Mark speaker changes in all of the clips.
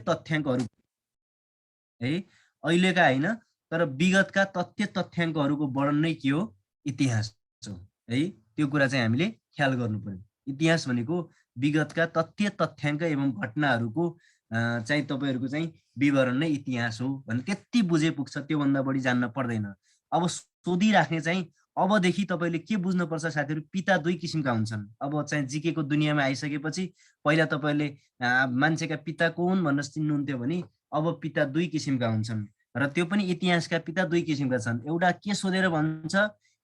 Speaker 1: तथ्याङ्कहरू है, अहिलेका होइन तर विगतका तथ्याङ्कहरूको वर्णन नै के हो? इतिहास हो है। त्यो कुरा चाहिँ हामीले ख्याल गर्नु पर्यो। इतिहास भनेको विगतका तथ्याङ्क एवं घटनाहरूको चाहिँ तपाईहरुको चाहिँ विवरण नै इतिहास हो भने त्यति बुझे पुग्छ, त्योभन्दा बढी जान्न पर्दैन। अब सोधिराख्ने चाहिँ अबदेखि तपाईले के बुझ्नुपर्छ साथीहरु, पिता दुई किसिमका हुन्छन्। अब चाहिँ जीके को दुनियाँमा आइसकेपछि पहिला तपाईले मान्छेका पिता को हुन् भनेर चिन्नुहुन्थ्यो भने अब पिता दुई किसिमका हुन्छन् र त्यो पनि इतिहासका पिता दुई किसिमका छन्। एउटा के सोधेर भन्छ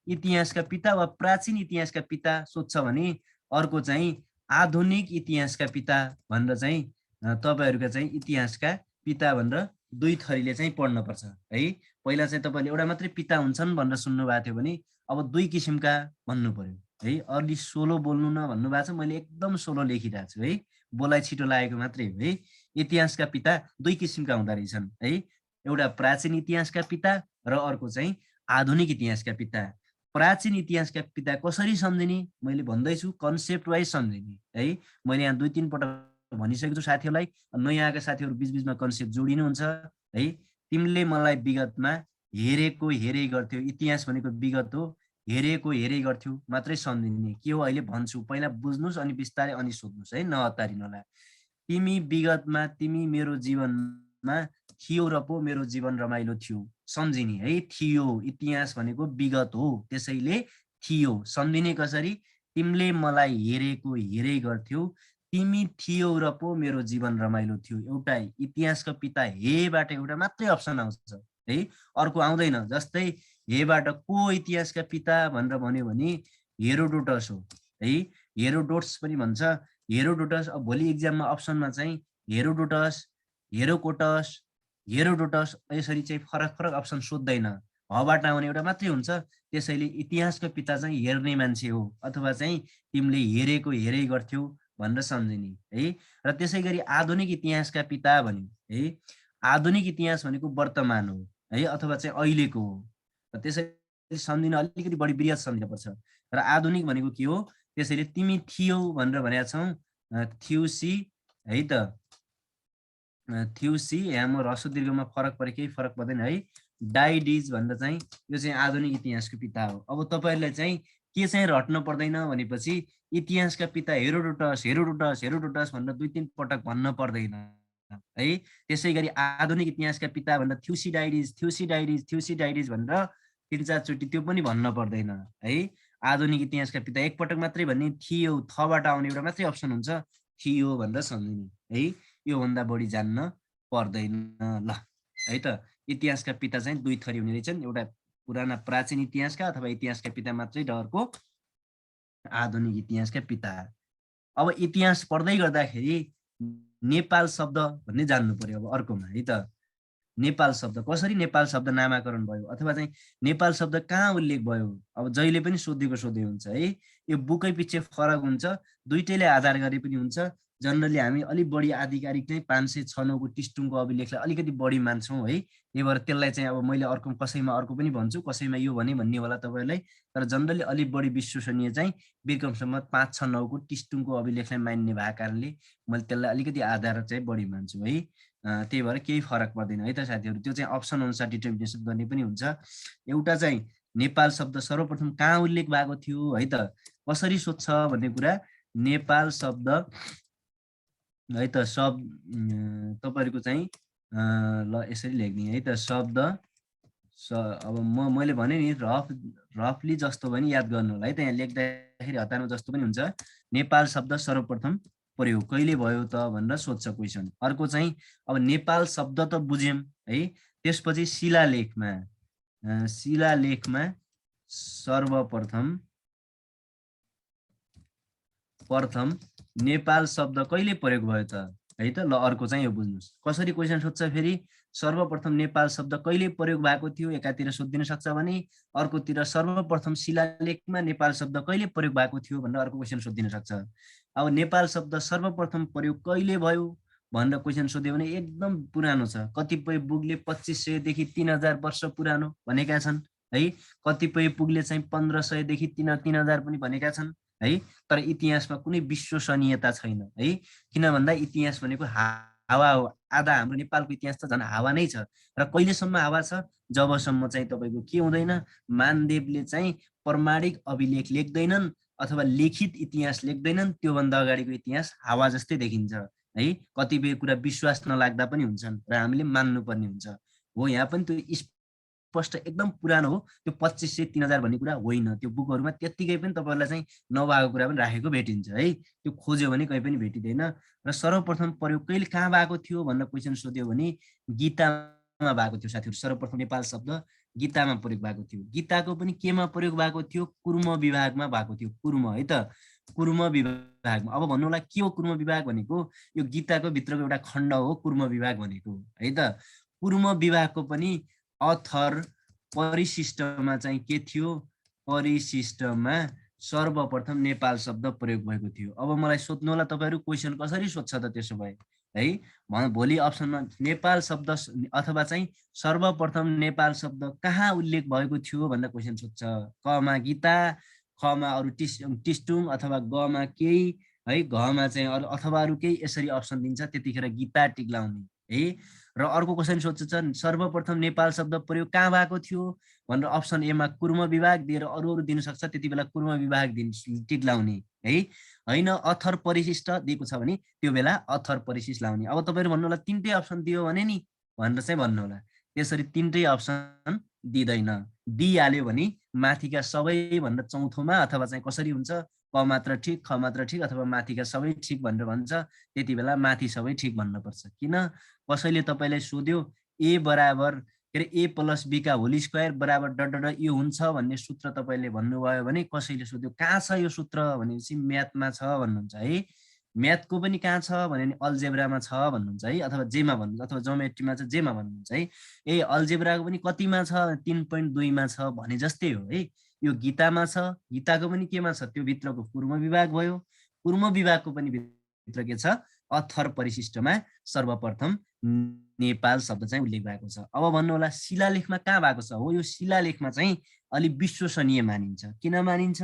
Speaker 1: इतिहासका पिता वा प्राचीन इतिहासका पिता सोध्छ भने अर्को चाहिँ आधुनिक इतिहासका पिता भनेर चाहिँ तपाईहरुका चाहिँ इतिहासका पिता भनेर दुई थरीले चाहिँ पढ्न पर्छ है। पहिला चाहिँ तपाईले एउटा मात्रै पिता हुन्छन् भनेर सुन्नु भएको थियो भने अब दुई किसिमका भन्नु पर्यो है। अलि सोलो बोल्नु न भन्नु भएको छ, मैले एकदम सोलो लेखिरहेको छु है, बोलाइ छिटो लागेको मात्रै हो है। इतिहासका पिता दुई किसिमका हुँदा रहेछन् है, एउटा प्राचीन इतिहासका पिता र अर्को चाहिँ आधुनिक इतिहासका पिता। प्राचीन इतिहासका पिता कसरी सम्झिने मैले भन्दैछु, कन्सेप्ट वाइज सम्झिने है। मैले यहाँ दुई तीन पटक भनिसकेको छु साथीहरुलाई, नयाँ आएका साथीहरु बीचबीचमा कन्सेप्ट जोडिनुहुन्छ है। तिमीले मलाई विगतमा हेरेको हेरै गर्थ्यौ, इतिहास भनेको विगत हो, हेरेको हेरै गर्थ्यौ मात्रै सम्झिने के हो अहिले भन्छु, पहिला बुझ्नुस् अनि बिस्तारै अनि सोध्नुस् है, नहतारिनुहोला। तिमी विगतमा तिमी मेरो जीवनमा थियो र पो मेरो जीवन रमाइलो थियो, सम्झिने है। थियो इतिहास भनेको विगत हो, त्यसैले थियो सम्झिने कसरी, तिमीले मलाई हेरेको हेरै गर्थ्यौ, तिमी थियो र पो मेरो जीवन रमाइलो थियो। एउटा इतिहासको पिता हेबाट एउटा मात्रै अप्सन आउँछ है, अर्को आउँदैन। जस्तै हेबाट को इतिहासका पिता भनेर भन्यो भने हेरोडोटस हो है, हेरोडोट्स पनि भन्छ, हेरोडोटस। अब भोलि एक्जाममा अप्सनमा चाहिँ हेरोडोटस, हेरोकोटस, हेरोडोटस यसरी चाहिँ फरक फरक अप्सन सोध्दैन, हबाट आउने एउटा मात्रै हुन्छ। त्यसैले इतिहासको पिता चाहिँ हेर्ने मान्छे हो अथवा चाहिँ तिमीले हेरेको हेरै गर्थ्यौ भनेर सम्झिने है। र त्यसै गरी आधुनिक इतिहासका पिता भन्यो है, आधुनिक इतिहास भनेको वर्तमान हो है अथवा चाहिँ अहिलेको हो, र त्यसैले सम्झिन अलिकति बढी वृहत सम्झिनुपर्छ। र आधुनिक भनेको के हो, त्यसैले तिमी थियौ भनेर भनेका छौँ, थिउसी है त, थिउसी। यहाँ म ह्रस्व दीर्घमा फरक परे केही फरक पर्दैन है। डाइडिज भनेर चाहिँ यो चाहिँ आधुनिक इतिहासको पिता हो। अब तपाईहरुलाई चाहिँ के चाहिँ रट्न पर्दैन भनेपछि इतिहासका पिता हेरोडोटस हेरोडोटस हेरोडोटस भनेर दुई तीन पटक भन्न पर्दैन है। त्यसै गरी आधुनिक इतिहासका पिता भनेर थ्युसिडाइडिज थ्युसिडाइडिज थ्युसिडाइडिज भनेर तीन चार चोटि त्यो पनि भन्न पर्दैन है। आधुनिक इतिहासका पिता एकपटक मात्रै भन्ने, थियो थबाट आउने एउटा मात्रै अप्सन हुन्छ, थियो भनेर सम्झिने है। यो भन्दा बढी जान्न पर्दैन ल है त। इतिहासका पिता चाहिँ दुई थरी हुने रहेछन्, एउटा पुराना प्राचीन इतिहासका अथवा इतिहासका पिता मात्रै र अर्को आधुनिक इतिहासका पिता। अब इतिहास पढ्दै गर्दाखेरि नेपाल शब्द भन्ने जान्नु पर्यो अब अर्कोमा है त। नेपाल शब्द कसरी नेपाल शब्द नामाकरण भयो अथवा चाहिँ नेपाल शब्द कहाँ उल्लेख भयो, अब जहिले पनि सोधेको सोधे हुन्छ है। यो बुकै पछि फरक हुन्छ, दुईटैले आधार गरे पनि हुन्छ। जनरली हामी अलिक बढी आधिकारिक चाहिँ 506 को टिस्टुङको अभिलेखलाई अलिकति बढी मान्छौँ है। त्यही भएर त्यसलाई चाहिँ अब मैले अर्को कसैमा अर्को पनि भन्छु, कसैमा यो भन्ने होला तपाईहरुलाई, तर जनरली अलिक बढी विश्वसनीय चाहिँ विक्रम सम्वत 569 को टिस्टुङको अभिलेखलाई मान्ने भएको कारणले मैले त्यसलाई अलिकति आधार चाहिँ बढी मान्छु है। त्यही भएर केही फरक पर्दैन है त साथीहरु। त्यो चाहिँ अप्सन अनुसार डिटर्मिनेसन गर्ने पनि हुन्छ। एउटा चाहिँ नेपाल शब्द सर्वप्रथम कहाँ उल्लेख भएको थियो है त, कसरी सोध्छ भन्ने कुरा। नेपाल शब्द है त तपाईहरुको चाहिँ ल यसरी लेख्ने है त, शब्द अब मैले भने नि रफली जस्तो पनि याद गर्नु होला है त। यहाँ लेख्दाखेरि हतारमा जस्तो पनि हुन्छ। नेपाल शब्द सर्वप्रथम प्रयोग कहिले भयो त भनेर सोध्छ क्वेसन। अर्को चाहिँ अब नेपाल शब्द त बुझ्यौं है, त्यसपछि शिलालेखमा सर्वप्रथम नेपाल शब्द कहिले प्रयोग भयो त है त। ल अर्को चाहिँ यो बुझ्नुस् कसरी क्वेसन सोध्छ फेरि। सर्वप्रथम नेपाल शब्द कहिले प्रयोग भएको थियो एकातिर सोधिदिन सक्छ भने, अर्कोतिर सर्वप्रथम शिलालेखमा नेपाल शब्द कहिले प्रयोग भएको थियो भनेर अर्को क्वेसन सोधिदिन सक्छ। अब नेपाल शब्द सर्वप्रथम प्रयोग कहिले भयो भनेर क्वेसन सोध्यो भने एकदम पुरानो छ। कतिपय बुकले 2500 देखि 3000 वर्ष पुरानो भनेका छन् है, कतिपय बुकले चाहिँ 1500 देखि 3000 पनि भनेका छन् है। तर इतिहासमा कुनै विश्वसनीयता छैन है, किन भन्दा इतिहास भनेको हावा हो, आधा हाम्रो नेपालको इतिहास त झन् हावा नै छ। र कहिलेसम्म हावा छ? जबसम्म चाहिँ तपाईँको के हुँदैन, मानदेवले चाहिँ प्रमाणिक अभिलेख लेख्दैनन् अथवा लिखित इतिहास लेख्दैनन्, त्योभन्दा अगाडिको इतिहास हावा जस्तै देखिन्छ है। कतिपय कुरा विश्वास नलाग्दा पनि हुन्छन् र हामीले मान्नुपर्ने हुन्छ। हो, यहाँ पनि त्यो स्पष्ट एकदम पुरानो हो, त्यो 2500 3000 भन्ने कुरा होइन। त्यो बुकहरूमा त्यत्तिकै पनि तपाईँहरूलाई चाहिँ नभएको कुरा पनि राखेको भेटिन्छ है। त्यो खोज्यो भने कहीँ पनि भेटिँदैन। र सर्वप्रथम प्रयोग कहिले कहाँ भएको थियो भनेर क्वेसन सोध्यो भने गीतामा भएको थियो साथीहरू। सर्वप्रथम नेपाल शब्द गीतामा प्रयोग भएको थियो। गीताको पनि केमा प्रयोग भएको थियो? कुर्म विभागमा भएको थियो। कुर्म है त, कुर्म विभागमा। अब भन्नु होला के हो कुर्म विभाग भनेको? यो गीताको भित्रको एउटा खण्ड हो कुर्म विभाग भनेको है त। कुर्म विभागको पनि अथर परिशिष्टमा चाहिँ के थियो? परिशिष्टमा सर्वप्रथम नेपाल शब्द प्रयोग भएको थियो। अब मलाई सोध्नु होला तपाईँहरू क्वेसन कसरी सोध्छ त त्यसो भए है? भोलि अप्सनमा नेपाल शब्द अथवा चाहिँ सर्वप्रथम नेपाल शब्द कहाँ उल्लेख भएको थियो भनेर क्वेसन सोध्छ। कमा गीता, खमा अरू टिस्टुङ अथवा गमा केही है, घमा चाहिँ अरू अथवा अरू केही, यसरी अप्सन दिन्छ। त्यतिखेर गीता टिक लाउने है। र अर्को क्वेसन सोध्छ सर्वप्रथम नेपाल शब्द प्रयोग कहाँ भएको थियो भनेर अप्सन एमा कुर्म विभाग दिएर अरू अरू दिन सक्छ, त्यति बेला कुर्म विभाग टिक लाउने है। होइन अथर परिशिष्ट दिएको छ भने त्यो बेला अथर परिशिष्ट लाउने। अब तपाईँहरू भन्नु होला तिनटै अप्सन दियो भने नि भनेर चाहिँ भन्नु होला। त्यसरी तिनटै अप्सन दिँदैन। दिइहाल्यो भने माथिका सबै भनेर चौथोमा अथवा चाहिँ कसरी हुन्छ? क मात्र ठिक, ख मात्र ठिक अथवा माथिका सबै ठिक भनेर भन्छ। त्यति बेला माथि सबै ठिक भन्नुपर्छ। किन? कसैले तपाईँलाई सोध्यो ए बराबर के अरे ए प्लस बी का होल स्क्वायर बराबर डट डट यो हुन्छ भन्ने सूत्र तपाईँले भन्नुभयो भने, कसैले सोध्यो कहाँ छ यो सूत्र भनेपछि म्याथमा छ भन्नुहुन्छ है। म्याथको पनि कहाँ छ भने अल्जेब्रामा छ भन्नुहुन्छ है, अथवा जेमा भन्नुहुन्छ, अथवा जोमेट्रीमा छ जेमा भन्नुहुन्छ है। ए अल्जेब्राको पनि कतिमा छ? 3.2मा छ भने जस्तै हो है। यो गीतामा छ, गीताको पनि केमा छ? त्यो भित्रको कुर्म विभाग भयो। कुर्म विभागको पनि भित्र के छ? अथर परिशिष्टमा सर्वप्रथम नेपाल शब्द चाहिँ उल्लेख भएको छ। अब भन्नु होला शिलालेखमा कहाँ भएको छ? हो, यो शिलालेखमा चाहिँ अलि विश्वसनीय मानिन्छ। किन मानिन्छ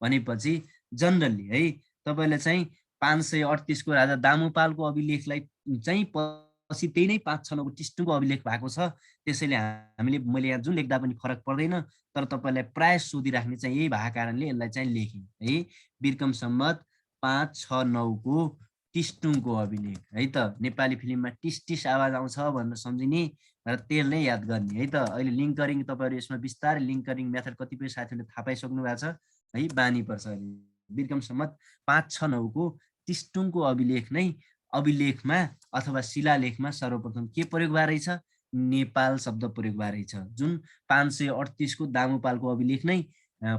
Speaker 1: भनेपछि जनरली है तपाईँले चाहिँ 538 को राजा दामुपालको अभिलेखलाई चाहिँ पछि त्यही नै 596 को टिस्टुङको अभिलेख भएको छ। त्यसैले हामीले मैले यहाँ जुन लेख्दा पनि फरक पर्दैन, तर तपाईँलाई प्राय सोधिराख्ने चाहिँ यही भएको कारणले यसलाई चाहिँ लेखेँ है। बिर्कम सम्मत 569 को टिस्टुङको अभिलेख है त। नेपाली फिल्ममा टिस टिस आवाज आउँछ भनेर सम्झिने र त्यसले याद गर्ने है त। अहिले लिङ्करिङ तपाईँहरू यसमा बिस्तारै लिङ्करिङ मेथड कतिपय साथीहरूले थाहा पाइसक्नु भएको छ है, बानी पर्छ अहिले। बिर्कम सम्मत 569 को टिस्टुङको अभिलेख नै अभिलेखमा अथवा शिलालेखमा सर्वप्रथम के प्रयोग भए रहेछ? नेपाल शब्द प्रयोग भए रहेछ, जुन 538 को दामुपालको अभिलेख नै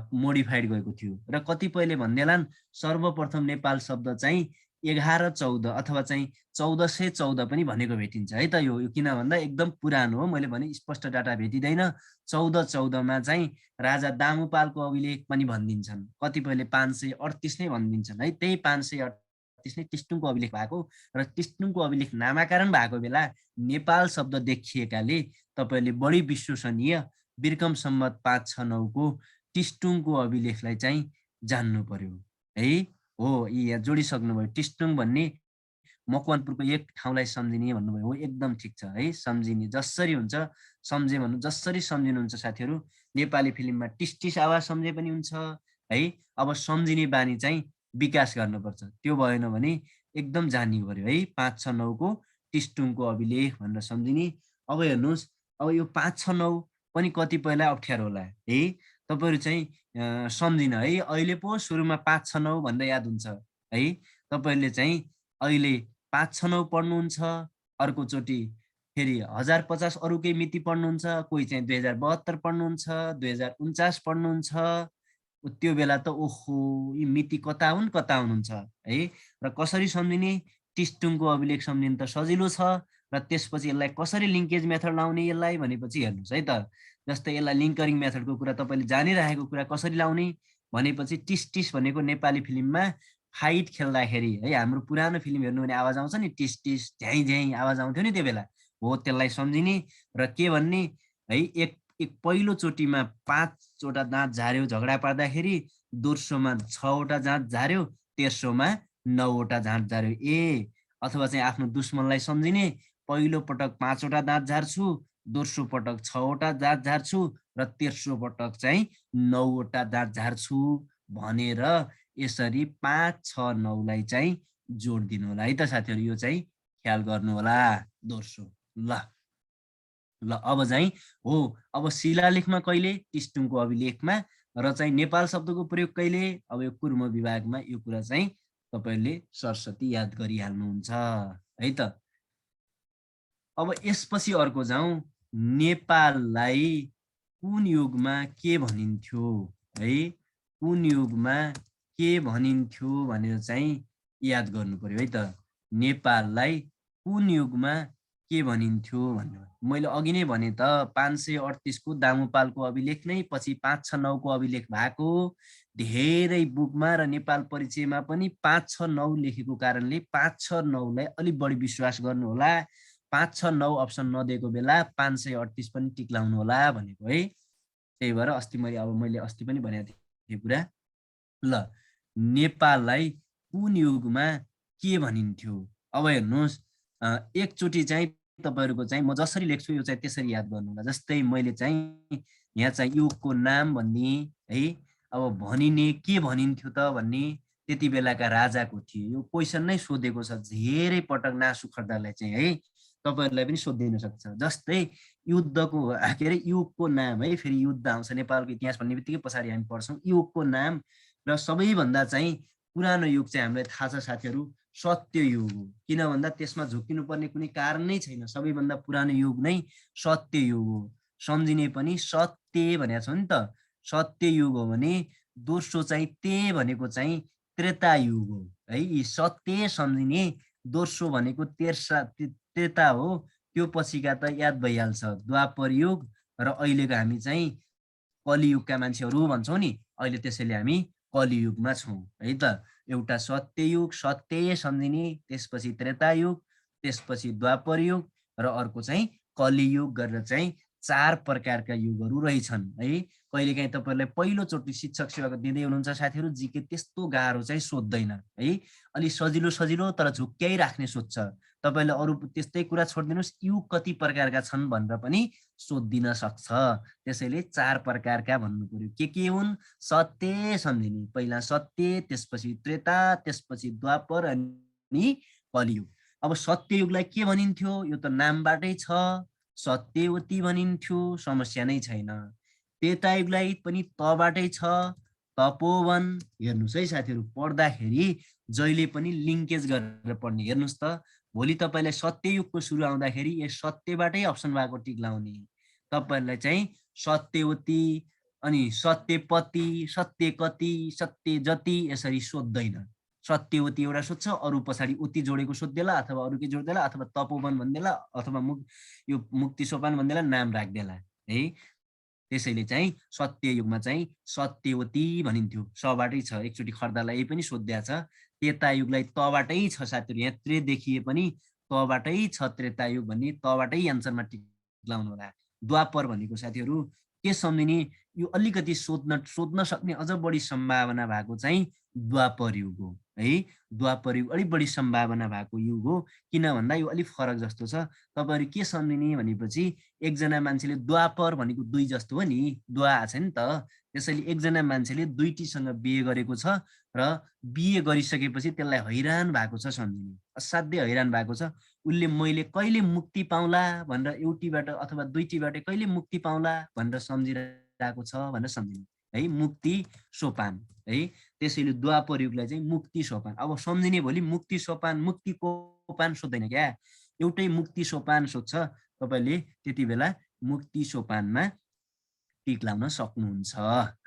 Speaker 1: मोडिफाइड गएको थियो। र कतिपयले भन्दैलान् सर्वप्रथम नेपाल शब्द चाहिँ 1114 अथवा चाहिँ 1414 पनि भनेको भेटिन्छ है त। यो किन भन्दा एकदम पुरानो हो, मैले भने स्पष्ट डाटा भेटिँदैन। 1414मा चाहिँ राजा दामुपालको अभिलेख पनि भनिदिन्छन्, कतिपयले 538 नै भनिदिन्छन् है। त्यही 538 नै टिस्टुङको अभिलेख भएको र टिस्टुङको अभिलेख नामाकरण भएको बेला नेपाल शब्द देखिएकाले तपाईँले बढी विश्वसनीय बिर्कम सम्मत 569 को टिस्टुङको अभिलेखलाई चाहिँ जान्नु पर्यो है। हो, यहाँ जोडिसक्नुभयो। टिस्टुङ भन्ने मकवानपुरको एक ठाउँलाई सम्झिने भन्नुभयो। हो, एकदम ठिक छ है। सम्झिने जसरी हुन्छ सम्झे भन्नु, जसरी सम्झिनुहुन्छ साथीहरू। नेपाली फिल्ममा टिस टिस आवाज सम्झे पनि हुन्छ है। अब सम्झिने बानी चाहिँ विकास गर्नुपर्छ, त्यो भएन भने एकदम जान्नु पर्यो है। 569 को टिस्टुङको अभिलेख भनेर सम्झिने। अब हेर्नुहोस्, अब यो 569 पनि कतिपयलाई अप्ठ्यारो होला है। तपाईँहरू चाहिँ सम्झिन है, अहिले पो सुरुमा 569 भनेर याद हुन्छ है। तपाईँहरूले चाहिँ अहिले 569 पढ्नुहुन्छ, अर्कोचोटि फेरि 1050 अरूकै मिति पढ्नुहुन्छ, कोही चाहिँ 2072 पढ्नुहुन्छ, 2049 पढ्नुहुन्छ। त्यो बेला त ओहो यी मिति कता हुनुहुन्छ है। र कसरी सम्झिने? टिस्टुङको अभिलेख सम्झिनु त सजिलो छ, र त्यसपछि यसलाई कसरी लिङ्केज मेथड लाउने यसलाई भनेपछि हेर्नुहोस् है त। जस्तै यसलाई लिङ्करिङ मेथडको कुरा तपाईँले जानिरहेको कुरा कसरी लाउने भनेपछि टिस टिस भनेको नेपाली फिल्ममा फाइट खेल्दाखेरि है, हाम्रो पुरानो फिल्म हेर्नु भने आवाज आउँछ नि, टिस टिस झ्याइ झ्याइ आवाज आउँथ्यो नि त्यो बेला। हो, त्यसलाई सम्झिने र के भन्ने है, एक पहिलोचोटिमा 5वटा दाँत झार्यो झगडा पार्दाखेरि, दोस्रोमा 6वटा दाँत झार्यो, तेस्रोमा 9वटा दाँत झार्यो ए। अथवा चाहिँ आफ्नो दुश्मनलाई सम्झिने, पहिलो पटक 5 वटा दाँत झार्छु, दोस्रो पटक 6 वटा दाँत झार्छु र तेस्रो पटक चाहिँ 9 वटा दाँत झार्छु भनेर यसरी 5 6 9 लाई चाहिँ जोड दिनु होला है त साथीहरु। यो चाहिँ ख्याल गर्नु होला दोस्रो। ल ल अब चाहिँ हो, अब शिलालेखमा कहिले, टिस्टुङको अभिलेखमा र चाहिँ नेपाल शब्दको प्रयोग कहिले, अब यो कुर्म विभागमा। यो कुरा चाहिँ तपाईहरुले सरस्वती याद गरिहाल्नुहुन्छ है त। अब यसपछि अर्को जाउँ, नेपाललाई कुन युगमा के भनिन्थ्यो है, कुन युगमा के भनिन्थ्यो भनेर चाहिँ याद गर्नु पर्यो है त। नेपाललाई कुन युगमा के भनिन्थ्यो भनेर मैले अघि नै भने त 538 को दामुपालको अभिलेख नै पछि 569 को अभिलेख भएको। धेरै बुकमा र नेपाल परिचयमा पनि 569 लेखेको कारणले 569 लाई अलि बढी विश्वास गर्नु होला। 569 अप्सन नदिएको बेला 538 पनि टिक्लाउनु होला भनेको है। त्यही भएर अस्ति मैले अस्ति पनि भनेको थिएँ कुरा। ल नेपाललाई कुन युगमा के भनिन्थ्यो। अब हेर्नुस्, एकचोटि चाहिँ तपाईहरुको चाहिँ म जसरी लेख्छु यो चाहिँ त्यसरी याद गर्नु होला। जस्तै मैले चाहिँ यहाँ चाहिँ युगको नाम भन्ने है, अब भनिने के भनिन्थ्यो त भन्ने त्यति बेलाका राजाको थियो। यो क्वेशन नै सोधेको छ धेरै पटक नासु खड्दालाई चाहिँ है, तपाईहरुलाई पनि सोधिदिन सक्छ। जस्तै युद्धको के अरे युगको नाम है, फेरि युद्ध आउँछ नेपालको इतिहास भन्ने बित्तिकै पछाडि हामी पढ्छौँ युगको नाम। र सबैभन्दा चाहिँ पुरानो युग चाहिँ हामीलाई थाहा छ साथीहरु, सत्य युग हो। किन भन्दा त्यसमा झुक्किनु पर्ने कुनै कारण नै छैन। सबैभन्दा पुरानो युग नै सत्य युग हो। सम्झिने पनि सत्य भनेको छ नि त, सत्य युग हो भने दोस्रो चाहिँ ते भनेको चाहिँ त्रेता युग हो है। यी सत्य सम्झिने, दोस्रो भनेको त्रेता हो। त्यो पछिका त याद भइहाल्छ, द्वापर युग र अहिलेको हामी चाहिँ कलियुगका मान्छेहरू भन्छौँ नि, अहिले त्यसैले हामी कलियुगमा छौँ है त। एउटा सत्ययुग सत्य सम्झिने, त्यसपछि त्रेतायुग, त्यसपछि द्वापर युग र अर्को चाहिँ कलियुग गरेर चाहिँ 4 प्रकारका युगहरू रहेछन् है। कहिलेकाहीँ तपाईहरुलाई पहिलोचोटि शिक्षक सेवाको दिँदै हुनुहुन्छ साथीहरु, जीके त्यस्तो गाह्रो चाहिँ सोध्दैन है, अलि सजिलो सजिलो तर झुक्क्याइ राख्ने सोध्छ। तपाईले अरु त्यस्तै कुरा छोड्दिनुस्, युग कति प्रकारका छन् भनेर पनि सोधिदिन सक्छ। त्यसैले 4 प्रकारका भन्नु पर्यो। के हुन्, सत्य सम्झिने, पहिला सत्य, त्यसपछि त्रेता, त्यसपछि द्वापर अनि कलियुग। अब सत्ययुगलाई के भनिन्थ्यो, यो त नामबाटै छ, सत्यवती भनिन्थ्यो, समस्या नै छैन। त्रेतायुगलाई पनि तबाटै छ, तपोवन। हेर्नुस् है साथीहरु, पढ्दाखेरि जहिले पनि लिङ्केज गरेर पढ्ने। हेर्नुस् त, भोलि तपाईलाई सत्ययुगको सुरु आउँदाखेरि यस सत्यबाटै अप्सन भएको टिक लाउने। तपाईहरुलाई चाहिँ सत्यवती अनि सत्यपति, सत्यकति, सत्यजति यसरी सोध्दैन। सत्यवती एउटा सोध्छ, अरु पछाडि उति जोडेको सोध्देला, अथवा अरु के जोड्देला, अथवा तपोवन भन्देला, अथवा यो मुक्ति सोपान भन्देला, नाम राख्देला है। त्यसैले चाहिँ सत्ययुगमा चाहिँ सत्यवती भनिन्थ्यो, सबाटै छ। एकचोटि खर्दालाई पनि सोध्या छ। त्रेतायुगलाई तबाटै छ साथीहरु, यहाँ त्रे देखिए पनि तबाटै छ त्रेतायुग भन्ने, तबाटै एन्सरमा टिक लाउनु होला। द्वापर भनेको साथीहरु के सम्झिने, यो अलिकति सोध्न सक्ने अझ बढी सम्भावना भएको चाहिँ द्वापर युग हो है। द्वापर युग अलिक बढी सम्भावना भएको युग हो। किन भन्दा यो अलिक फरक जस्तो छ। तपाईहरु के सम्झिने भनेपछि एकजना मान्छेले द्वापर भनेको दुई जस्तो हो नि, द्वा छ नि त। त्यसैले एकजना मान्छेले दुईटीसँग बिहे गरेको छ र बिहे गरिसकेपछि त्यसलाई हैरान भएको छ सम्झिने, असाध्यै हैरान भएको छ। उसले मैले कहिले मुक्ति पाउला भनेर एउटीबाट अथवा दुईटीबाट कहिले मुक्ति पाउला भनेर सम्झिरहेको छ भनेर सम्झिने है, मुक्ति सोपान है। त्यसैले द्वापर युगलाई चाहिँ मुक्ति सोपान। अब सम्झिने भोलि मुक्ति सोपान मुक्ति कोपान सोध्दैन क्या, एउटै मुक्ति सोपान सोध्छ। तपाईले त्यति बेला मुक्ति सोपानमा टिक लाउन सक्नुहुन्छ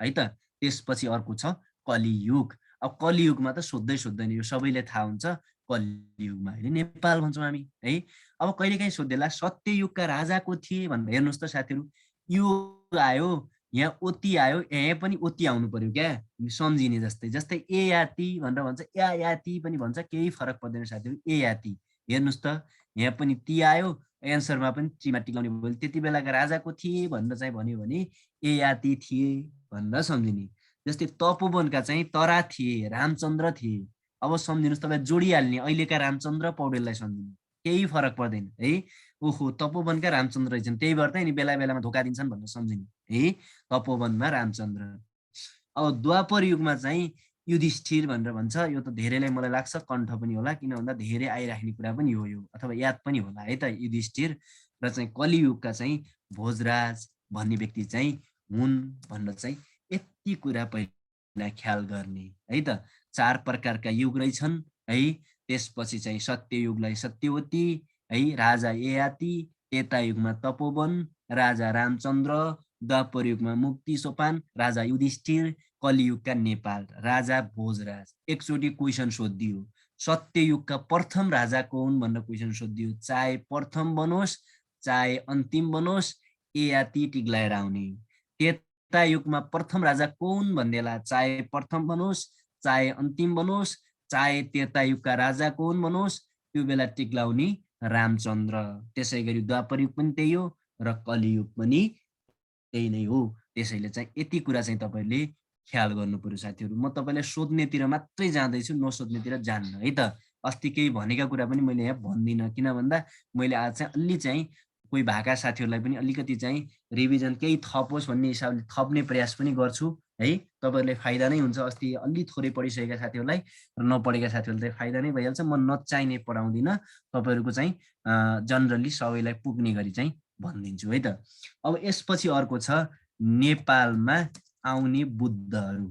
Speaker 1: है त। त्यसपछि अर्को छ कलियुग। अब कलियुगमा त सोध्दैन, यो सबैले थाहा हुन्छ। कलियुगमा अहिले नेपाल भन्छौँ हामी है। अब कहिलेकाहीँ सोध्देला सत्ययुगका राजा को थिए भनेर। हेर्नुस् त साथीहरु, युग आयो, यहाँ ओती आयो, यहाँ पनि ओती आउनु पर्यो क्या, सम्झिने जस्तै। जस्तै ए याति भनेर भन्छ, या याति पनि भन्छ, केही फरक पर्दैन साथीहरु। ए याति हेर्नुस् त, यहाँ पनि ती आयो, एन्सरमा पनि टीमा टिकाउने भयो। त्यति बेलाका राजाको थिए भनेर चाहिँ भन्यो भने ए याति थिए भनेर सम्झिने। जस्तै तपोवनका चाहिँ तरा थिए, रामचन्द्र थिए। अब सम्झिनुस्, तपाईँ जोडिहाल्ने, अहिलेका रामचन्द्र पौडेललाई सम्झिने केही फरक पर्दैन है। ओहो तपोवनका रामचन्द्र रहेछन्, त्यही भएर त नि बेला बेलामा धोका दिन्छन् भनेर सम्झिने है, तपोवनमा रामचन्द्र। अब द्वापर युगमा चाहिँ युधिष्ठिर भनेर भन्छ, यो त धेरैलाई मलाई लाग्छ कण्ठ पनि होला, किन भन्दा धेरै आइराख्ने कुरा पनि हो यो, अथवा याद पनि होला है त युधिष्ठिर। र चाहिँ कलियुगका चाहिँ भोजराज भन्ने व्यक्ति चाहिँ हुन् भनेर चाहिँ यति कुरा पहिला ख्याल गर्ने है त। 4 प्रकारका युग रहेछन् है। त्यसपछि चाहिँ सत्ययुगलाई सत्यवती है, राजा ययाति, त्रेता युगमा तपोवन राजा रामचन्द्र, द्वापर युगमा मुक्ति सोपान राजा युधिष्ठिर, कलियुगका नेपाल राजा भोजराज। एकचोटि क्वेसन सोधिदियो, सत्ययुगका प्रथम राजा को हुन् भनेर क्वेसन सोधिदियो, चाहे प्रथम बनोस् चाहे अन्तिम बनोस् ययाति टिक्लाएर आउने। त्रेता युगमा प्रथम राजा को हुन् भन्देला, चाहे प्रथम बनोस् चाहे अन्तिम बनोस् चाहे त्रेता युगका राजा को हुन् बनोस्, त्यो बेला टिक्लाउने रामचन्द्र। त्यसै गरी द्वापर युग पनि त्यही हो र कलियुग पनि त्यही नै हो। त्यसैले चाहिँ यति कुरा चाहिँ तपाईँले ख्याल गर्नु पर्यो साथीहरू। म तपाईँलाई सोध्नेतिर मात्रै जाँदैछु, नसोध्नेतिर जान्न है त। अस्ति केही भनेका कुरा पनि मैले यहाँ भन्दिनँ, किन भन्दा मैले आज चाहिँ अलि चाहिँ कोही भएका साथीहरूलाई पनि अलिकति चाहिँ रिभिजन केही थपोस् भन्ने हिसाबले थप्ने प्रयास पनि गर्छु है। तपाईँहरूलाई फाइदा नै हुन्छ। अस्ति अलि थोरै पढिसकेका साथीहरूलाई र नपढेका साथीहरूलाई चाहिँ फाइदा नै भइहाल्छ। म नचाहिने पढाउँदिनँ, तपाईँहरूको चाहिँ जनरली सबैलाई पुग्ने गरी चाहिँ भनिदिन्छु है त। अब यसपछि अर्को छ नेपालमा आउने बुद्धहरू।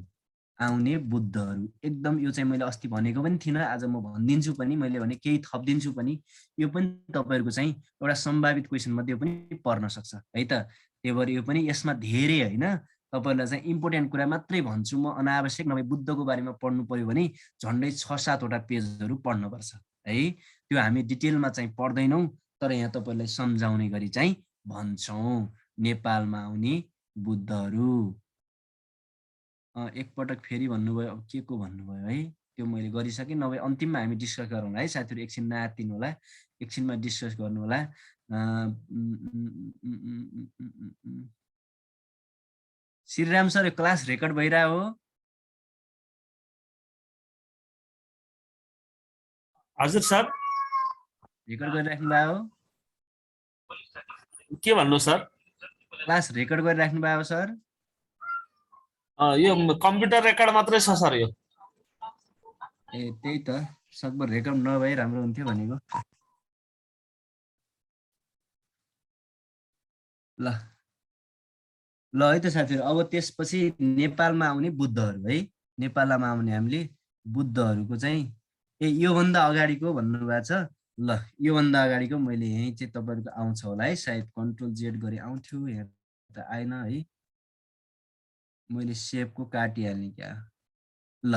Speaker 1: आउने बुद्धहरू एकदम यो चाहिँ मैले अस्ति भनेको पनि थिइनँ, आज म भनिदिन्छु पनि, मैले भने केही थपिदिन्छु पनि। यो पनि तपाईँहरूको चाहिँ एउटा सम्भावित क्वेसन मध्ये पनि पर्न सक्छ है त। त्यही भएर यो पनि यसमा धेरै होइन, तपाईँहरूलाई चाहिँ इम्पोर्टेन्ट कुरा मात्रै भन्छु म। अनावश्यक नभए बुद्धको बारेमा पढ्नु पर्यो भने झन्डै 6-7वटा पेजहरू पढ्नुपर्छ है। त्यो हामी डिटेलमा चाहिँ पढ्दैनौँ, तर यहाँ तपाईँहरूलाई सम्झाउने गरी चाहिँ भन्छौँ। नेपालमा आउने बुद्धहरू एकपटक फेरि भन्नुभयो, अब के को भन्नुभयो है, त्यो मैले गरिसकेँ। नभए अन्तिममा हामी डिस्कस गरौँ है साथीहरू, एकछिन नआत्तिनु होला, एकछिनमा डिस्कस गर्नु होला। श्रीराम सर यो क्लास रेकर्ड भइरहेको हो?
Speaker 2: हजुर सर,
Speaker 1: रेकर्ड गरिराख्नु भएको हो?
Speaker 2: के भन्नु सर?
Speaker 1: क्लास रेकर्ड गरिराख्नु भएको सर?
Speaker 2: यो कम्प्युटर रेकर्ड मात्रै छ सर यो।
Speaker 1: ए त्यही त, सकभर रेकर्ड नभए राम्रो हुन्थ्यो भनेको। ल ल है त साथीहरू। अब त्यसपछि नेपालमा आउने बुद्धहरू है, नेपालमा आउने हामीले बुद्धहरूको चाहिँ योभन्दा अगाडिको भन्नुभएको छ। ल योभन्दा अगाडिको मैले यहीँ चाहिँ तपाईँहरूको आउँछ होला है, सायद कन्ट्रोल जेड गरी आउँथ्यो, यहाँ त आएन है, मैले सेभको काटिहाल्ने क्या। ल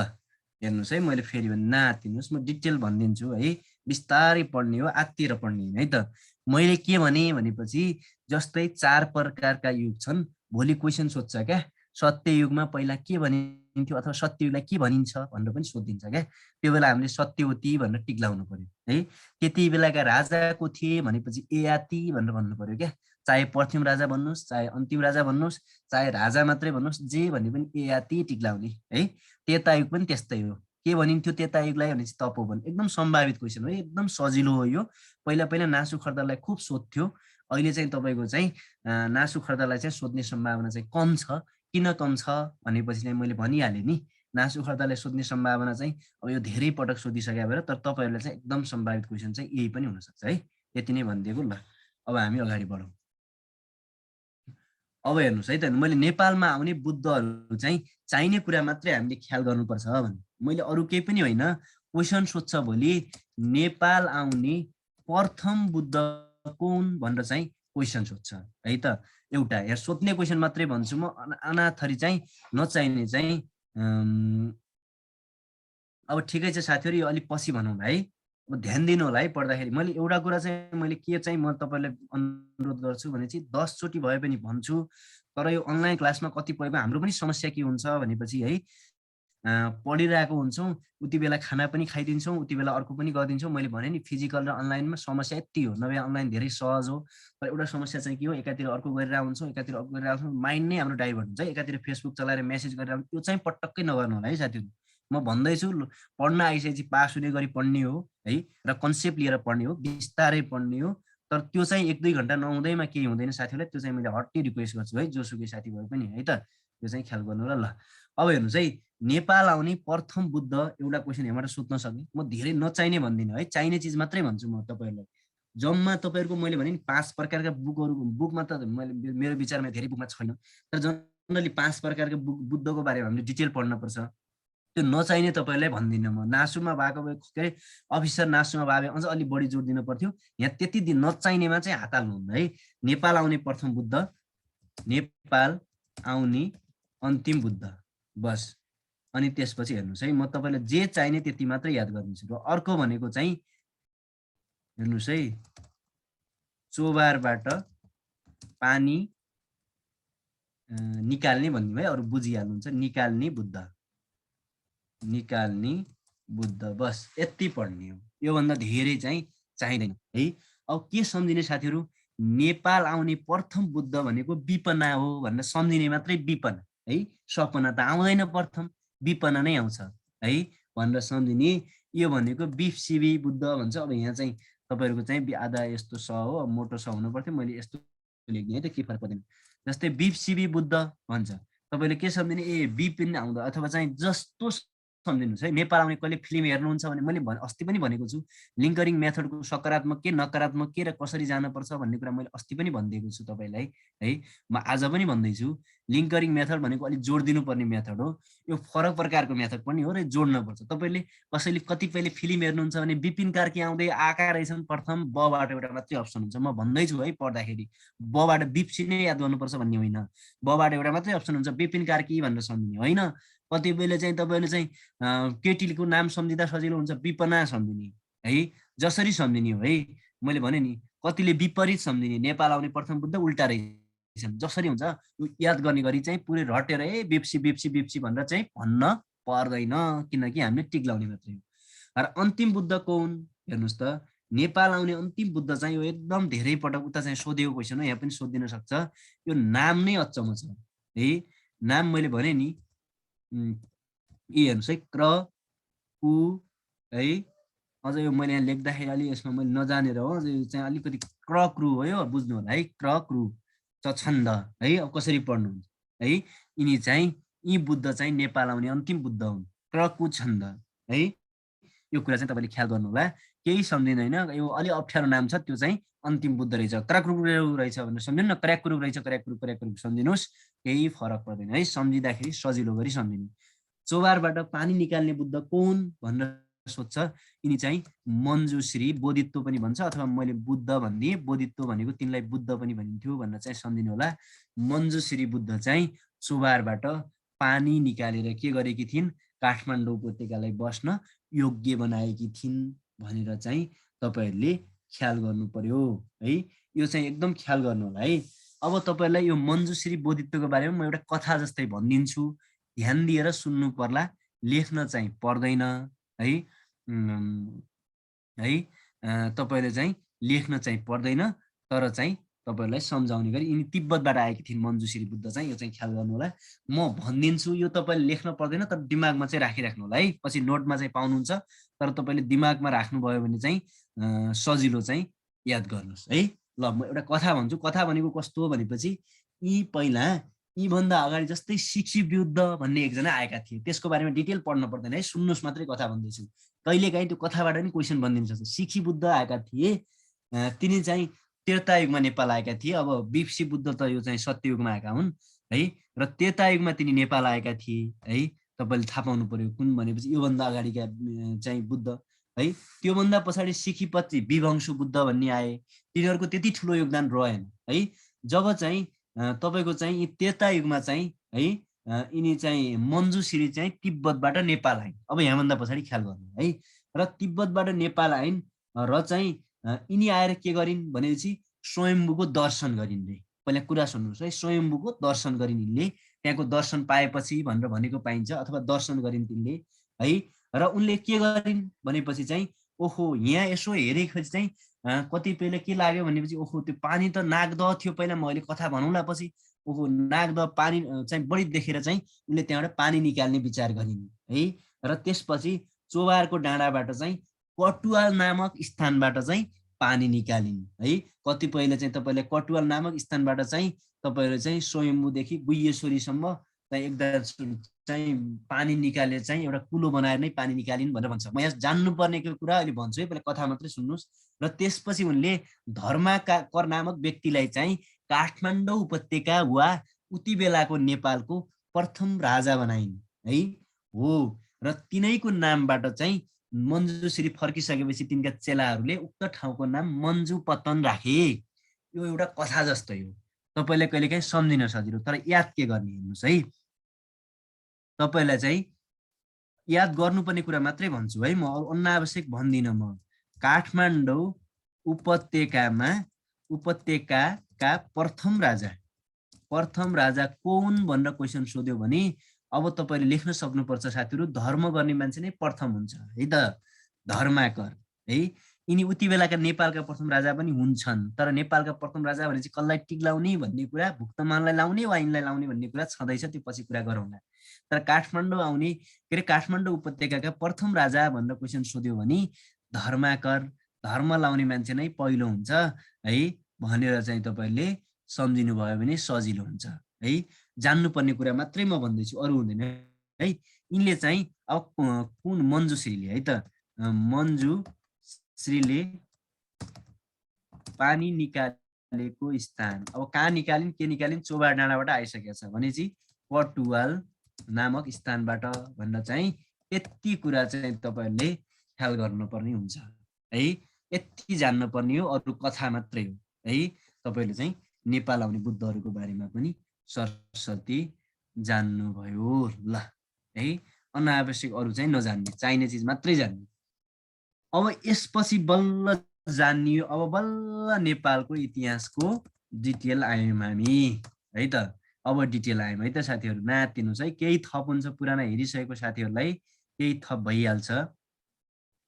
Speaker 1: हेर्नुहोस् है, मैले फेरि भने नआत्तिनुहोस्, म डिटेल भनिदिन्छु है, बिस्तारै पढ्ने हो, आत्तिएर पढ्ने है त। मैले के भने भनेपछि जस्तै 4 प्रकारका युग छन्। भोलि क्वेसन सोध्छ क्या, सत्ययुगमा पहिला के भनिन्थ्यो अथवा सत्ययुगलाई के भनिन्छ भनेर पनि सोधिन्छ क्या। त्यो बेला हामीले सत्यवती भनेर टिक्लाउनु पर्यो है। त्यति बेलाका राजा को थिए भनेपछि ययाति भनेर भन्नु पर्यो क्या। चाहे प्रथम राजा भन्नुहोस् चाहे अन्तिम राजा भन्नुहोस् चाहे राजा मात्रै भन्नुहोस्, जे भने पनि ययाति टिक्लाउने है। त्रेता युग पनि त्यस्तै हो। के भनिन्थ्यो त्रेता युगलाई भनेपछि तपोवन। एकदम सम्भावित क्वेसन हो, एकदम सजिलो हो यो। पहिला पहिला नासु खर्दालाई खुब सोध्थ्यो, अहिले चाहिँ तपाईँको चाहिँ नासु खर्दालाई चाहिँ सोध्ने सम्भावना चाहिँ कम छ। किन कम छ भनेपछि चाहिँ मैले भनिहालेँ नि, नासु खर्दालाई सोध्ने सम्भावना चाहिँ अब यो धेरै पटक सोधिसके भएर, तर तपाईँहरूलाई चाहिँ एकदम सम्भावित क्वेसन चाहिँ यही पनि हुनसक्छ है। यति नै भनिदिएको। ल अब हामी अगाडि बढौँ। अब हेर्नुहोस् है त, मैले नेपालमा आउने बुद्धहरू चाहिँ चाहिने कुरा मात्रै हामीले ख्याल गर्नुपर्छ भने, मैले अरू केही पनि होइन। क्वेसन सोध्छ भोलि नेपाल आउने प्रथम बुद्ध कुन भनेर चाहिँ क्वेसन सोध्छ है त। एउटा यहाँ सोध्ने क्वेसन मात्रै भन्छु म, अनाथरी चाहिँ नचाहिने चाहिँ अब ठिकै छ साथीहरू, यो अलिक पछि भनौँ है। अब ध्यान दिनु होला है पढ्दाखेरि। मैले एउटा कुरा चाहिँ मैले के चाहिँ म तपाईँलाई अनुरोध गर्छु भने चाहिँ 10 चोटि भए पनि भन्छु, तर यो अनलाइन क्लासमा कतिपयको हाम्रो पनि समस्या के हुन्छ भनेपछि है, पढिरहेको हुन्छौँ उति बेला खाना पनि खाइदिन्छौँ, उति बेला अर्को पनि गरिदिन्छौँ। मैले भने नि फिजिकल र अनलाइनमा समस्या यति हो, नभए अनलाइन धेरै सहज हो। तर एउटा समस्या चाहिँ के हो, एकातिर अर्को गरिरहेको हुन्छौँ, एकातिर अर्को गरिरहेको हुन्छौँ, माइन्ड नै हाम्रो डाइभर्ट हुन्छ। एकातिर फेसबुक चलाएर मेसेज गरेर, यो चाहिँ पटक्कै नगर्नु होला है साथीहरू। म भन्दैछु पढ्न आइसकेपछि पास हुने गरी पढ्ने हो है र कन्सेप्ट लिएर पढ्ने हो, बिस्तारै पढ्ने हो। तर त्यो चाहिँ 1-2 घण्टा नहुँदैमा केही हुँदैन साथीहरूलाई, त्यो चाहिँ मैले हट्टी रिक्वेस्ट गर्छु है, जोसुकै साथी भए पनि है त, त्यो चाहिँ ख्याल गर्नु ल। अब हेर्नुहोस् है, नेपाल आउने प्रथम बुद्ध एउटा क्वेसन यहाँबाट सोध्न सक्ने, म धेरै नचाहिने भन्दिनँ है, चाहिने चिज मात्रै भन्छु म तपाईँहरूलाई। जम्मा तपाईँहरूको मैले भने नि 5 प्रकारका बुकमा त मैले मेरो विचारमा धेरै बुकमा छैन, तर जनरली 5 प्रकारका बुद्धको बारेमा हामीले डिटेल पढ्नुपर्छ। त्यो नचाहिने तपाईँहरूलाई भन्दिनँ म, नासुमा भएको भए के अरे अफिसर नासुमा भए अझ अलिक बढी जोड दिनु पर्थ्यो। यहाँ त्यति दिन नचाहिनेमा चाहिँ हात हाल्नुहुन्न है। नेपाल आउने प्रथम बुद्ध, नेपाल आउने अन्तिम बुद्ध, बस। अनि त्यसपछि हेर्नुहोस् है, म तपाईँलाई जे चाहिने त्यति मात्रै याद गरिदिन्छु। र अर्को भनेको चाहिँ हेर्नुहोस् है, चोबारबाट पानी निकाल्ने भन्ने है, अरू बुझिहाल्नुहुन्छ, निकाल्ने बुद्ध, निकाल्ने बुद्ध, बस यति पढ्ने हो, योभन्दा धेरै चाहिँ चाहिँदैन है। अब के सम्झिने साथीहरू, नेपाल आउने प्रथम बुद्ध भनेको विपना हो भनेर सम्झिने मात्रै, विपना है, सपना त आउँदैन, प्रथम विपना नै आउँछ है भनेर सम्झिने। यो भनेको बिफसिबी बुद्ध भन्छ। अब यहाँ चाहिँ तपाईँहरूको चाहिँ आधा यस्तो स हो, मोटो स हुनु पर्थ्यो, मैले यस्तो लेख्ने है त, के फरक पर्दैन। जस्तै बिफसिबी बुद्ध भन्छ, तपाईँले के सम्झिने, ए बिपिन आउँदा, अथवा चाहिँ जस्तो सम्झिनुहोस् है। नेपाल आउने कहिले फिल्म हेर्नुहुन्छ भने मैले अस्ति पनि भनेको छु, लिङ्करिङ मेथडको सकारात्मक के नकारात्मक के र कसरी जानुपर्छ भन्ने कुरा मैले अस्ति पनि भनिदिएको छु तपाईँलाई है। म आज पनि भन्दैछु, लिङ्करिङ मेथड भनेको अलिक जोड दिनुपर्ने मेथड हो। यो फरक प्रकारको मेथड पनि हो र जोड्नुपर्छ। तपाईँले कसैले कतिपयले फिल्म हेर्नुहुन्छ भने विपिन कार्की आउँदै आएका रहेछन्, प्रथम बबाट एउटा मात्रै अप्सन हुन्छ। म भन्दैछु है, पढ्दाखेरि बबाट बिपसी नै याद गर्नुपर्छ भन्ने होइन, बबाट एउटा मात्रै अप्सन हुन्छ, विपिन कार्की भनेर सम्झिने होइन। कतिपयले चाहिँ तपाईँले चाहिँ केटीको नाम सम्झिँदा सजिलो हुन्छ, विपना सम्झिने है, जसरी सम्झिने हो है। मैले भने नि, कतिले विपरीत सम्झिने, नेपाल आउने प्रथम बुद्ध उल्टा रहेछन्, जसरी हुन्छ यो याद गर्ने गरी चाहिँ पुरै रटेर बिप्सी बिप्सी बिप्सी भनेर चाहिँ भन्न पर्दैन, किनकि हामीले टिक लाउने मात्रै हो। र अन्तिम बुद्ध कौन, हेर्नुहोस् त, नेपाल आउने अन्तिम बुद्ध चाहिँ यो एकदम धेरै पटक उता चाहिँ सोधेको क्वेसन हो, यहाँ पनि सोधिदिन सक्छ। यो नाम नै अचम्म छ है। नाम मैले भने नि, हेर्नुहोस् है, क्र कु है, अझ यो मैले यहाँ लेख्दाखेरि अलिक यसमा मैले नजानेर हो, यो चाहिँ अलिकति क्रक्रु हो, यो बुझ्नु होला है, क्रक्रु छन्द है। अब कसरी पढ्नुहुन्छ है, यिनी चाहिँ यी बुद्ध चाहिँ नेपाल आउने अन्तिम बुद्ध हुन्, क्रकु छन्द है। यो कुरा चाहिँ तपाईँले ख्याल गर्नु होला, केही सम्झिँदैन, यो अलि अप्ठ्यारो नाम छ, त्यो चाहिँ अन्तिम बुद्ध रहेछ, क्राक्रु रहेछ भनेर सम्झिनु न, क्र्याक्रु रहेछ, क्र्याक्रु क्र्याक्रु सम्झिनुहोस्, केही फरक पर्दैन है, सम्झिँदाखेरि सजिलो गरी सम्झिनु। चोबारबाट पानी निकाल्ने बुद्ध कौन भनेर सोध्छ, यिनी चाहिँ मञ्जुश्री, बोधित्व पनि भन्छ, अथवा मैले बुद्ध भनिदिएँ, बोधित्व भनेको तिनलाई बुद्ध पनि भनिन्थ्यो भनेर चाहिँ सम्झिनु होला। मञ्जुश्री बुद्ध चाहिँ चोबारबाट पानी निकालेर के गरेकी थिइन्, काठमाडौँ उपत्यकालाई बस्न योग्य बनाएकी थिइन् भनेर चाहिँ तपाईँहरूले ख्याल गर्नु पर्यो है। यो चाहिँ एकदम ख्याल गर्नु होला है। अब तपाईँहरूलाई यो मञ्जुश्री बोधित्वको बारेमा म एउटा कथा जस्तै भनिदिन्छु, ध्यान दिएर सुन्नु पर्ला, लेख्न चाहिँ पर्दैन है। तपाईँले चाहिँ लेख्न चाहिँ पर्दैन, तर चाहिँ तपाईँहरूलाई सम्झाउने गरी यिनी तिब्बतबाट आएकी थिइन् मञ्जुश्री बुद्ध चाहिँ, यो चाहिँ ख्याल गर्नु होला। म भनिदिन्छु, यो तपाईँले लेख्न पर्दैन, तर दिमागमा चाहिँ राखिराख्नु होला है, पछि नोटमा चाहिँ पाउनुहुन्छ, तर तपाईँले दिमागमा राख्नुभयो भने चाहिँ सजिलो चाहिँ याद गर्नुहोस् है। ल म एउटा कथा भन्छु, कथा भनेको कस्तो हो भनेपछि, यी पहिला यीभन्दा अगाडि जस्तै सिक्सी युद्ध भन्ने एकजना आएका थिए, त्यसको बारेमा डिटेल पढ्न पर्दैन है, सुन्नुहोस् मात्रै कथा भन्दैछु, कहिलेकाहीँ त्यो कथाबाट नि क्वेसन बनिदिन सक्छ। सिक्सी बुद्ध आएका थिए, तिनी चाहिँ त्रेता युगमा नेपाल आएका थिए। अब बिपसी बुद्ध त यो चाहिँ सत्ययुगमा आएका हुन् है, र त्रेता युगमा तिनी नेपाल आएका थिए है। तपाईँले थाहा पाउनु पर्यो कुन भनेपछि योभन्दा अगाडिका चाहिँ बुद्ध है। त्योभन्दा पछाडि सिखीपति विवंशु बुद्ध भन्ने आए, तिनीहरूको त्यति ठुलो योगदान रहेन है। जब चाहिँ तपाईँको चाहिँ यी त्रेता युगमा चाहिँ है, यिनी चाहिँ मञ्जुश्री चाहिँ तिब्बतबाट नेपाल आइन्। अब यहाँभन्दा पछाडि ख्याल गर्नु है। र तिब्बतबाट नेपाल आइन् र चाहिँ यिनी आएर के गरिन् भनेपछि स्वयम्भूको दर्शन गरिन् रे। पहिला कुरा सुन्नुहोस् है, स्वयम्भूको दर्शन गरिन् यिनले, त्यहाँको दर्शन पाएपछि भनेर भनेको पाइन्छ, अथवा दर्शन गरिन् तिनले है। र उनले के गरिन् भनेपछि चाहिँ, ओहो यहाँ यसो हेरेपछि चाहिँ कतिपयले के लाग्यो भनेपछि, ओहो त्यो पानी त नागदह थियो पहिला, म अहिले कथा भनौँला पछि, ओहो नागदह पानी चाहिँ बढी देखेर चाहिँ उनले त्यहाँबाट पानी निकाल्ने विचार गरिन् है। र त्यसपछि चोभारको डाँडाबाट चाहिँ कटुवाल नामक स्थानबाट चाहिँ पानी निकालिन् है। कतिपयले चाहिँ तपाईँले कटुवाल नामक स्थानबाट चाहिँ तपाईँले चाहिँ स्वयम्भूदेखि गुह्येश्वरीसम्म चाहिँ एकदम चाहिँ पानी निकालेर चाहिँ एउटा कुलो बनाएर नै पानी निकालिन् भनेर भन्छ। म यहाँ जान्नुपर्ने कुरा अहिले भन्छु है, पहिला कथा मात्रै सुन्नुहोस्। र त्यसपछि उनले धर्माकर नामक व्यक्तिलाई चाहिँ काठमाडौँ उपत्यका वा उति बेलाको नेपालको प्रथम राजा बनाइन् है। हो, र तिनैको नामबाट चाहिँ मञ्जुश्री फर्किसकेपछि तिनका चेलाहरूले उक्त ठाउँको नाम मञ्जुपतन राखे। यो एउटा कथा जस्तै हो, तपाईँले कहिलेकाहीँ सम्झिन सजिलो, तर याद के गर्ने हेर्नुहोस् है। तपाईँलाई चाहिँ याद गर्नुपर्ने कुरा मात्रै भन्छु है, म अनावश्यक भन्दिनँ। म काठमाडौँ उपत्यकाका प्रथम राजा कौन भनेर क्वेसन सोध्यो भने अब तपाईँले लेख्न सक्नुपर्छ साथीहरू, धर्म गर्ने मान्छे नै प्रथम हुन्छ है त, धर्माकर है। यिनी उति बेलाका नेपालका प्रथम राजा पनि हुन्छन्, तर नेपालका प्रथम राजा भने चाहिँ कसलाई टिक लाउने भन्ने कुरा, भुक्तमानलाई लाउने वा यिनलाई लाउने भन्ने कुरा छँदैछ, त्यो पछि कुरा गरौँला। तर काठमाडौँ आउने के अरे काठमाडौँ उपत्यकाका प्रथम राजा भनेर क्वेसन सोध्यो भने धर्माकर, धर्म लाउने मान्छे नै पहिलो हुन्छ है भनेर चाहिँ तपाईँले सम्झिनु भयो भने सजिलो हुन्छ है। जान्नुपर्ने कुरा मात्रै म भन्दैछु, अरू हुँदैन है। यिनले चाहिँ अब कुन मञ्जुश्रीले है त, मञ्जुश्रीले पानी निकालेको स्थान अब कहाँ निकालिन्, के निकालिन्, चोभार डाँडाबाट आइसकेको छ भनेपछि कटुवाल नामक स्थानबाट भनेर चाहिँ यति कुरा चाहिँ तपाईँहरूले ख्याल गर्नुपर्ने हुन्छ है। यति जान्नुपर्ने हो, अरू कथा मात्रै हो है। तपाईँले चाहिँ नेपाल आउने बुद्धहरूको बारेमा पनि सरस्वती जान्नुभयो ल है। अनावश्यक अरू चाहिँ नजान्ने, चाहिने चिज मात्रै जान्ने। अब यसपछि बल्ल जानियो, अब बल्ल नेपालको इतिहासको डिटेल आयौँ हामी है त। अब डिटेल आयौँ है त साथीहरू, नातिनुहोस् है, केही थप हुन्छ पुराना हेरिसकेको साथीहरूलाई केही थप भइहाल्छ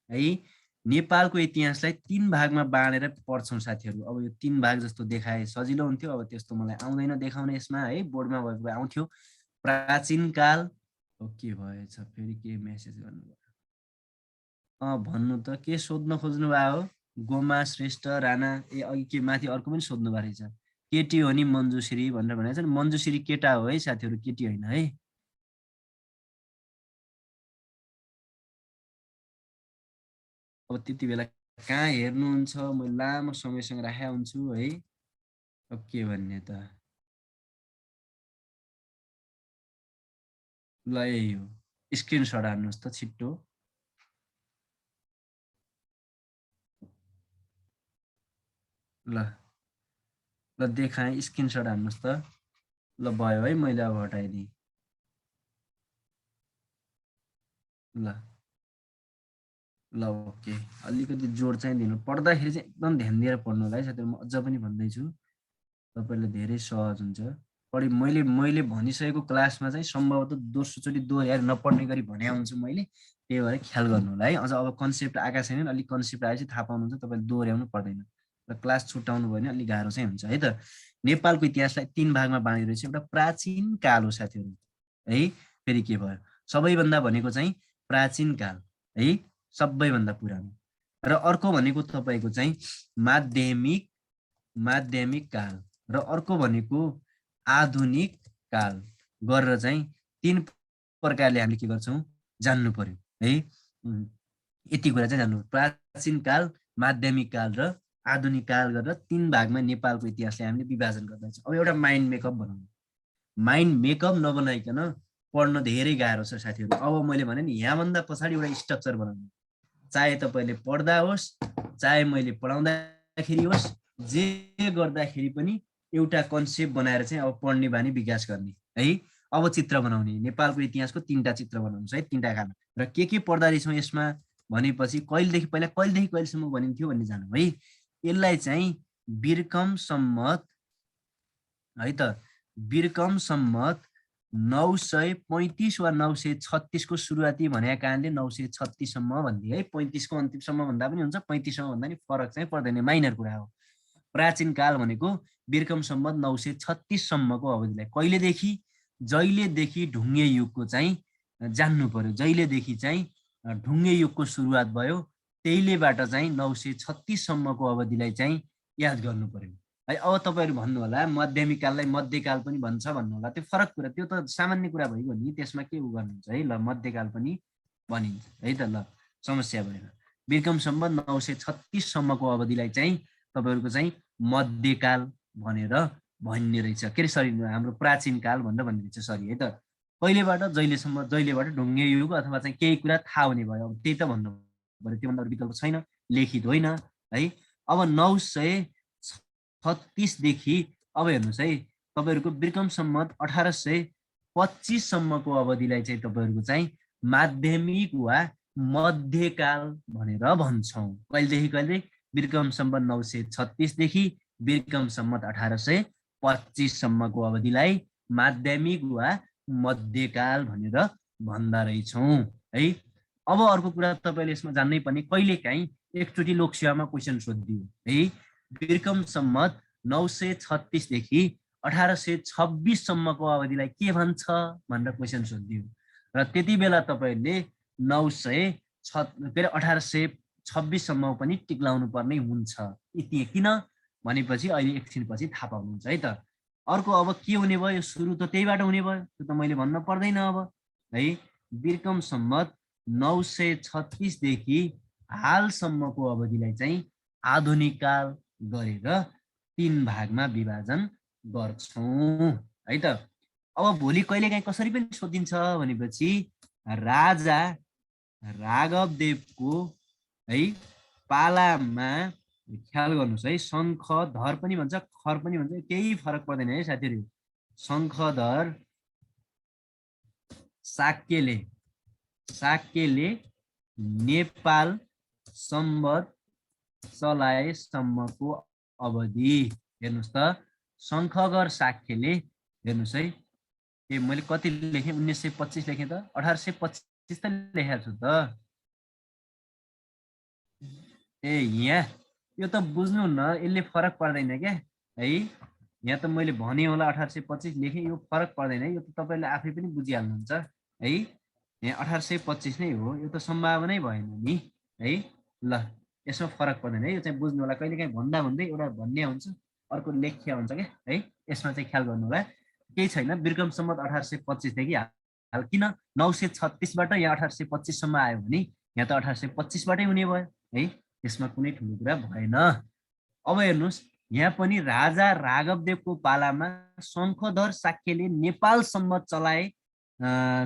Speaker 1: है। नेपालको इतिहासलाई 3 भागमा बाँडेर पढ्छौँ साथीहरू। अब यो 3 भाग जस्तो देखाए सजिलो हुन्थ्यो, अब त्यस्तो मलाई आउँदैन देखाउन यसमा है, बोर्डमा भएको आउँथ्यो। प्राचीन काल, के भएछ फेरि के मेसेज गर्नुभयो, भन्नु त के सोध्न खोज्नु भयो हो, गोमा श्रेष्ठ राणा, अघि के माथि अर्को पनि सोध्नु भएको रहेछ, केटी हो नि मञ्जुश्री भनेर भनेको छ नि। मञ्जुश्री केटा हो है साथीहरू, केटी होइन है। अब त्यति बेला कहाँ हेर्नुहुन्छ, म लामो समयसँग राखेको हुन्छु है। अब के भन्ने त, ल यही हो, स्क्रिनसट हान्नुहोस् त छिट्टो। ल ल देखाएँ, स्क्रिनसट हान्नुहोस् त। ल भयो है, मैले अब हटाइदिएँ। ल ल ओके, अलिकति जोड चाहिँ दिनु, पढ्दाखेरि चाहिँ एकदम ध्यान दिएर पढ्नु होला है साथीहरू। म अझ पनि भन्दैछु, तपाईँलाई धेरै सहज हुन्छ। मैले भनिसकेको क्लासमा चाहिँ सम्भवतः दोस्रोचोटि दोहोऱ्याएर नपढ्ने गरी भने हुन्छु मैले, त्यही भएर ख्याल गर्नु होला है। अझ अब कन्सेप्ट आएका छैनन्, अलिक कन्सेप्ट आएपछि थाहा पाउनुहुन्छ, तपाईँले दोहोऱ्याउनु पर्दैन र क्लास छुट्याउनु भयो भने अलिक गाह्रो चाहिँ हुन्छ है त। नेपालको इतिहासलाई 3 भागमा बाँडिरहेको छ। एउटा प्राचीन काल हो साथीहरू है, फेरि के भयो, सबैभन्दा भनेको चाहिँ प्राचीन काल है, सबैभन्दा पुरानो। र अर्को भनेको तपाईँको चाहिँ माध्यमिक काल, र अर्को भनेको आधुनिक काल गरेर चाहिँ 3 प्रकारले हामीले के गर्छौँ जान्नु पर्यो है। यति कुरा चाहिँ जान्नु, प्राचीन काल, माध्यमिक काल र आधुनिक काल गरेर 3 भागमा नेपालको इतिहासलाई हामीले विभाजन गर्दैछौँ। अब एउटा माइन्ड मेकअप बनाउनु, माइन्ड मेकअप नबनाइकन पढ्न धेरै गाह्रो छ साथीहरू। अब मैले भने नि, यहाँभन्दा पछाडि एउटा स्ट्रक्चर बनाउनु, चाहे तपाईँले पढ्दा होस्, चाहे मैले पढाउँदाखेरि होस्, जे गर्दाखेरि पनि एउटा कन्सेप्ट बनाएर चाहिँ अब पढ्ने बानी विकास गर्ने है। अब चित्र बनाउने, नेपालको इतिहासको 3टा चित्र बनाउनुहोस् है, 3टा खाना। र के पढ्दा रहेछौँ यसमा भनेपछि कहिलेदेखि कहिलेसम्म भनिन्थ्यो भन्ने जानु है। यसलाई चाहिँ बिर्कम सम्मत है त, बिर्कम सम्मत 935 वा 936 को सुरुवाती भनेका कारणले 936 सम्म भनिदिए है। 35 को अन्तिमसम्म भन्दा पनि हुन्छ, 35 सम्म भन्दा नि फरक चाहिँ पर्दैन, माइनर कुरा हो। प्राचीन काल भनेको बिर्कम सम्मत 936 सम्मको अवधिलाई, कहिलेदेखि, जहिलेदेखि ढुङ्गे युगको चाहिँ जान्नु पर्यो। जहिलेदेखि चाहिँ ढुङ्गे युगको सुरुवात भयो त्यहिलेबाट चाहिँ 936 सम्मको अवधिलाई चाहिँ याद गर्नु पर्यो है। अब तपाईँहरू भन्नु होला माध्यमिक काललाई मध्यकाल पनि भन्छ भन्नु होला, त्यो फरक कुरा, त्यो त सामान्य कुरा भइगयो नि, त्यसमा के उ गर्नुहुन्छ है। ल मध्यकाल पनि भनिन्छ है त, ल समस्या भएन। विक्रम सम्वत 936 सम्मको अवधिलाई चाहिँ तपाईँहरूको चाहिँ मध्यकाल भनेर भन्ने रहेछ, के अरे सरी हाम्रो प्राचीन काल भनेर भन्ने रहेछ, सरी है त। कहिलेबाट जहिलेसम्म, जहिलेबाट ढुङ्गे युग अथवा चाहिँ केही कुरा थाहा हुने भयो, अब त्यही त भन्नु पर्यो, त्योभन्दा अरू विकल्प छैन, लिखित होइन है। अब 936 देखि अब हेर्नुहोस् है, तपाईँहरूको विक्रम सम्वत 1825 सम्मको अवधिलाई चाहिँ तपाईँहरूको चाहिँ माध्यमिक वा मध्यकाल भनेर भन्छौँ। कहिलेदेखि कहिले? विक्रम सम्वत 936 देखि विक्रम सम्वत 1825 सम्मको अवधिलाई माध्यमिक वा मध्यकाल भनेर भन्दा रहेछौँ है। अब अर्को कुरा तपाईँले यसमा जान्नै पर्ने, कहिलेकाहीँ एकचोटि लोकसेवामा क्वेसन सोधिदियो है, विक्रम सम्वत 936 देखि 1826 सम्मको अवधिलाई के भन्छ भनेर क्वेसन सोधिदियो र त्यति बेला तपाईँले 1826 सम्म पनि टिक्लाउनु पर्ने हुन्छ। किन भनेपछि अहिले एकछिनपछि थाहा पाउनुहुन्छ है त। अर्को अब के हुने भयो, सुरु त त्यहीबाट हुने भयो, त्यो त मैले भन्न पर्दैन अब है। विक्रम सम्वत 936 देखि हालसम्मको अवधिलाई चाहिँ आधुनिक काल गरेर 3 भागमा विभाजन गर्छौँ है त। अब भोलि कहिलेकाहीँ कसरी पनि सोधिन्छ भनेपछि राजा राघवदेवको है पालामा, ख्याल गर्नुहोस् है, शङ्खधर पनि भन्छ खर पनि भन्छ, केही फरक पर्दैन है साथीहरू। शङ्खधर शाक्यले नेपाल सम्वत चलाएसम्मको अवधि, हेर्नुहोस् त, शङ्खधर शाक्यले, हेर्नुहोस् है, ए मैले कति लेखेँ, 1925 लेखेँ त, 1825 त लेखेको छु त। ए यहाँ यो त बुझ्नु न, यसले फरक पर्दैन क्या है। यहाँ त मैले भने होला 1825 लेखेँ, यो फरक पर्दैन है, यो त तपाईँले आफै पनि बुझिहाल्नुहुन्छ है। यहाँ 1825 नै हो, यो त सम्भावनै भएन नि है। ल यसमा फरक पर्दैन है, यो चाहिँ बुझ्नु होला। कहिलेकाहीँ भन्दा भन्दै एउटा भन्ने हुन्छ, अर्को लेख्या हुन्छ क्या है, यसमा चाहिँ ख्याल गर्नु होला। केही छैन, विक्रम सम्वत 1825 देखि हाल, किन 936बाट यहाँ 1825 सम्म आयो भने यहाँ त 1825बाटै हुने भयो है, यसमा कुनै ठुलो कुरा भएन। अब हेर्नुहोस्, यहाँ पनि राजा राघवदेवको पालामा शङ्खधर शाक्यले नेपाल सम्वत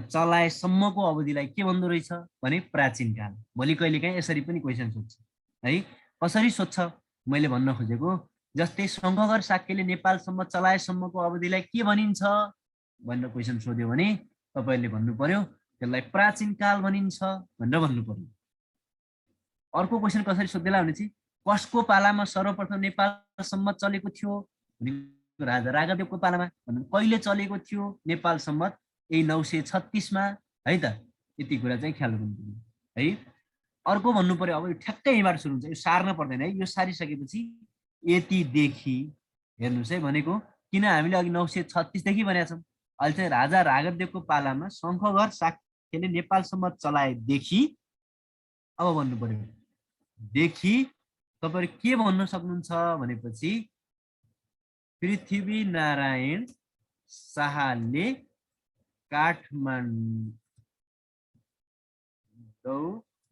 Speaker 1: चलाएसम्मको अवधिलाई के भन्दो रहेछ भने प्राचीन काल। भोलि कहिलेकाहीँ यसरी पनि क्वेसन सोध्छ है। कसरी सोध्छ मैले भन्न खोजेको, जस्तै शङ्खधर शाक्यले नेपाल सम्वत चलाएसम्मको अवधिलाई के भनिन्छ भनेर क्वेसन सोध्यो भने तपाईँले भन्नु पर्यो त्यसलाई प्राचीन काल भनिन्छ भनेर भन्नु पर्यो। अर्को क्वेसन कसरी सोध्देला भनेपछि कसको पालामा सर्वप्रथम नेपाल सम्वत चलेको थियो भने राजा राघवदेवको पालामा, कहिले चलेको थियो नेपाल सम्वत, यही 936 मा है त। यति कुरा चाहिँ ख्याल गर्नु पर्यो है। अर्को भन्नु पर्यो, अब यो ठ्याक्कै यहीँबाट सुरु हुन्छ, यो सार्न पर्दैन है। यो सारिसकेपछि यतिदेखि हेर्नुहोस् है भनेको, किन हामीले अघि 936 देखि भनेका छौँ, अहिले चाहिँ राजा राघवदेवको पालामा शङ्खधर शाक्यले नेपाल सम्वत चलाएदेखि, अब भन्नु पर्यो देखि तपाईहरु के भन्न सक्नुहुन्छ भनेपछि पृथ्वीनारायण शाहले काठमाडौँ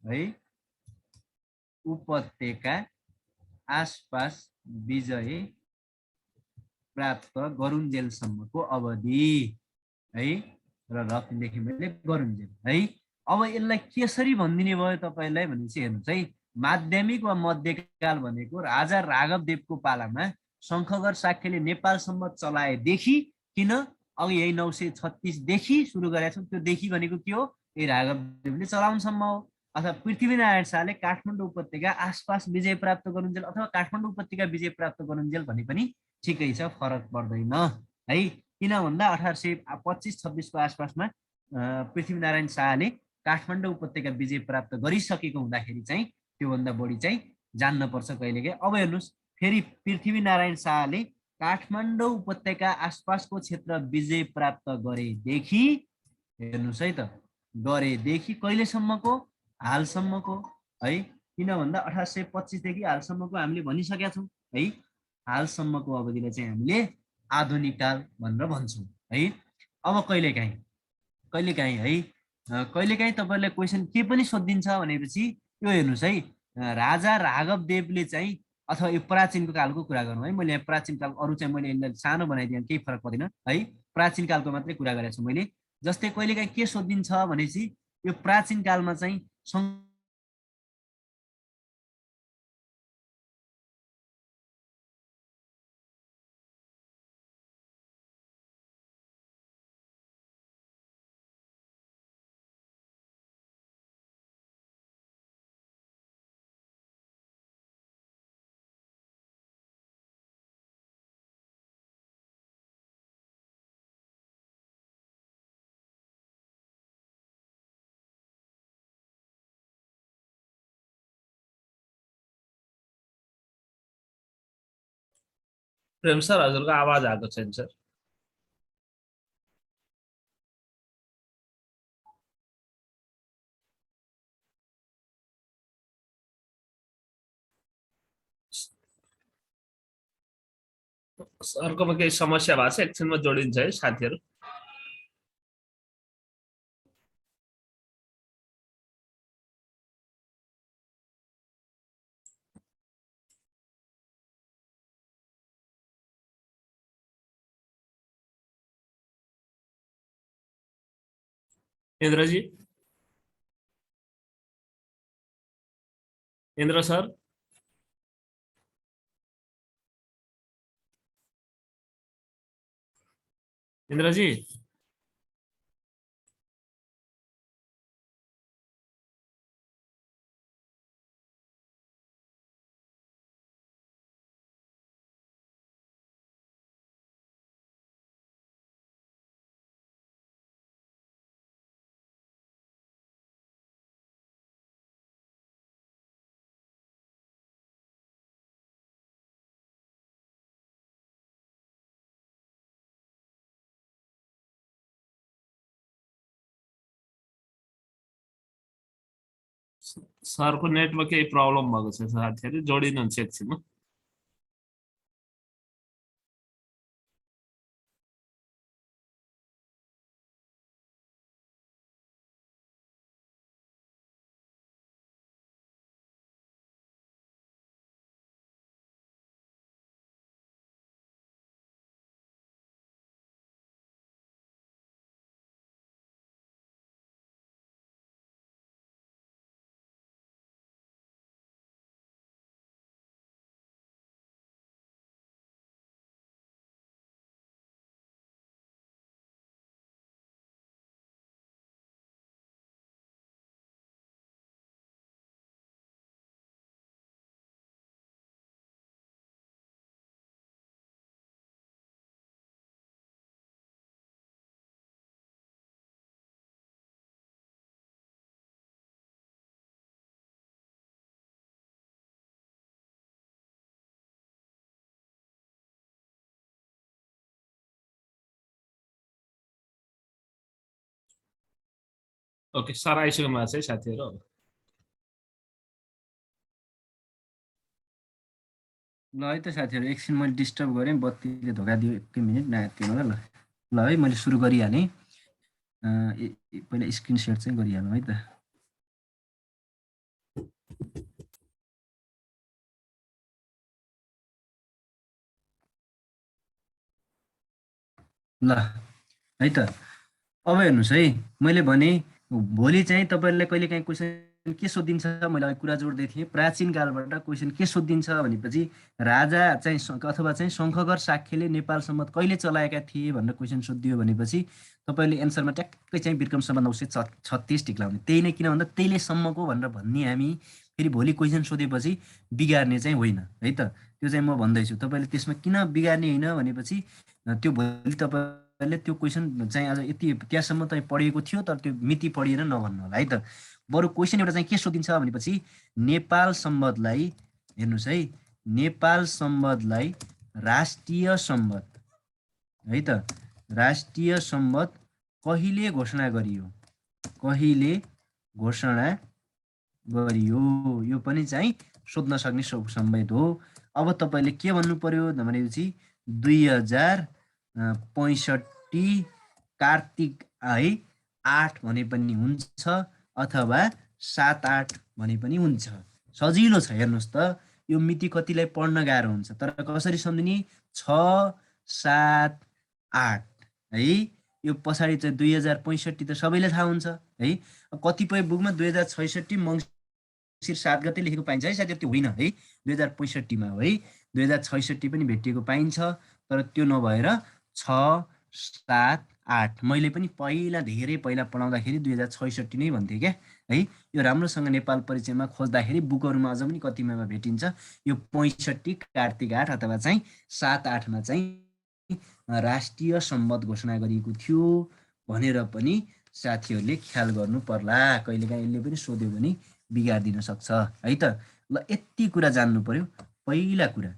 Speaker 1: है उपत्यका आसपास विजय प्राप्त गरुन्जेलसम्मको अवधि है, र लेखेँ मैले गरुन्जेल है। अब यसलाई कसरी भनिदिने भयो तपाईलाई भनेपछि हेर्नुस् है, माध्यमिक वा मध्यकाल भनेको राजा राघवदेवको पालामा शङ्खधर शाक्यले नेपाल सम्वत चलाएदेखि, किन अघि यही 936 देखि सुरु गरेका छौँ, त्यो देखि भनेको के हो, यही राघवदेवले चलाउनसम्म हो। अथवा पृथ्वीनारायण शाहले काठमाडौँ उपत्यका आसपास विजय प्राप्त गरुन्जेल अथवा काठमाडौँ उपत्यका विजय प्राप्त गरुन्जेल भने पनि ठिकै छ, फरक पर्दैन है। किन भन्दा 1825-26 को आसपासमा पृथ्वीनारायण शाहले काठमाडौँ उपत्यका विजय प्राप्त गरिसकेको हुँदाखेरि चाहिँ त्योभन्दा बढी चाहिँ जान्न पर्छ कहिलेकाहीँ। अब हेर्नुहोस्, फेरि पृथ्वीनारायण शाहले काठमाडौँ उपत्यका आसपासको क्षेत्र विजय प्राप्त गरेदेखि हेर्नुहोस् है त, गरेदेखि कहिलेसम्मको, हालसम्मको है। किन भन्दा 1825 देखि हालसम्मको हामीले भनिसकेका छौँ है। हालसम्मको अवधिलाई चाहिँ हामीले आधुनिक काल भनेर भन्छौँ है। अब कहिलेकाहीँ है कहिलेकाहीँ तपाईँलाई क्वेसन के पनि सोधिदिन्छ भनेपछि यो हेर्नुहोस् है, राजा राघव देवले चाहिँ, अथवा यो प्राचीनको कालको कुरा गरौँ है। मैले यहाँ प्राचीन काल, अरू चाहिँ मैले यसलाई सानो बनाइदिएँ, केही फरक पर्दैन है। प्राचीन कालको मात्रै कुरा गरेको छु मैले। जस्तै कहिलेकाहीँ के सोधिदिन्छ भनेपछि यो प्राचीन कालमा चाहिँ
Speaker 2: प्रेम सर हजुरको आवाज आएको छैन सर। सरकोमा केही समस्या भएको छ, एकछिनमा जोडिन्छ है साथीहरू। इन्द्रजी, इन्द्र सर, इन्द्रजी, सरको नेटमा केही प्रब्लम भएको छ साथीहरू, जोडिनुहुन्छ एकछिनमा। ओके सर आइसक्नु भएको छ है साथीहरू।
Speaker 1: ल है त साथीहरू, एकछिन मैले डिस्टर्ब गरेँ, बत्तीले धोका दियो, एकै मिनट नआत्तिनु होला। ल है, मैले सुरु गरिहालेँ। पहिला स्क्रिन सेयर चाहिँ गरिहालौँ है त। ल है त, अब हेर्नुहोस् है, मैले भने भोलि चाहिँ तपाईँलाई कहिलेकाहीँ क्वेसन के सोधिन्छ, मैले अघि कुरा जोड्दै थिएँ, प्राचीन कालबाट क्वेसन के सोधिन्छ भनेपछि राजा चाहिँ अथवा चाहिँ शङ्खगर शाक्यले नेपाल सम्मत कहिले चलाएका थिए भनेर क्वेसन सोधिदियो भनेपछि तपाईँले एन्सरमा ट्याक्कै चाहिँ विक्रम सम्बन्ध 936 टिक लाउने। त्यही नै, किन भन्दा त्यहीले सम्मको भनेर भन्ने हामी फेरि भोलि क्वेसन सोधेपछि बिगार्ने चाहिँ होइन है त। त्यो चाहिँ म भन्दैछु, तपाईँले त्यसमा किन बिगार्ने होइन भनेपछि त्यो भोलि तपाईँले त्यो क्वेसन चाहिँ आज यति त्यहाँसम्म चाहिँ पढिएको थियो तर त्यो मिति पढिएर नभन्नु होला है त। बरु क्वेसन एउटा चाहिँ के सोधिन्छ भनेपछि नेपाल सम्बन्धलाई, हेर्नुहोस् है, नेपाल सम्बन्धलाई राष्ट्रिय सम्बन्ध है त, राष्ट्रिय सम्बन्ध कहिले घोषणा गरियो, कहिले घोषणा गरियो, यो पनि चाहिँ सोध्न सक्ने संवेद हो। अब तपाईले के भन्नु पर्यो भनेपछि 2065 कार्तिक 8 भने पनि हुन्छ अथवा 7-8 भने पनि हुन्छ। सजिलो छ, हेर्नुहोस् त यो मिति कतिलाई पढ्न गाह्रो हुन्छ, तर कसरी सम्झिने 6-7-8 है। यो पछाडि चाहिँ 2065 त सबैलाई थाहा हुन्छ है। कतिपय बुकमा 2066 मङ्सिर 7 गते लेखेको पाइन्छ है, साथै त्यो होइन है, 2065 मा हो है। 2066 पनि भेटिएको पाइन्छ, तर त्यो नभएर 6-7-8। मैले पनि पहिला धेरै पहिला पढाउँदाखेरि 2066 नै भन्थे क्या है। यो राम्रोसँग नेपाल परिचयमा खोज्दाखेरि बुकहरुमा अझ पनि कतिमा भेटिन्छ यो 65 कार्तिक 8 अथवा चाहिँ 7-8 मा चाहिँ राष्ट्रिय सम्बन्ध घोषणा गरिएको थियो भनेर पनि साथीहरूले ख्याल गर्नु पर्ला। कहिलेकाहीँ यसले पनि सोध्यो भने बिगार्दिन सक्छ है त। ल यति कुरा जान्नु पर्यो पहिला कुरा।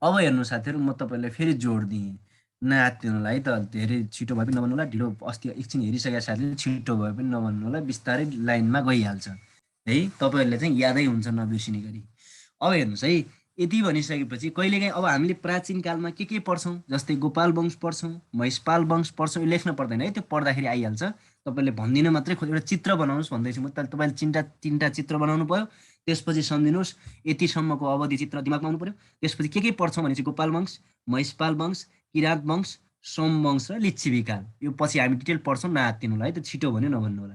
Speaker 1: अब हेर्नु साथीहरु, म तपाईलाई फेरि जोड दिएँ नआत्तिनुलाई त, धेरै छिटो भए पनि नभन्नु होला, ढिलो अस्ति एकछिन हेरिसकेका साथीले छिटो भए पनि नभन्नु होला, बिस्तारै लाइनमा गइहाल्छ है, तपाईहरुले चाहिँ यादै हुन्छ नबिर्सिने गरी। अब हेर्नुस् है, यति भनिसकेपछि कहिलेकाहीँ अब हामीले प्राचीन कालमा के पढ्छौं, जस्तै गोपाल वंश पढ्छौं, महिषपाल वंश पढ्छौं, यो लेख्न पर्दैन है, त्यो पढ्दाखेरि आइहाल्छ। तपाईले भन्दिन मात्रै खोज, एउटा चित्र बनाउनुस् भन्दैछु म, तपाईले तीनटा चित्र बनाउनु पर्यो, त्यसपछि सम्झिनुस् यतिसम्मको अवधि चित्र दिमागमा आउनु पर्यो। त्यसपछि के पढ्छौं भनेपछि गोपाल वंश, महिषपाल वंश, किरात वंश, सोम वंश र लिच्छवी काल। यो पछि हामी डिटेल पढ्छौं, नआत्तिनु होला है, त्यो छिटो भन्यो नभन्नु होला।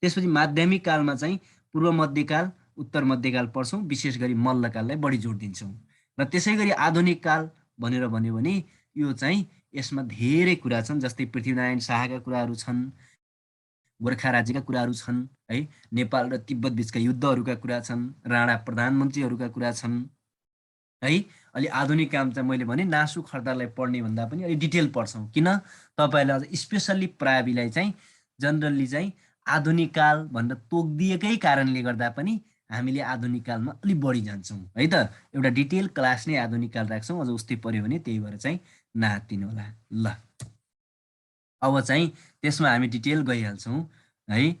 Speaker 1: त्यसपछि माध्यमिक कालमा चाहिँ पूर्व मध्यकाल, उत्तर मध्यकाल पढ्छौं, विशेष गरी मल्लकाललाई बढी जोड दिन्छौं। र त्यसैगरी आधुनिक काल भनेर भन्यो भने यो चाहिँ यसमा धेरै कुरा छन्, जस्तै पृथ्वीनारायण शाहका कुराहरू छन्, गोर्खा राज्यका कुराहरू छन् है, नेपाल र तिब्बत बीचका युद्धहरूका कुरा छन्, राणा प्रधानमन्त्रीहरूका कुरा छन् है। अलि आधुनिक काम चाहिँ मैले भने नासु खर्दारलाई पढ्ने भन्दा पनि अलि डिटेल पढ्छौं, किन तपाईलाई स्पेशल्ली प्राविलाई चाहिँ जनरली चाहिँ आधुनिक काल भनेर तोकिदिएकै कारणले गर्दा पनि हामीले आधुनिक कालमा अलि बढी जान्छौं है त। एउटा डिटेल क्लास नै आधुनिक काल राख्छौं, अझ उस्तै पर्यो भने त्यही भएर चाहिँ नआत्तिनु होला। ल अब चाहिँ त्यसमा हामी डिटेल गइहाल्छौं है।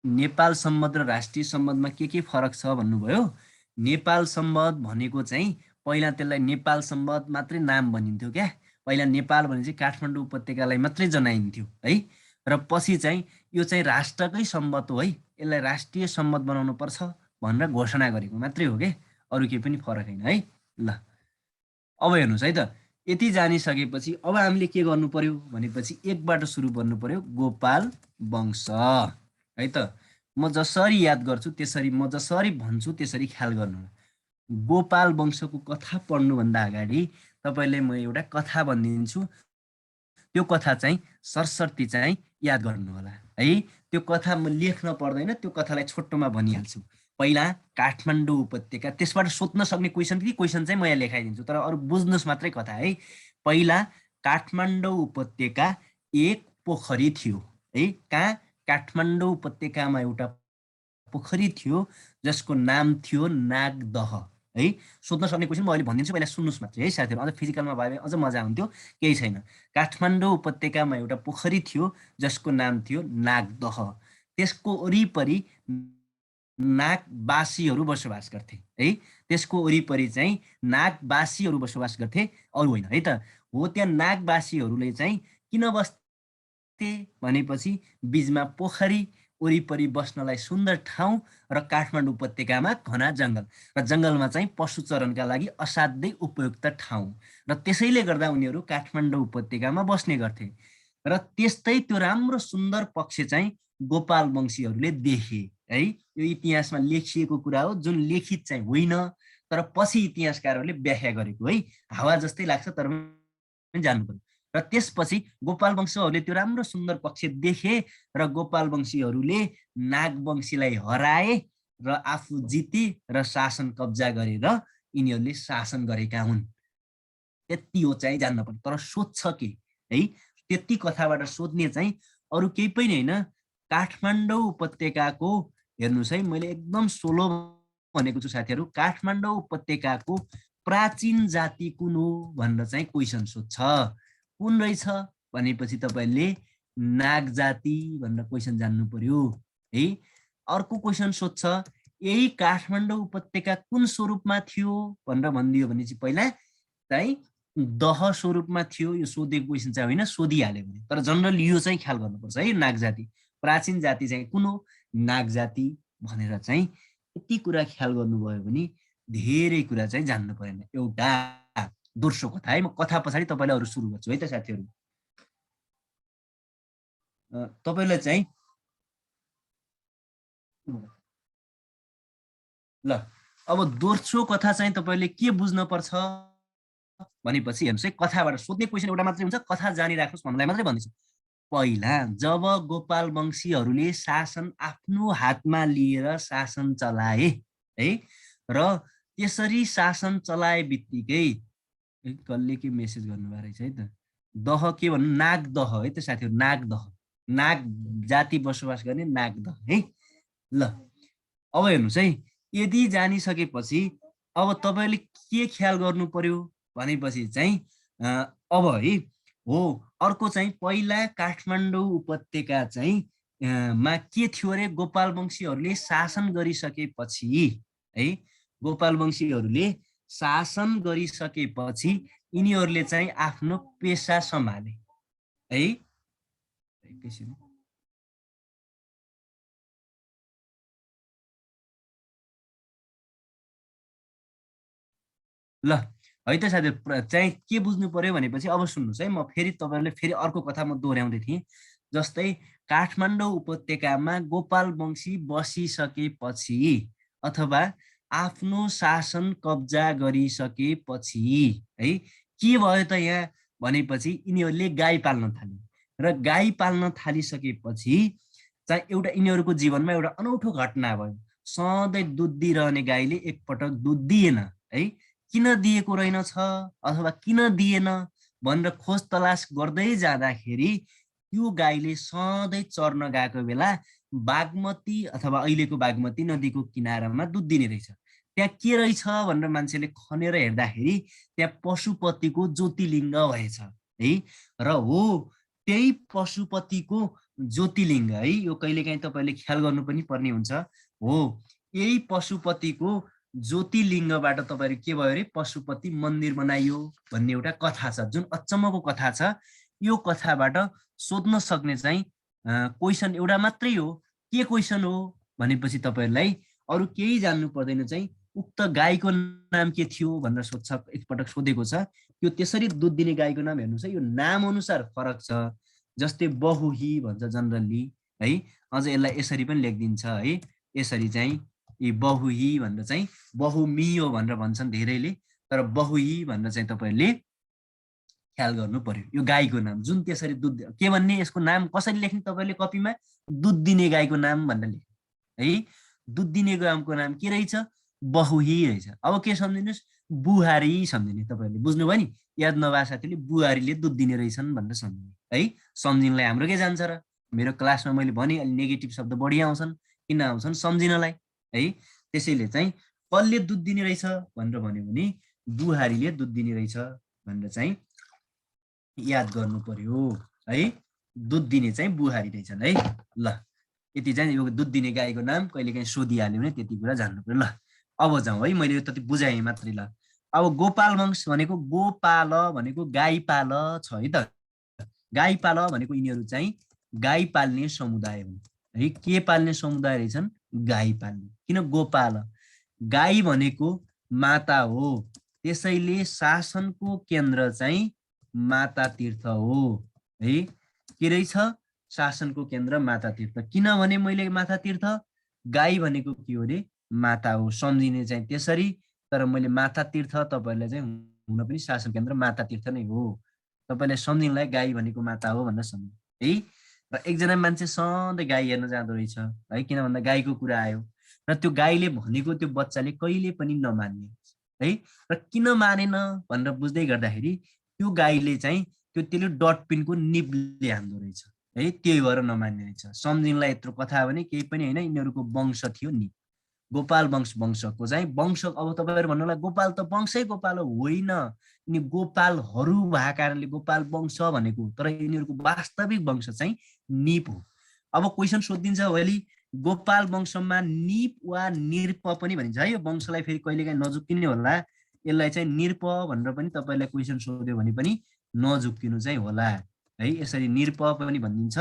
Speaker 1: नेपाल सम्बन्ध र राष्ट्रिय सम्बन्धमा के फरक छ भन्नुभयो। नेपाल सम्बन्ध भनेको चाहिँ पहिला त्यसलाई नेपाल सम्बन्ध मात्रै नाम भनिन्थ्यो क्या, पहिला नेपाल भने चाहिँ काठमाडौँ उपत्यकालाई मात्रै जनाइन्थ्यो है। र पछि चाहिँ यो चाहिँ राष्ट्रकै सम्बन्ध हो है, यसलाई राष्ट्रिय सम्बन्ध बनाउनु पर्छ भनेर घोषणा गरेको मात्रै हो के, अरु केही पनि फरक हैन है। ल अब हेर्नुस् है त, यति जानिसकेपछि अब हामीले के गर्नु पर्यो भनेपछि एकबाट सुरु गर्नु पर्यो, गोपाल वंश है त। म जसरी याद गर्छु त्यसरी, म जसरी भन्छु त्यसरी ख्याल गर्नु। गोपाल वंशको कथा पढ्नुभन्दा अगाडि तपाईले म एउटा कथा भनिदिन्छु, त्यो कथा चाहिँ सरसर्ती चाहिँ याद गर्नु होला है। त्यो कथा म लेख्न पर्दैन, त्यो कथालाई छोटोमा भनिहाल्छु। पहिला काठमाडौँ उपत्यका, त्यसबाट सोध्न सक्ने क्वेशन चाहिँ म यहाँ लेखाइदिन्छु, तर अरु बुझ्नुस् मात्रै कथा है। पहिला काठमाडौँ उपत्यका एक पोखरी थियो है। कहाँ? काठमाडौँ उपत्यकामा एउटा पोखरी थियो जसको नाम थियो नागदह है। सोध्न सक्ने क्वेशन म अहिले भनिदिन्छु, पहिला सुन्नुस् मात्रै है साथीहरु, अझ फिजिकलमा भए अझ मजा आउँथ्यो, केही छैन। काठमाडौँ उपत्यकामा एउटा पोखरी थियो जसको नाम थियो नागदह। त्यसको वरिपरि नागवासीहरू बसोबास गर्थे है। त्यसको वरिपरि चाहिँ नागवासीहरू बसोबास गर्थे, अरु होइन है त। हो, त्यहाँ नागवासीहरूले चाहिँ किन बस्थे भनेपछि बीचमा पोखरी, वरिपरि बस्नलाई सुन्दर ठाउँ र काठमाडौँ उपत्यकामा घना जंगल, र जंगलमा चाहिँ पशुचरणका लागि असाध्यै उपयुक्त ठाउँ, र त्यसैले गर्दा उनीहरू काठमाडौँ उपत्यकामा बस्ने गर्थे। र त्यस्तै त्यो राम्रो सुन्दर पक्ष चाहिँ गोपाल वंशीहरूले देखे है। यो इतिहासमा लेखिएको कुरा हो, जुन लिखित चाहिँ होइन, तर पछि इतिहासकारहरूले व्याख्या गरेको है। हावा जस्तै लाग्छ तर पनि जान्नु पर्यो। र त्यसपछि गोपाल वंशीहरूले त्यो राम्रो सुन्दर पक्ष देखे र गोपाल वंशीहरूले नागवंशीलाई हराए र आफू जिते र शासन कब्जा गरेर यिनीहरूले शासन गरेका हुन्। त्यति हो चाहिँ जान्न पर्यो। तर सोध्छ के है, त्यति कथाबाट सोध्ने चाहिँ अरु केही पनि हैन, काठमाडौँ उपत्यकाको हेर्नुस् है, मैले एकदम सोलो भनेको छु साथीहरु। काठमाडौँ उपत्यकाको प्राचीन जाति कुन हो भनेर चाहिँ क्वेशन सोध्छ। कुन रहेछ भनेपछि तपाईले नाग जाति भनेर क्वेसन जान्नु पर्यो है। अर्को क्वेसन सोध्छ यही काठमाडौँ उपत्यका कुन स्वरूपमा थियो भनेर भनिदियो भने चाहिँ पहिला चाहिँ दह स्वरूपमा थियो। यो सोधेको क्वेसन चाहिँ होइन, सोधिहाल्यो भने। तर जनरल यो चाहिँ ख्याल गर्नुपर्छ है। नाग जाति प्राचीन जाति चाहिँ कुन हो, नाग जाति भनेर चाहिँ यति कुरा ख्याल गर्नुभयो भने धेरै कुरा चाहिँ जान्नु परेन। एउटा दोस्रो कथा है, म कथा पछाडि तपाईँलाई अरू सुरु गर्छु है त साथीहरू। तपाईँलाई चाहिँ ल अब दोस्रो कथा चाहिँ तपाईँले के बुझ्न पर्छ भनेपछि हेर्नुहोस् है, कथाबाट सोध्ने क्वेसन एउटा मात्रै हुन्छ, कथा जानिराख्नुहोस् भन्नलाई मात्रै भन्दैछु। पहिला जब गोपाल वंशीहरूले शासन आफ्नो हातमा लिएर शासन चलाए है, र त्यसरी शासन चलाए बित्तिकै कसले के मेसेज गर्नुभएको रहेछ है त, दह के भन्नु, नाग दह है त साथीहरू, नाग दह, नाग जाति बसोबास गर्ने नाग दह है। ल अब हेर्नुहोस् है, यदि जानिसकेपछि अब तपाईँले के ख्याल गर्नु पर्यो भनेपछि चाहिँ अब है हो अर्को चाहिँ पहिला काठमाडौँ उपत्यका चाहिँ मा के थियो अरे, गोपाल वंशीहरूले शासन गरिसकेपछि है, गोपाल वंशीहरूले शासन गरिसकेपछि यिनीहरूले चाहिँ आफ्नो पेसा सम्हाले है। ल है त साथीहरू, चाहिँ के बुझ्नु पर्यो भनेपछि अब सुन्नुहोस् है, म फेरि तपाईँहरूले फेरि अर्को कथा म दोहोऱ्याउँदै थिएँ। जस्तै काठमाडौँ उपत्यकामा गोपाल वंशी बसिसकेपछि अथवा आफ्नो शासन कब्जा गरिसकेपछि है के भयो त यहाँ भनेपछि यिनीहरूले गाई पाल्न थाले, र गाई पाल्न थालिसकेपछि चाहिँ एउटा यिनीहरूको जीवनमा एउटा अनौठो घटना भयो। सधैँ दुध दिइरहने गाईले एकपटक दुध दिएन है, किन दिएको रहेनछ अथवा किन दिएन भनेर खोज तलास गर्दै जाँदाखेरि त्यो गाईले सधैँ चर्न गएको बेला बागमती अथवा अहिलेको बागमती नदीको किनारामा दुध दिने रहेछ। त्यहाँ के रहेछ भनेर मान्छेले खनेर हेर्दाखेरि त्यहाँ पशुपतिको ज्योतिलिङ्ग भएछ है। र हो त्यही पशुपतिको ज्योतिलिङ्ग है, यो कहिलेकाहीँ तपाईँले ख्याल गर्नु पनि पर्ने हुन्छ। हो यही पशुपतिको ज्योतिलिङ्गबाट तपाईँहरू के भयो अरे, पशुपति मन्दिर बनाइयो भन्ने एउटा कथा छ, जुन अचम्मको कथा छ। यो कथाबाट सोध्न सक्ने चाहिँ क्वेसन एउटा मात्रै हो। के क्वेसन हो भनेपछि तपाईँहरूलाई अरू केही जान्नु पर्दैन, चाहिँ उक्त गाईको नाम के थियो भनेर सोध्छ, एकपटक सोधेको छ। यो त्यसरी दुध दिने गाईको नाम हेर्नुहोस् है, यो नाम अनुसार फरक छ। जस्तै बहुही भन्छ जनरली है, अझ यसलाई यसरी पनि लेखिदिन्छ है, यसरी चाहिँ यी बहुही भनेर चाहिँ बहुमियो भनेर भन्छन् धेरैले, तर बहुही भनेर चाहिँ तपाईँहरूले ख्याल गर्नु पर्यो। यो गाईको नाम जुन त्यसरी दुध के भन्ने, यसको नाम कसरी लेख्ने तपाईँले कपीमा, दुध दिने गाईको नाम भनेर लेख्ने है। दुध दिने गाईको नाम के रहेछ, बहुही रहेछ। अब के सम्झिनुहोस्, बुहारी सम्झिने, तपाईँहरूले बुझ्नुभयो नि, याद नभए साथीले बुहारीले दुध दिने रहेछन् भनेर सम्झिने है। सम्झिनलाई हाम्रो के जान्छ र, मेरो क्लासमा मैले भने अलि नेगेटिभ शब्द बढी आउँछन्, किन आउँछन् सम्झिनलाई है। त्यसैले चाहिँ कसले दुध दिने रहेछ भनेर भन्यो भने बुहारीले दुध दिने रहेछ भनेर चाहिँ याद गर्नु पर्यो है। दुध दिने चाहिँ बुहारी रहेछन् है। ल यति चाहिँ यो दुध दिने गाईको नाम कहिलेकाहीँ सोधिहाल्यो भने त्यति कुरा जान्नु पर्यो। ल अब जाउँ है, मैले यो त बुझाएँ मात्रै। ल अब गोपाल वंश भनेको गोपाल भनेको गाई पाल छ है त। गाई पाल भनेको यिनीहरू चाहिँ गाई पाल्ने समुदाय हुन् है। के पाल्ने समुदाय रहेछन्, गाई पाल्ने। किन गोपाल, गाई भनेको माता हो, त्यसैले शासनको केन्द्र चाहिँ माता तीर्थ हो है। के रहेछ, शासनको केन्द्र माता तीर्थ। किनभने मैले माता तीर्थ, गाई भनेको के हो रे, माता हो, सम्झिने चाहिँ त्यसरी। तर मैले माता तीर्थ तपाईँहरूलाई चाहिँ हुन पनि शासन केन्द्र माता तीर्थ नै हो, तपाईँले सम्झिनलाई गाई भनेको माता हो भनेर सम्झिनु है। र एकजना मान्छे सधैँ गाई हेर्न जाँदो रहेछ है, किन भन्दा गाईको कुरा आयो, र त्यो गाईले भनेको त्यो बच्चाले कहिले पनि नमान्ने है। र किन मानेन भनेर बुझ्दै गर्दाखेरि त्यो गाईले चाहिँ त्यसले डटपिनको निपले हान्दो रहेछ है, त्यही भएर नमान्ने रहेछ। सम्झिनलाई यत्रो कथा भने केही पनि होइन, यिनीहरूको वंश थियो नि गोपाल वंशको चाहिँ वंश। अब तपाईहरु भन्नुलाई गोपाल त वंशै गोपाल होइन, यिनी गोपालहरू भएको कारणले गोपाल वंश भनेको, तर यिनीहरूको वास्तविक वंश चाहिँ निप हो। अब क्वेसन सोधिन्छ भोलि गोपाल वंशमा निप वा निरप पनि भनिन्छ है। यो वंशलाई फेरि कहिलेकाहीँ नजुक्किने होला, यसलाई चाहिँ निरप भनेर पनि तपाईलाई क्वेसन सोध्यो भने पनि नजुक्किनु चाहिँ होला है। यसरी निरप पनि भनिन्छ।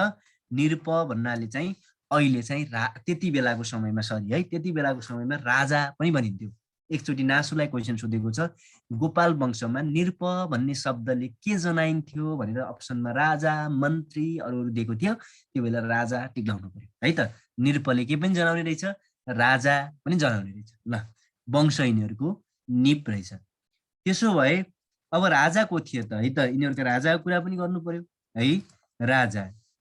Speaker 1: निरप भन्नाले चाहिँ अहिले चाहिँ त्यति बेलाको समयमा, सरी है, त्यति बेलाको समयमा राजा पनि भनिन्थ्यो। एकचोटि नासुलाई क्वेसन सोधेको छ, गोपाल वंशमा निरप भन्ने शब्दले के जनाइन्थ्यो भनेर अप्सनमा राजा, मन्त्री अरू दिएको थियो। त्यो बेला राजा टिक्लाउनु पर्यो है त। निरपले के पनि जनाउने रहेछ, राजा पनि जनाउने रहेछ। ल, वंश यिनीहरूको निप रहेछ। त्यसो भए अब राजा को थियो त है त, यिनीहरूको राजाको कुरा पनि गर्नु पर्यो है।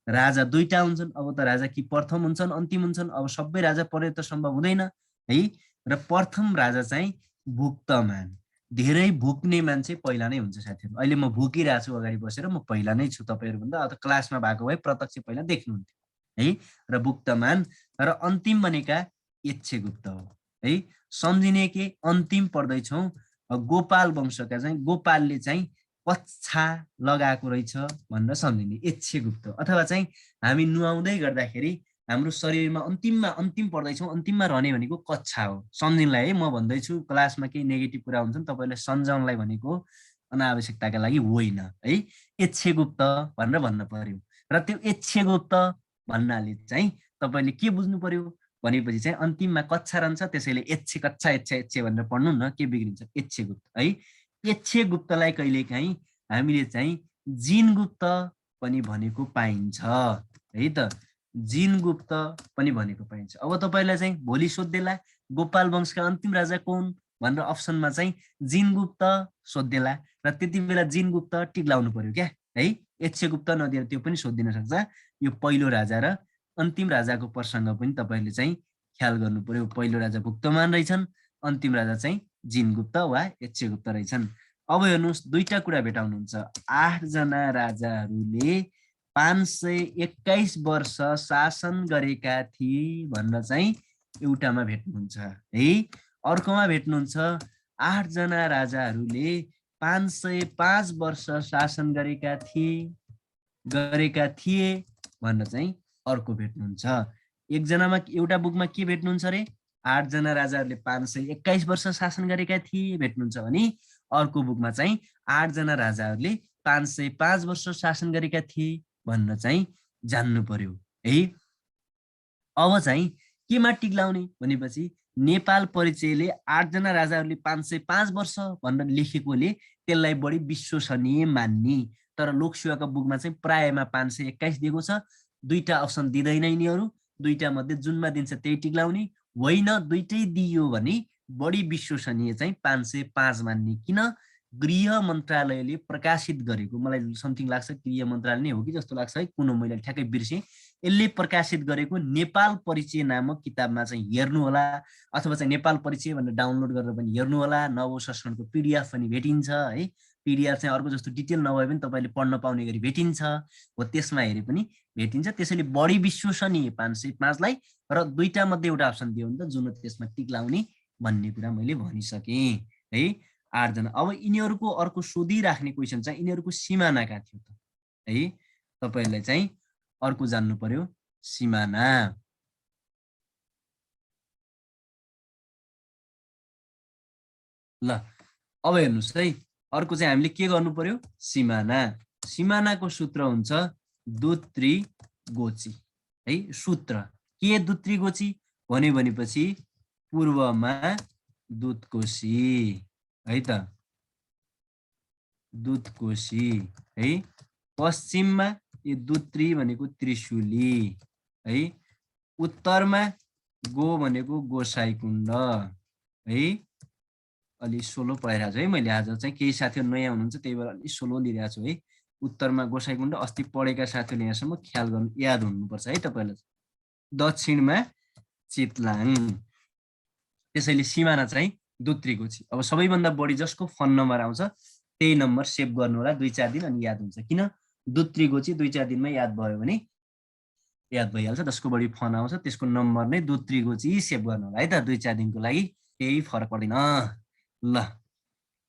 Speaker 1: राजा दुईटा हुन्छन्। अब त राजा कि प्रथम हुन्छन् अन्तिम हुन्छन्, अब सबै राजा परे त सम्भव हुँदैन है। र प्रथम राजा चाहिँ भुक्तमान, धेरै भुक्ने मान्छे पहिला नै हुन्छ साथीहरु। अहिले म भुकिरहेको छु अगाडि बसेर, म पहिला नै छु तपाईहरुभन्दा, अथवा क्लासमा भएको भए प्रत्यक्ष पहिला देख्नुहुन्थ्यो है। र भुक्तमान र अन्तिम भनेका यक्षगुप्त हो है। सम्झिने के अन्तिम पढ्दैछौँ, गोपाल वंशका चाहिँ गोपालले चाहिँ कच्छा लगाएको रहेछ भनेर सम्झिने यक्षगुप्त। अथवा चाहिँ हामी नुहाउँदै गर्दाखेरि हाम्रो शरीरमा अन्तिम पढ्दैछौँ, अन्तिममा रहने भनेको कच्छा हो। सम्झिनलाई है म भन्दैछु, क्लासमा केही नेगेटिभ कुरा हुन्छन् तपाईले सम्झाउनलाई भनेको, अनावश्यकताका लागि होइन है। यक्षगुप्त भनेर भन्न पर्यो। र त्यो यक्षगुप्त भन्नाले चाहिँ तपाईले के बुझ्नु पर्यो भनेपछि चाहिँ अन्तिममा कच्छा रहन्छ, त्यसैले यक्ष भनेर पढ्नु न, के बिग्रिन्छ, यक्षगुप्त है। यक्षगुप्तलाई कहिलेकाहीँ हामीले चाहिँ जिनगुप्त पनि भनेको पाइन्छ है त। जिनगुप्त पनि भनेको पाइन्छ। अब तपाईलाई चाहिँ भोलि सोध्देला गोपाल वंशका अन्तिम राजा कुन भनेर अप्सनमा चाहिँ जिनगुप्त सोध्देला, र त्यति बेला जिनगुप्त टिक्लाउनु पर्यो क्या है। यक्षगुप्त नदिएर त्यो पनि सोधिदिन सक्छ। यो पहिलो राजा र अन्तिम राजाको प्रसङ्ग पनि तपाईले चाहिँ ख्याल गर्नु पर्यो। पहिलो राजा भुक्तमान रहेछन्, अन्तिम राजा चाहिँ जिनगुप्त वा यक्षगुप्त रहेछन्। अब हेर्नुहोस्, दुईटा कुरा भेटाउनुहुन्छ। 8 जना राजाहरूले 521 वर्ष शासन गरेका थिए भनेर चाहिँ एउटामा भेट्नुहुन्छ है। अर्कोमा भेट्नुहुन्छ 8 जना राजाहरूले 505 वर्ष शासन गरेका थिए भनेर चाहिँ अर्को भेट्नुहुन्छ। एकजनामा एउटा बुकमा के भेट्नुहुन्छ रे, 8 जना राजाहरूले 521 वर्ष शासन गरेका थिए भेट्नुहुन्छ भने अर्को बुकमा चाहिँ 8 जना राजाहरूले 505 वर्ष शासन गरेका थिए भनेर चाहिँ जान्नु पर्यो है। अब चाहिँ केमा टिक्लाउने भनेपछि नेपाल परिचयले 8 जना राजाहरूले 505 वर्ष भनेर लेखेकोले त्यसलाई बढी विश्वसनीय मान्ने, तर लोकसेवाको बुकमा चाहिँ प्रायमा 521 दिएको छ। दुईटा अप्सन दिँदैन यिनीहरू, दुईटा मध्ये जुनमा दिन्छ त्यही टिक्लाउने, होइन दुईटै दियो भने बढी विश्वसनीय चाहिँ 505 मान्ने। किन, गृह मन्त्रालयले प्रकाशित गरेको, मलाई समथिङ लाग्छ गृह मन्त्रालय नै हो कि जस्तो लाग्छ है, कुन हो मैले ठ्याक्कै बिर्सेँ, यसले प्रकाशित गरेको नेपाल परिचय नामक किताबमा चाहिँ हेर्नु होला, अथवा चाहिँ नेपाल परिचय भनेर डाउनलोड गरेर पनि हेर्नु होला। नवौं संस्करणको PDF पनि भेटिन्छ है। PDF चाहिँ अर्को जस्तो डिटेल नभए पनि तपाईँले पढ्न पाउने गरी भेटिन्छ, हो त्यसमा हेरे पनि भेटिन्छ। त्यसैले बढी विश्वसनीय 505 लाई, र दुईटा मध्ये एउटा अप्सन दियो भने त जुन त्यसमा टिक्लाउने भन्ने कुरा मैले भनिसकेँ है। 8 जना। अब यिनीहरूको अर्को सोधिराख्ने क्वेसन चाहिँ यिनीहरूको सिमाना कहाँ थियो त है। तपाईहरुलाई चाहिँ अर्को जान्नु पर्यो, सिमाना। ल अब हेर्नुस् है, अर्को चाहिँ हामीले के गर्नु पर्यो, सिमाना। सिमानाको सूत्र हुन्छ दुत्री गोची है। सूत्र के दुत्री गोची भन्यो भनेपछि पूर्वमा दुधकोशी है त, दुधकोशी है। पश्चिममा यो दुत्री भनेको त्रिशुली है। उत्तरमा गो भनेको गोसाईकुण्ड है। अलि सोलो पढाइरहेको छु है मैले आज, चाहिँ केही साथीहरु नयाँ हुनुहुन्छ त्यही भएर अलि सोलो लिइरहेको छु है। उत्तरमा गोसाईकुण्ड, अस्ति पढेका साथीहरुले यहाँसम्म ख्याल गर्नु याद हुनुपर्छ है तपाईलाई। दक्षिणमा चितलाङ, त्यसैले सिमाना चाहिँ दुत्रीगोची। अब सबैभन्दा बढी जसको फोन नम्बर आउँछ त्यही नम्बर सेभ गर्नु होला, 2-4 दिन अनि याद हुन्छ। किन, दुत्रीगोची 2-4 दिनमा याद भयो भने याद भइहाल्छ। जसको बढी फन आउँछ त्यसको नम्बर नै दुत्रीगोची सेभ गर्नु होला है त 2-4 दिनको लागि, केही फरक पर्दैन। ल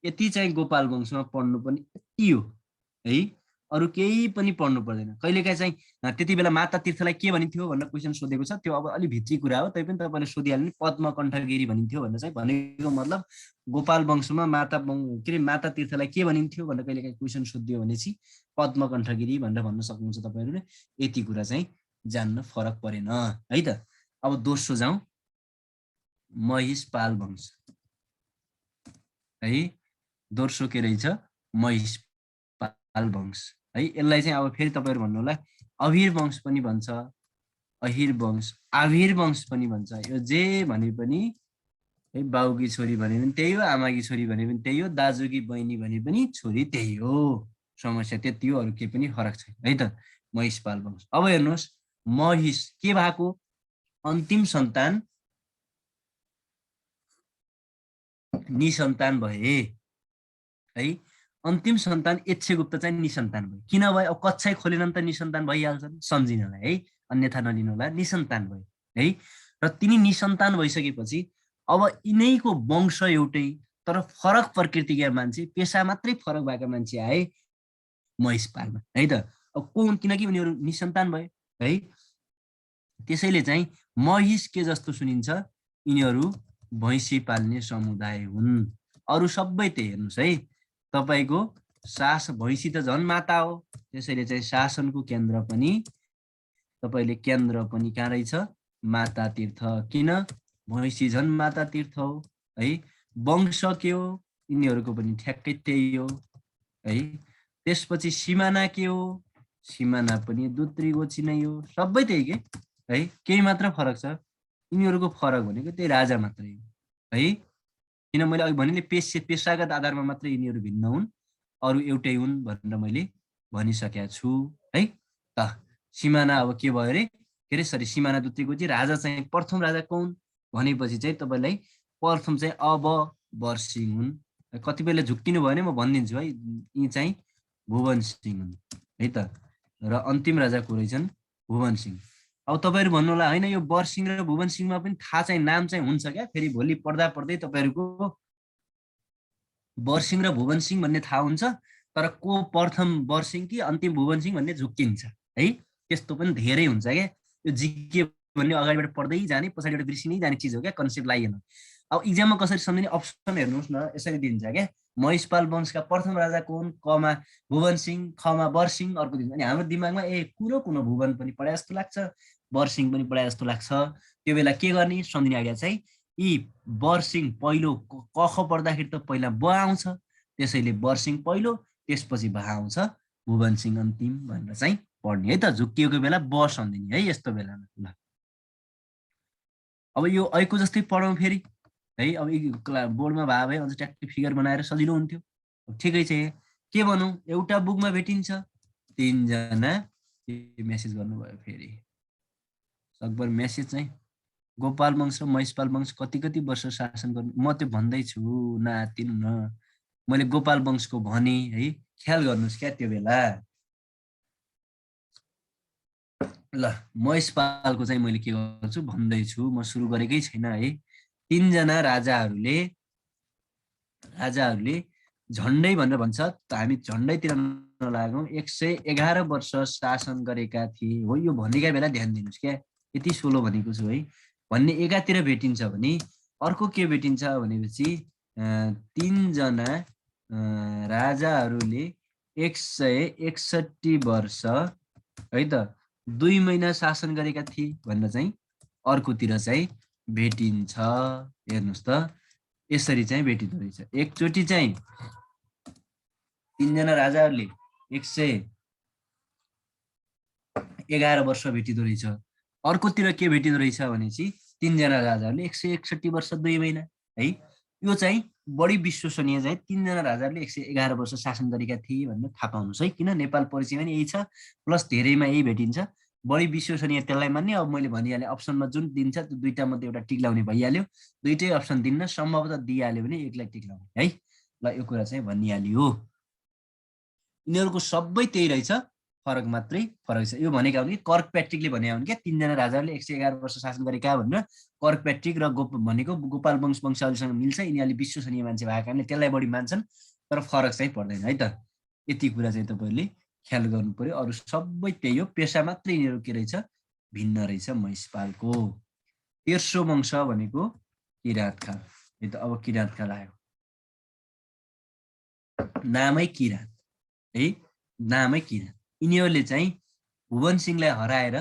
Speaker 1: यति चाहिँ गोपाल वंशमा पढ्नु पनि यति हो है, अरु केही पनि पढ्नु पर्दैन। कहिलेकाहीँ चाहिँ त्यति बेला माता तीर्थलाई के भनिन्थ्यो भनेर क्वेसन सोधेको छ, त्यो अब अलि भित्री कुरा हो, तैपनि तपाईँले सोधिहाल्नु नि पद्म कण्ठगिरी भनिन्थ्यो भनेर चाहिँ भनेको मतलब गोपाल वंशमा के अरे माता तीर्थलाई के भनिन्थ्यो भनेर कहिलेकाहीँ क्वेसन सोधिदियो भनेपछि पद्म कण्ठगिरी भनेर भन्न सक्नुहुन्छ तपाईँहरूले। यति कुरा चाहिँ जान्न फरक परेन है त। अब दोस्रो जाउँ, महिषपाल वंश है। दोस्रो के रहेछ, महिषपाल वंश है। यसलाई चाहिँ अब फेरि तपाईँहरू भन्नु होला अभिर वंश पनि भन्छ, अहिर वंश, आभिर वंश पनि भन्छ। यो जे भने पनि है, बाउकी छोरी भने पनि त्यही हो, आमाकी छोरी भने पनि त्यही हो, दाजुकी बहिनी भने पनि छोरी त्यही हो। समस्या त्यति हो, अरू केही पनि फरक छैन है त। महिषपाल वंश। अब हेर्नुहोस्, महिष के भएको, अन्तिम सन्तान निसन्तान भए है। अन्तिम सन्तान यक्षगुप्त चाहिँ निसन्तान भयो। किन भयो? अब कक्षै खोलेन नि त निसन्तान भइहाल्छन्, सम्झिनलाई है, अन्यथा नलिनु होला। निसन्तान भयो है, र तिनी निसन्तान भइसकेपछि अब यिनैको वंश एउटै तर फरक प्रकृतिका मान्छे, पेसा मात्रै फरक भएका मान्छे आए महिषपालमा है त। अब को हुन्, किनकि उनीहरू निसन्तान भए है। त्यसैले चाहिँ महिष के जस्तो सुनिन्छ, यिनीहरू भैँसी पाल्ने समुदाय हुन्। अरू सबै त्यही हेर्नुहोस् है, तपाईको भैँसी त झन् माता हो, त्यसैले चाहिँ शासनको केन्द्र पनि तपाईले केन्द्र पनि कहाँ रहेछ, माता तीर्थ। किन? भैँसी झन् माता तीर्थ हो है। वंश के हो, यिनीहरूको पनि ठ्याक्कै त्यही हो है। त्यसपछि सिमाना के हो, सिमाना पनि दुत्रीगोची नै हो, सबै त्यही के है। केही मात्र फरक छ, यिनीहरूको फरक भनेको त्यही राजा मात्रै हो है। किन मैले अघि भने पेशागत आधारमा मात्रै यिनीहरू भिन्न हुन्, अरू एउटै हुन् भनेर मैले भनिसकेको छु है त। सिमाना अब के भयो अरे, के अरे सरी, सिमाना दुत्रीगोची। राजा चाहिँ प्रथम राजा कौन भनेपछि चाहिँ तपाईँलाई प्रथम चाहिँ अब बर्सिङ हुन्। कतिपयले झुक्किनु भयो भने म भनिदिन्छु है, यी चाहिँ भुवन सिंह हुन् है त। र अन्तिम राजा को रहेछन्, भुवन सिंह। अब तपाईँहरू भन्नु होला होइन यो बर्सिङ र भुवन सिंहमा पनि थाहा चाहिँ नाम चाहिँ हुन्छ क्या, फेरि भोलि पढ्दा पढ्दै तपाईँहरूको बर्सिङ र भुवन सिंह भन्ने थाहा हुन्छ, तर को प्रथम बर्सिङ कि अन्तिम भुवन सिंह भन्ने झुक्किन्छ है। त्यस्तो पनि धेरै हुन्छ क्या, यो जिके भन्ने अगाडिबाट पढ्दै जाने पछाडिबाट बिर्सिनै जाने चिज हो क्या, कन्सेप्ट लागिएन। अब इक्जाममा कसरी सम्झिने, अप्सन हेर्नुहोस् न, यसरी दिन्छ क्या, महिषपाल वंशका प्रथम राजा कोन, कमा भुवन सिंह, खमा बर्सिङ, अर्को दिन्छ। अनि हाम्रो दिमागमा कुरो भुवन पनि पढाए जस्तो लाग्छ, बर्सिङ पनि पढाए जस्तो लाग्छ। त्यो बेला के गर्ने, सम्झिने आइडिया चाहिँ यी बर्सिङ पहिलो कख पढ्दाखेरि त पहिला ब आउँछ, त्यसैले बर्सिङ पहिलो, त्यसपछि भा आउँछ, भुवन सिंह अन्तिम भनेर चाहिँ पढ्ने है त। झुक्किएको बेला ब सम्झिने है यस्तो बेलामा। ल अब यो ऐको जस्तै पढौँ फेरि है। अब बोर्डमा भए भए अझ ट्याक्टिक फिगर बनाएर सजिलो हुन्थ्यो। ठिकै छ, के भनौँ, एउटा बुकमा भेटिन्छ 3 जना। मेसेज गर्नुभयो फेरि सकभर मेसेज चाहिँ, गोपाल वंश र महिषपाल वंश कति कति वर्ष शासन गर्नु, म त्यो भन्दैछु नआत्तिनु न। मैले गोपाल वंशको भने है, ख्याल गर्नुहोस् क्या त्यो बेला। ल महिषपालको चाहिँ मैले के गर्छु भन्दैछु, म सुरु गरेकै छैन है। 3 जना राजाहरूले झन्डै भनेर भन्छ त, हामी झन्डैतिर नलागौँ, 111 वर्ष शासन गरेका थिए हो। यो भनेका बेला ध्यान दिनुहोस् क्या, यति सोलो भनेको छु है। भन्ने एकातिर भेटिन्छ भने अर्को के भेटिन्छ भनेपछि 3 जना राजाहरूले 161 वर्ष है त 2 महिना शासन गरेका थिए भनेर चाहिँ अर्कोतिर चाहिँ भेटिन्छ। हेर्नुहोस् त, यसरी चाहिँ भेटिँदो रहेछ। एकचोटि चाहिँ 3 जना राजाहरूले 111 वर्ष भेटिँदो रहेछ, अर्कोतिर के भेटिँदो रहेछ भनेपछि 3 जना राजाहरूले 161 वर्ष 2 महिना है। यो चाहिँ बढी विश्वसनीय चाहिँ 3 जना राजाहरूले 111 वर्ष शासन गरेका थिए भनेर थाहा पाउनुहोस् है। किन नेपाल परिचयमा नि यही छ, प्लस धेरैमा यही भेटिन्छ, बढी विश्वसनीय त्यसलाई मान्ने। अब मैले भनिहालेँ अप्सनमा जुन दिन्छ त्यो दुईटा मध्ये एउटा टिक लाउने भइहाल्यो, दुईटै अप्सन दिन्न, सम्भवतः दिइहाल्यो भने एकलाई टिक लाउने है। ल यो कुरा चाहिँ भनिहाल्यो, यिनीहरूको सबै त्यही रहेछ। फरक मात्रै फरक छ। यो भनेको हो कि कर्क प्याट्रिकले भने हो क्या 3 जना राजाहरूले 111 वर्ष शासन गरेका भनेर कर्क प्याट्रिक र भनेको गोपाल वंशावलीसँग मिल्छ, यिनीहरूले विश्वसनीय मान्छे भएको कारणले त्यसलाई बढी मान्छन्, तर फरक चाहिँ पर्दैन है त। यति कुरा चाहिँ तपाईँहरूले ख्याल गर्नु पर्यो। अरू सबै त्यही हो, पेसा मात्रै यिनीहरू के रहेछ भिन्न रहेछ महिषपालको। तेर्सो वंश भनेको किराँतकाल है त। अब किराँतकाल आयो, नामै किराँत है, नामै किराँत। यिनीहरूले चाहिँ भुवन सिंहलाई हराएर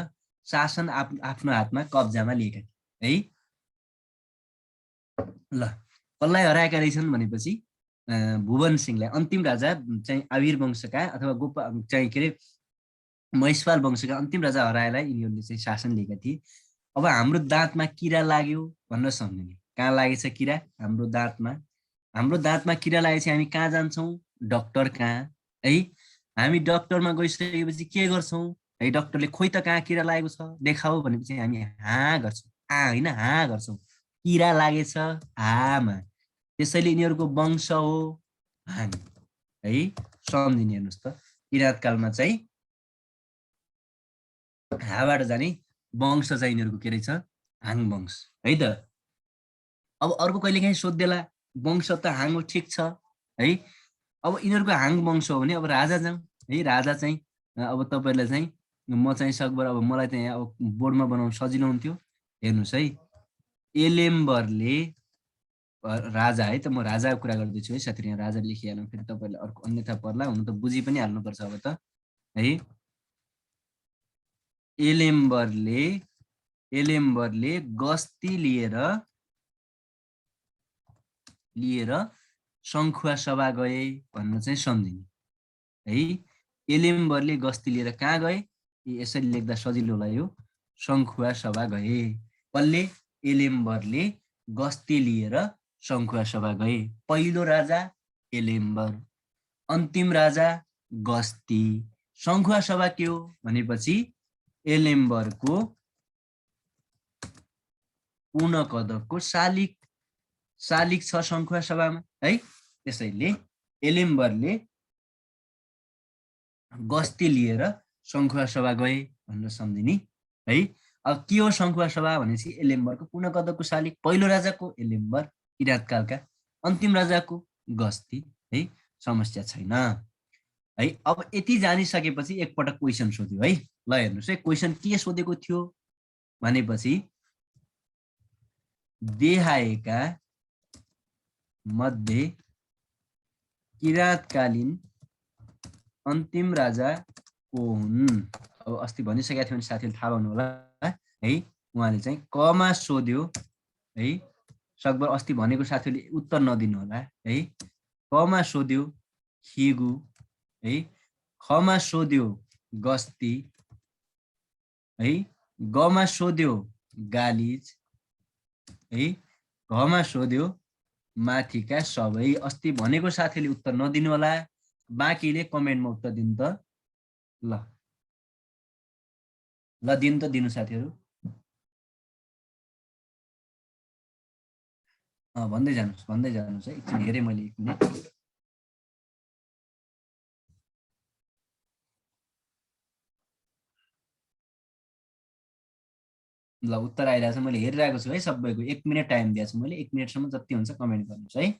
Speaker 1: शासन आफ्नो हातमा कब्जामा लिएका थिए है। ल कसलाई हराएका रहेछन् भनेपछि भुवन सिंहलाई, अन्तिम राजा चाहिँ आविर वंशका अथवा चाहिँ के अरे महिषपाल वंशका अन्तिम राजा हराएलाई यिनीहरूले चाहिँ शासन लिएका थिए। अब हाम्रो दाँतमा किरा लाग्यो भनेर सम्झिने, कहाँ लागेछ किरा? हाम्रो दाँतमा। हाम्रो दाँतमा किरा लागेपछि हामी कहाँ जान्छौँ? डक्टर कहाँ है। हामी डक्टरमा गइसकेपछि के गर्छौँ है? डक्टरले खोइ त कहाँ किरा लागेको छ देखाऊ भनेपछि हामी हाँ गर्छौँ, होइन हाँ गर्छौँ, किरा लागेछ हामा। त्यसैले यिनीहरूको वंश हो हाङ है, सम्झिने। हेर्नुहोस् त, किराँतकालमा चाहिँ हाबाट जाने वंश चाहिँ यिनीहरूको के रहेछ हाङ वंश है त। अब अर्को कहिलेकाहीँ सोध्देला वंश त हाङ ठिक छ है, अब यिनीहरूको हाङ वंश हो भने अब राजा जाउँ है। राजा चाहिँ अब तपाईँहरूलाई चाहिँ म चाहिँ सकभर अब मलाई चाहिँ अब बोर्डमा बनाउनु सजिलो हुन्थ्यो। हेर्नुहोस् है, एलेम्बरले राजा है त, म राजाको कुरा गर्दैछु है साथीहरू, यहाँ राजा लेखिहालौँ, फेरि तपाईँहरूले अर्को अन्यथा पर्ला, हुनु त बुझी पनि हाल्नुपर्छ अब त है। एलेम्बरले गस्ती लिएर सङ्खुवा सभा गए भन्न चाहिँ सम्झिने है। एलेम्बरले गस्ती लिएर कहाँ गए? यसरी लेख्दा सजिलो होला यो, सङ्खुवा सभा गए। कसले? एलेम्बरले गस्ती लिएर सङ्खुवा सभा गए। पहिलो राजा एलेम्बर, अन्तिम राजा गस्ती। सङ्खुवा सभा के हो भनेपछि एलेम्बरको पूर्णकदको शालिक छ सङ्खुवा सभामा है। त्यसैले एलेम्बरले गस्ती लिएर सङ्खुवा सभा गए भनेर सम्झिने है। अब के हो सङ्खुवा सभा भनेपछि एलेम्बरको पूर्णकदको शालिक, पहिलो राजाको एलेम्बर किराँतकालका, अन्तिम राजाको गस्ती है, समस्या छैन है। अब यति जानिसकेपछि एकपटक क्वेसन सोध्यो है। ल हेर्नुहोस् है, क्वेसन के सोधेको थियो भनेपछि देहाएका मध्ये किराँतकालीन अन्तिम राजा को हुन्? अब अस्ति भनिसकेको थियो भने साथीहरूले थाहा पाउनु होला है। उहाँले चाहिँ कमा सोध्यो है, सकभर अस्ति भनेको साथीहरूले उत्तर नदिनु होला है। कमा सोध्यो खिगु है, खमा सोध्यो गस्ती है, गमा सोध्यो गालिज है, घमा सोध्यो माथिका सबै। अस्ति भनेको साथीले उत्तर नदिनु होला, बाँकीले कमेन्टमा उत्तर दिनु त। ल दिनु त, दिनु साथीहरू, भन्दै जानुहोस् है। एकछिन हेरेँ मैले, 1 मिनट। ल उत्तर आइरहेको छ, मैले हेरिरहेको छु है सबैको। 1 मिनट टाइम दिएको छु मैले, 1 मिनटसम्म जति हुन्छ कमेन्ट गर्नुहोस् है।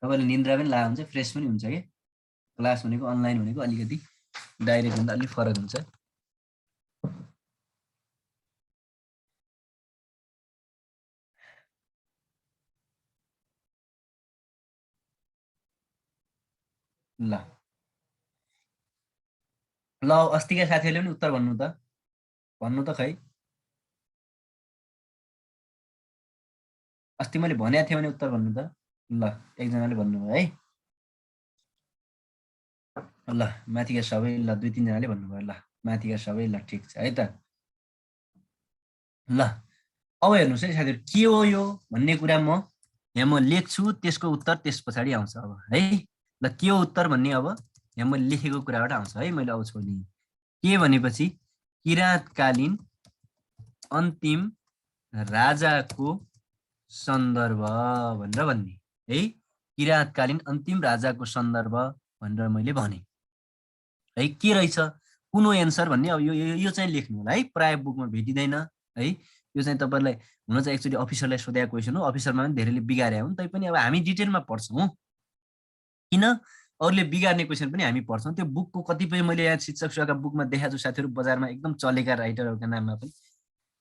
Speaker 1: तपाईँले निन्द्रा पनि ला हुन्छ, फ्रेस पनि हुन्छ कि। क्लास भनेको अनलाइन भनेको अलिकति डाइरेक्ट भन्दा अलिक फरक हुन्छ। ल ल अस्तिका साथीहरूले पनि उत्तर भन्नु त खै। अस्ति मैले भनेको थिएँ भने उत्तर भन्नु त। ल एकजनाले भन्नुभयो है। ल माथिका सबै, ल 2-3 जनाले भन्नुभयो। ल माथिका सबै, ल ठिक छ है त। ल अब हेर्नुहोस् है साथीहरू, के हो यो भन्ने कुरा म यहाँ म लेख्छु, त्यसको उत्तर त्यस पछाडि आउँछ अब है। ल के हो उत्तर भन्ने अब यहाँ मैले लेखेको कुराबाट आउँछ है। मैले अब छोडिदिएँ के भनेपछि किराँतकालीन अन्तिम राजाको सन्दर्भ भनेर भन्ने है। किराँतकालीन अन्तिम राजाको सन्दर्भ भनेर मैले भने है। के रहेछ कुन हो एन्सर भन्ने अब यो चाहिँ लेख्नु होला है। प्राय बुकमा भेटिँदैन है। यो चाहिँ तपाईँलाई हुन चाहिँ एक्चुअली अफिसरलाई सोधेको क्वेसन हो। अफिसरमा पनि धेरैले बिगारे हुन्, तैपनि अब हामी डिटेलमा पढ्छौँ। किन अरूले बिगार्ने क्वेसन पनि हामी पढ्छौँ। त्यो बुकको कतिपय मैले यहाँ शिक्षक सेवाका बुकमा देखाएको छु साथीहरू, बजारमा एकदम चलेका राइटरहरूका नाममा पनि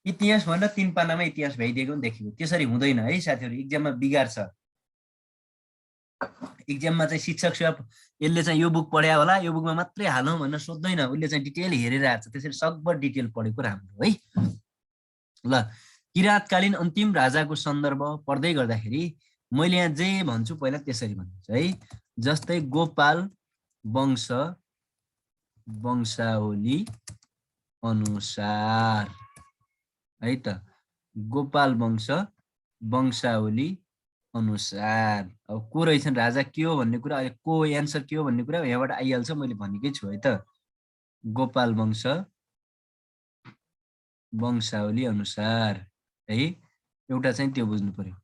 Speaker 1: इतिहास भनेर 3 पानामा इतिहास भइदिएको पनि देखेको। त्यसरी हुँदैन है साथीहरू, इक्जाममा बिगार्छ। इक्जाममा चाहिँ शिक्षक सेवा यसले चाहिँ यो बुक पढ्या होला, यो बुकमा मात्रै हालौँ भनेर सोध्दैन, उसले चाहिँ डिटेल हेरेर आएको छ। त्यसरी सकभर डिटेल पढेको राम्रो है। ल किराँतकालीन अन्तिम राजाको सन्दर्भ पढ्दै गर्दाखेरि मैले यहाँ जे भन्छु पहिला त्यसरी भन्छु है। जस्तै गोपाल वंश वंशावली अनुसार है त, गोपाल वंश वंशावली अनुसार। अब को रहेछन् राजा के हो भन्ने कुरा, को एन्सर के हो भन्ने कुरा यहाँबाट आइहाल्छ, मैले भनेकै छु है त। गोपाल वंश वंशावली अनुसार है, एउटा चाहिँ त्यो बुझ्नु पर्यो।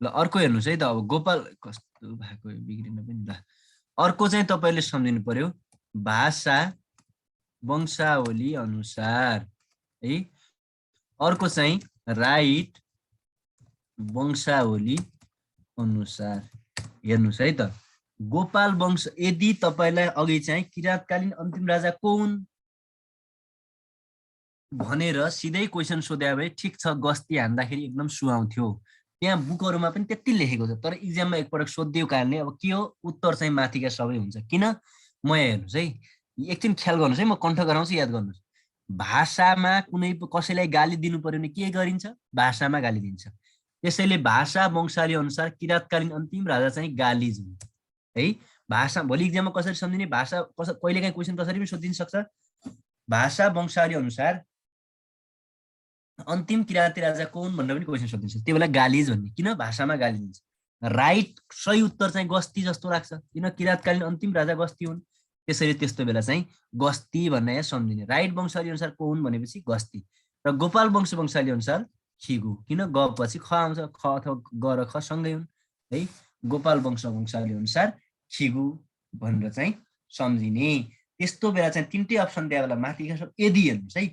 Speaker 1: ल अर्को हेर्नुहोस् है त। अब गोपाल कस्तो भएको बिग्रिन पनि। ल अर्को चाहिँ तपाईँले सम्झिनु पर्यो भाषा वंशावली अनुसार है। अर्को चाहिँ राइट वंशावली अनुसार। हेर्नुहोस् है त, गोपाल वंश यदि तपाईँलाई अघि चाहिँ किराँतकालीन अन्तिम राजा को हुन् भनेर सिधै क्वेसन सोध्या भए ठिक छ, गस्ती हान्दाखेरि एकदम सुहाउँथ्यो। त्यहाँ बुकहरूमा पनि त्यति लेखेको छ, तर इक्जाममा एकपटक सोधिदियो कारणले अब के हो उत्तर चाहिँ माथिका सबै हुन्छ। किन म हेर्नुहोस् है, एकछिन ख्याल गर्नुहोस् है, म कण्ठ गराउँछु, याद गर्नुहोस्। भाषामा कुनै कसैलाई गाली दिनु पर्यो भने के गरिन्छ, भाषामा गाली दिन्छ। त्यसैले भाषा वंशावली अनुसार किराँतकालीन अन्तिम राजा चाहिँ गालिज हुन् है। भाषा भोलि इक्जाममा कसरी सम्झिने, भाषा कहिलेकाहीँ क्वेसन कसरी पनि सोधिन सक्छ। भाषा वंशावली अनुसार अन्तिम किराँती राजा को हुन् भनेर पनि क्वेसन सोधिन्छ, त्यो बेला गालिज भन्ने। किन भाषामा गाली दिन्छ। राइट सही उत्तर चाहिँ गस्ती जस्तो लाग्छ, किन किराँतकालीन अन्तिम राजा गस्ती हुन्। त्यसैले त्यस्तो बेला चाहिँ गस्ती भन्ने यहाँ सम्झिने। राइट वंशावली अनुसार को हुन् भनेपछि गस्ती। र गोपाल वंश वंशावली अनुसार खिगु, किन ग पछि ख आउँछ, ख अथवा ग र ख सँगै हुन् है। गोपाल वंश वंशावली अनुसार खिगु भनेर चाहिँ सम्झिने। त्यस्तो बेला चाहिँ तिनटै अप्सन दिए बेला माथिका सब यदि हेर्नुहोस् है,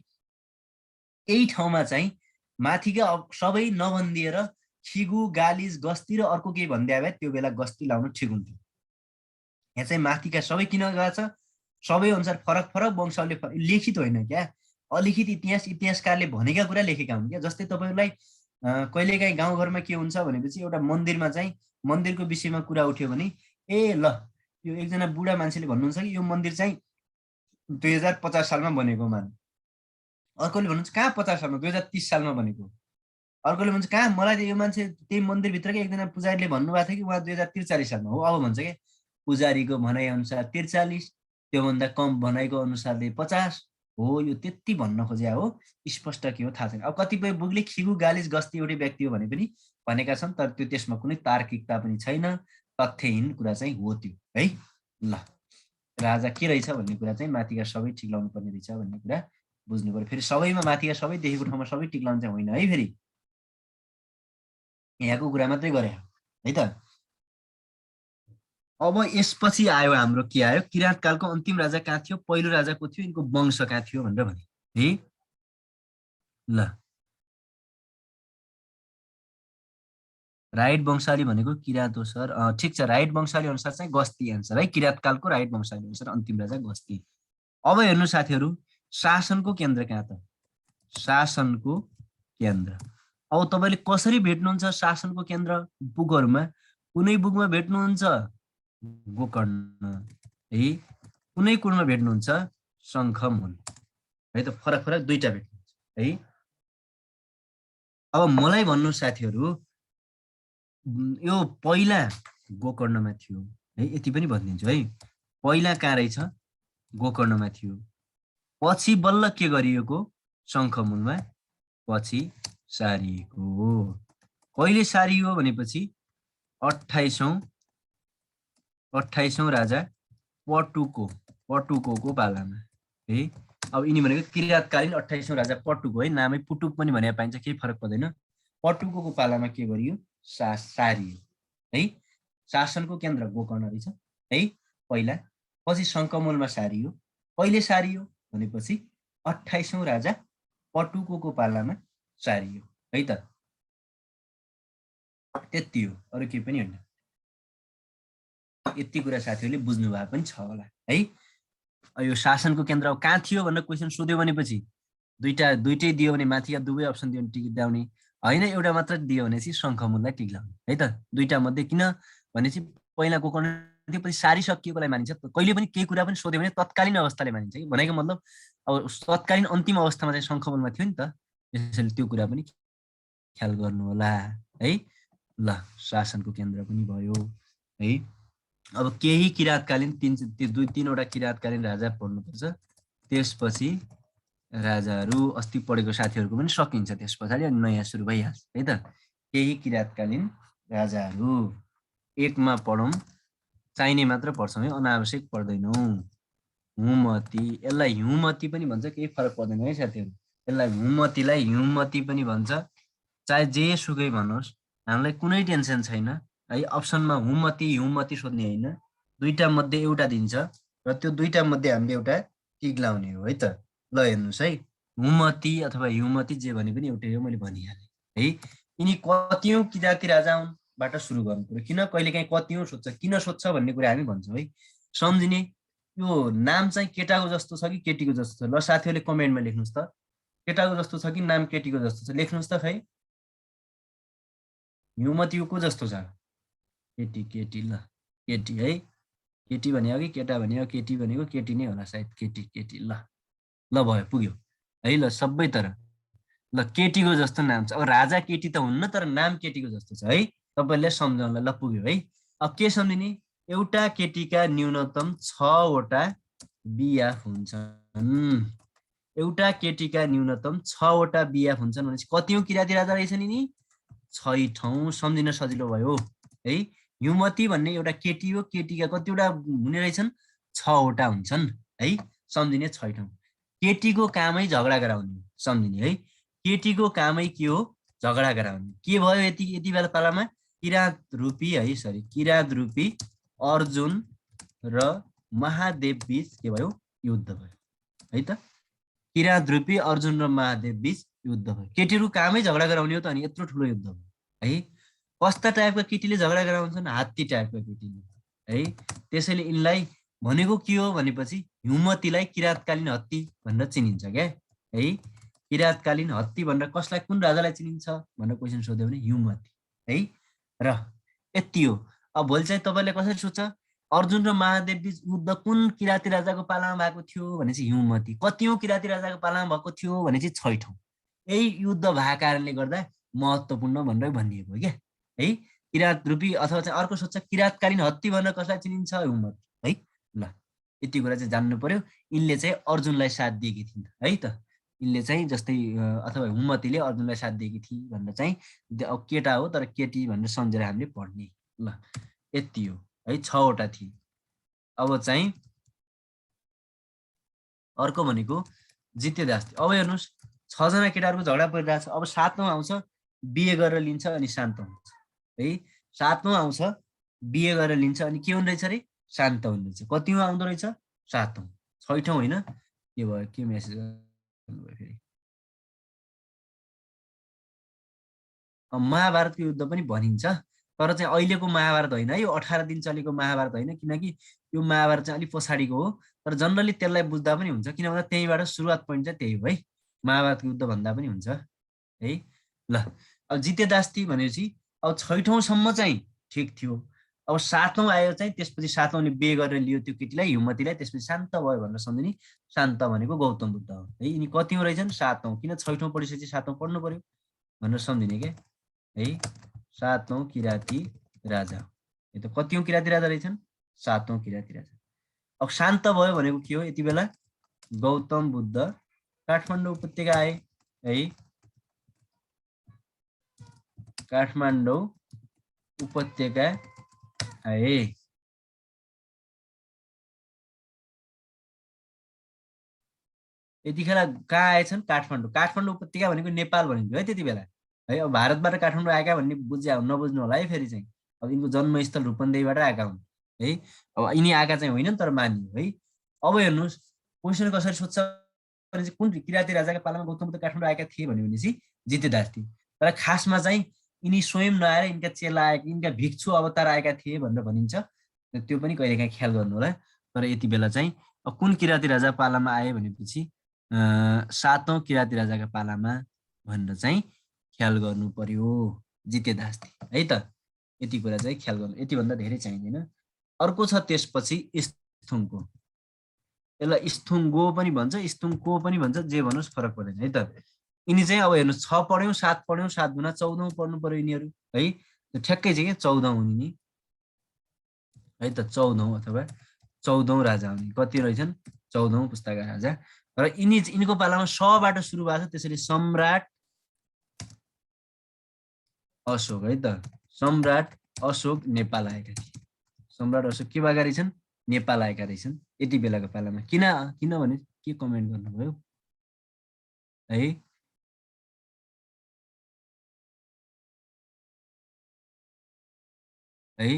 Speaker 1: यही ठाउँमा चाहिँ माथिका सबै नभनिदिएर खिगु गालिज गस्ती र अर्को केही भनिदिए भए त्यो बेला गस्ती लाउनु ठिक हुन्थ्यो। यहाँ चाहिँ माथिका सबै किन गएको छ, सबै अनुसार फरक फरक वंशावली लिखित होइन क्या, अलिखित इतिहास इतिहासकारले भनेका कुरा लेखेका हुन् क्या। जस्तै तपाईँलाई कहिलेकाहीँ गाउँघरमा के हुन्छ भनेपछि एउटा मन्दिरमा चाहिँ मन्दिरको विषयमा कुरा उठ्यो भने ए ल यो एकजना बुढा मान्छेले भन्नुहुन्छ कि यो मन्दिर चाहिँ 2050 सालमा बनेको मान, अर्कोले भन्नुहुन्छ कहाँ 50 सालमा 2030 सालमा बनेको, अर्कोले भन्छ कहाँ मलाई यो मान्छे त्यही मन्दिरभित्रकै एकजना पुजारीले भन्नुभएको थियो कि उहाँ 2043 सालमा हो। अब भन्छ क्या पुजारीको भनाइ अनुसार 43, त्योभन्दा कम भनाइको अनुसारले 50 हो, यो त्यति भन्न खोज्या हो, स्पष्ट के हो थाहा छैन। अब कतिपय बुकले खिगु गालिज गस्ती एउटै व्यक्ति हो भने पनि भनेका छन्, तर त्यो त्यसमा कुनै तार्किकता पनि छैन, तथ्यहीन कुरा चाहिँ हो त्यो है। ल राजा के रहेछ भन्ने कुरा चाहिँ माथिका सबै ठिक लाउनु पर्ने रहेछ भन्ने कुरा बुझ्नु पर्यो। फेरि सबैमा माथिका सबै देखेको ठाउँमा सबै ठिक लाउनु चाहिँ होइन है, फेरि यहाँको कुरा मात्रै गरे है त। अब यसपछि आयो हाम्रो के आयो, किराँत कालको अन्तिम राजा कहाँ थियो, पहिलो राजा को थियो, यिनको वंश कहाँ थियो भनेर भने है। ल राइट वंशावली भनेको किराँत हो सर, ठिक छ। राइट वंशावली अनुसार चाहिँ गस्ती एन्सर है। किराँत कालको राइट वंशावली अनुसार अन्तिम राजा गस्ती। अब हेर्नु साथीहरू, शासनको केन्द्र कहाँ त, शासनको केन्द्र। अब तपाईँले कसरी भेट्नुहुन्छ शासनको केन्द्र बुकहरूमा, कुनै बुकमा भेट्नुहुन्छ गोकर्ण है, कुनै कुनमा भेट्नुहुन्छ शङ्खमूल है त, फरक फरक दुईटा भेट्नुहुन्छ है। अब मलाई भन्नु साथीहरू, यो पहिला गोकर्णमा थियो है, यति पनि भनिदिन्छु है। पहिला कहाँ रहेछ, गोकर्णमा थियो, पछि बल्ल के गरिएको शङ्खमूलमा पछि सारिएको हो। कहिले सारियो भनेपछि 28औं राजा पटुको पालामा है। अब यिनी भनेको किराँतकालीन 28औं राजा पटुको है, नामै पुटुक पनि भने पाइन्छ, केही फरक पर्दैन। पटुको पालामा के गरियो, सारियो है। शासनको केन्द्र गोकर्ण रहेछ है पहिला, पछि शङ्खमूलमा सारियो। कहिले सारियो भनेपछि 28औं राजा पटुको पालामा सारियो है त। त्यति हो, अरू केही पनि होइन। यति कुरा साथीहरूले बुझ्नु भएको पनि छ होला है। यो शासनको केन्द्र कहाँ थियो भनेर क्वेसन सोध्यो भनेपछि दुइटै दियो भने माथिका दुवै अप्सन दियो भने टिकाउने होइन, एउटा मात्र दियो भने चाहिँ शङ्खमूललाई टिक्लाउने है त। दुईटा मध्ये किन भनेपछि पहिला गोकर्ण थियो, पछि सारिसकिएकोलाई मानिन्छ। कहिले पनि केही कुरा पनि सोध्यो भने तत्कालीन अवस्थाले मानिन्छ कि, भनेको मतलब अब तत्कालीन अन्तिम अवस्थामा चाहिँ शङ्खमूलमा थियो नि त, यसैले त्यो कुरा पनि ख्याल गर्नु होला है। ल शासनको केन्द्र पनि भयो है। अब केही किराँतकालीन तीनवटा किराँतकालीन राजा पढ्नुपर्छ, त्यसपछि राजाहरू अस्ति पढेको साथीहरूको पनि सकिन्छ, त्यस पछाडि अनि नयाँ सुरु भइहाल्छ है त। केही किराँतकालीन राजाहरू एकमा पढौँ, चाहिने मात्र पढ्छौँ है, अनावश्यक पढ्दैनौँ। हुमती, यसलाई हिउँमती पनि भन्छ, केही फरक पर्दैन है साथीहरू। यसलाई हुमतीलाई हिउँमती पनि भन्छ, चाहे जे सुकै भन्नुहोस्, हामीलाई कुनै टेन्सन छैन है। अप्सनमा हुमती हिउँमती सोध्ने होइन, दुईटा मध्ये एउटा दिन्छ र त्यो दुईटा मध्ये हामीले एउटा टिक लाउने हो है त। ल हेर्नुहोस् है, हुमती अथवा हिउँमती जे भने पनि एउटै हो, मैले भनिहालेँ है। यिनी कतिौं किराँती राजाबाट सुरु गर्नु पर्यो, किन कहिलेकाहीँ कतिौं सोध्छ, किन सोध्छ भन्ने कुरा हामी भन्छौँ है। सम्झिने, यो नाम चाहिँ केटाको जस्तो छ कि केटीको जस्तो छ? ल साथीहरूले कमेन्टमा लेख्नुहोस् त, केटाको जस्तो छ कि नाम केटीको जस्तो छ, लेख्नुहोस् त खै। हिउँमती को जस्तो छ? केटी केटी, ल केटी है। केटी भनेको कि केटा भनेको? केटी भनेको केटी नै होला सायद, केटी केटी। ल ल भयो, पुग्यो है। ल सबै तर ल केटीको जस्तो नाम छ। अब राजा केटी त हुन्न, तर नाम केटीको जस्तो छ है। तपाईँले सम्झाउनलाई ल पुग्यो है। अब के सम्झिने, एउटा केटीका न्यूनतम 6वटा बिहा हुन्छन्। एउटा केटीका न्यूनतम 6वटा बिहा हुन्छन् भनेपछि कतिौं किराँती राजा रहेछन् यिनी? 6औं। सम्झिन सजिलो भयो है। हिउँमती भन्ने एउटा केटी हो, केटीका कतिवटा हुने रहेछन्? 6वटा हुन्छन् है। सम्झिने 6औं। केटीको कामै झगडा गराउने, सम्झिने है। केटीको कामै के हो? झगडा गराउने। के भयो यति बेला पालामा? किराँत रूपी है, सरी, किराँत रूपी अर्जुन र महादेव बीच के भयो? युद्ध भयो है त। किराँत रूपी अर्जुन र महादेव बीच युद्ध भयो। केटीहरू कामै झगडा गराउने हो त, अनि यत्रो ठुलो युद्ध भयो है। कस्ता टाइपका केटीले झगडा गराउँछन्? हात्ती टाइपका केटीले है। त्यसैले यिनलाई भनेको के हो भनेपछि हिउँमतीलाई किराँतकालीन हत्ती भनेर चिनिन्छ क्या है। किराँतकालीन हत्ती भनेर कसलाई, कुन राजालाई चिनिन्छ भनेर क्वेसन सोध्यो भने हिउँमती है। र यति हो। अब भोलि चाहिँ तपाईँले कसरी सोध्छ, अर्जुन र महादेव बीच युद्ध कुन किराँती राजाको पालामा भएको थियो भने चाहिँ हिउँमती। कतिौं किराँती राजाको पालामा भएको थियो भने चाहिँ 6औं। यही युद्ध भएको कारणले गर्दा महत्त्वपूर्ण भनेर भनिएको हो क्या है। किराँत रूपी अथवा चाहिँ अर्को सोध्छ, किराँतकालीन हत्ती भनेर कसलाई चिनिन्छ? हिउँमती है। ल यति कुरा चाहिँ जान्नु पर्यो। यिनले चाहिँ अर्जुनलाई साथ दिएकी थिइन् है त। यिनले चाहिँ जस्तै अथवा हिउँमतीले अर्जुनलाई साथ दिएकी थिए भनेर चाहिँ केटा हो तर केटी भनेर सम्झेर हामीले पढ्ने। ल यति हो है, 6वटा थिए। अब चाहिँ अर्को भनेको जितेदास्ती। अब हेर्नुहोस्, 6जना केटाहरूको झगडा परिरहेको छ। अब 7औं आउँछ, बिहे गरेर लिन्छ अनि शान्त हुन्छ है। 7औं आउँछ, बिहे गरेर लिन्छ अनि के हुने रहेछ अरे? शान्त हुने रहेछ। कतिौं आउँदो रहेछ? 7औं। 6औं होइन, के भयो, के मेसेज गर्नुभयो फेरि? महाभारतको युद्ध पनि भनिन्छ, तर चाहिँ अहिलेको महाभारत होइन है, यो 18 दिन चलेको महाभारत होइन, किनकि यो महाभारत चाहिँ अलिक पछाडिको हो। तर जनरली त्यसलाई बुझ्दा पनि हुन्छ, किन भन्दा त्यहीँबाट सुरुवात पोइन्ट चाहिँ त्यही हो है। महाभारतको युद्ध भन्दा पनि हुन्छ है। ल अब जितेदास्ती भनेपछि अब 6औंसम्म चाहिँ ठिक थियो। अब 7औं आयो चाहिँ, त्यसपछि 7औंले बिहे गरेर लियो त्यो केटीलाई, हिउँमतीलाई, त्यसपछि शान्त भयो भनेर सम्झिने। शान्त भनेको गौतम बुद्ध हो है। यिनी कतिौं रहेछन्? 7औं। किन 6औं पढिसकेपछि 7औं पढ्नु पर्यो भनेर सम्झिने क्या है। 7औं किराँती राजा यो त। कतिौं किराँती राजा रहेछन्? 7औं किराँती राजा। अब शान्त भयो भनेको के हो? यति बेला गौतम बुद्ध काठमाडौँ उपत्यका आए है। काठमाडौँ उपत्यका आए। यतिखेर कहाँ आएछन्? काठमाडौँ। काठमाडौँ उपत्यका भनेको नेपाल भनिन्थ्यो है त्यति बेला है। अब भारतबाट काठमाडौँ आएका भन्ने बुझ्या नबुझ्नु होला है फेरि चाहिँ अब यिनको जन्मस्थल रूपन्देहीबाट आएका हुन् है। अब यिनी आएका चाहिँ होइन तर मानियो है। अब हेर्नुहोस् क्वेसन कसरी सोध्छ भने चाहिँ कुन किराँती राजाका पालामा गौतम बुद्ध काठमाडौँ आएका थिए भनेपछि जितेदास थिए। तर खासमा चाहिँ यिनी स्वयं नआएर यिनका चेला आएका यिनका भिक्षु अवतार आएका थिए भनेर भनिन्छ। त्यो पनि कहिलेकाहीँ ख्याल गर्नु होला। तर यति बेला चाहिँ कुन किराँती राजा पालामा आए भनेपछि 7औं किराँती राजाका पालामा भनेर चाहिँ ख्याल गर्नु पर्यो। जितेदास थिए है त। यति कुरा चाहिँ ख्याल गर्नु, यतिभन्दा धेरै चाहिँदैन। अर्को छ त्यसपछि स्थुङको। यसलाई स्थुङगो पनि भन्छ स्थुङको पनि भन्छ, जे भन्नुहोस् फरक पर्दैन है त। यिनी चाहिँ अब हेर्नुहोस् 6 पढ्यौँ 7 पढ्यौँ 7 गुणा 14औं पढ्नु पर्यो यिनीहरू है। ठ्याक्कै चाहिँ के 14औं हुने नि है त। 14औं अथवा 14औं राजा हुने। कति रहेछन् 14औं पुस्ताका राजा। र यिनको पालामा सबाट सुरु भएको छ, त्यसैले सम्राट अशोक है त। सम्राट अशोक नेपाल आएका थिए। सम्राट अशोक के भएका रहेछन् नेपाल आएका रहेछन् यति बेलाको पालामा। किनभने के कमेन्ट गर्नुभयो है। है